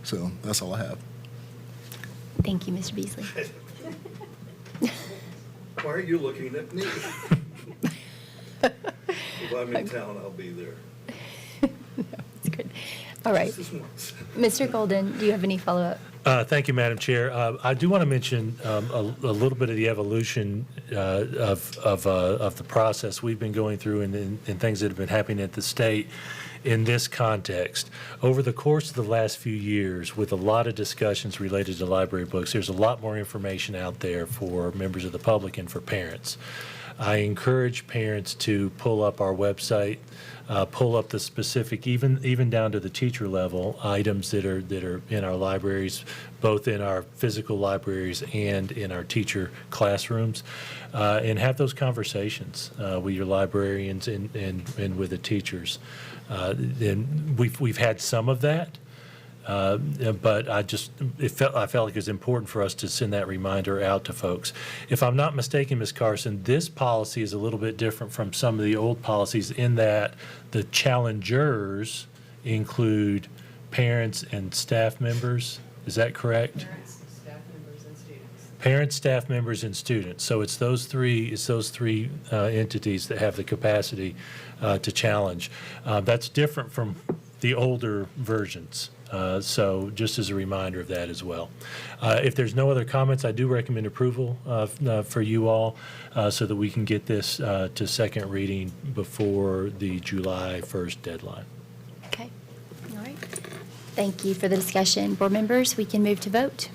So that's all I have. Thank you, Mr. Beasley. Why are you looking at me? If I'm in town, I'll be there. That's good. All right. Mr. Golden, do you have any follow-up? Thank you, Madam Chair. I do want to mention a little bit of the evolution of the process we've been going through and things that have been happening at the state in this context. Over the course of the last few years, with a lot of discussions related to library books, there's a lot more information out there for members of the public and for parents. I encourage parents to pull up our website, pull up the specific, even down to the teacher level, items that are in our libraries, both in our physical libraries and in our teacher classrooms, and have those conversations with your librarians and with the teachers. And we've had some of that. But I felt like it was important for us to send that reminder out to folks. If I'm not mistaken, Ms. Carson, this policy is a little bit different from some of the old policies in that the challengers include parents and staff members. Is that correct? Parents, staff members, and students. Parents, staff members, and students. So it's those three entities that have the capacity to challenge. That's different from the older versions. So just as a reminder of that as well. If there's no other comments, I do recommend approval for you all so that we can get this to second reading before the July 1st deadline. Okay. All right. Thank you for the discussion. Board members, we can move to vote.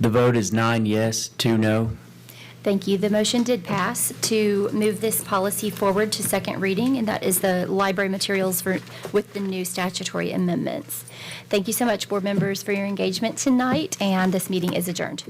The vote is 9 yes, 2 no. Thank you. The motion did pass to move this policy forward to second reading, and that is the library materials with the new statutory amendments. Thank you so much, board members, for your engagement tonight, and this meeting is adjourned.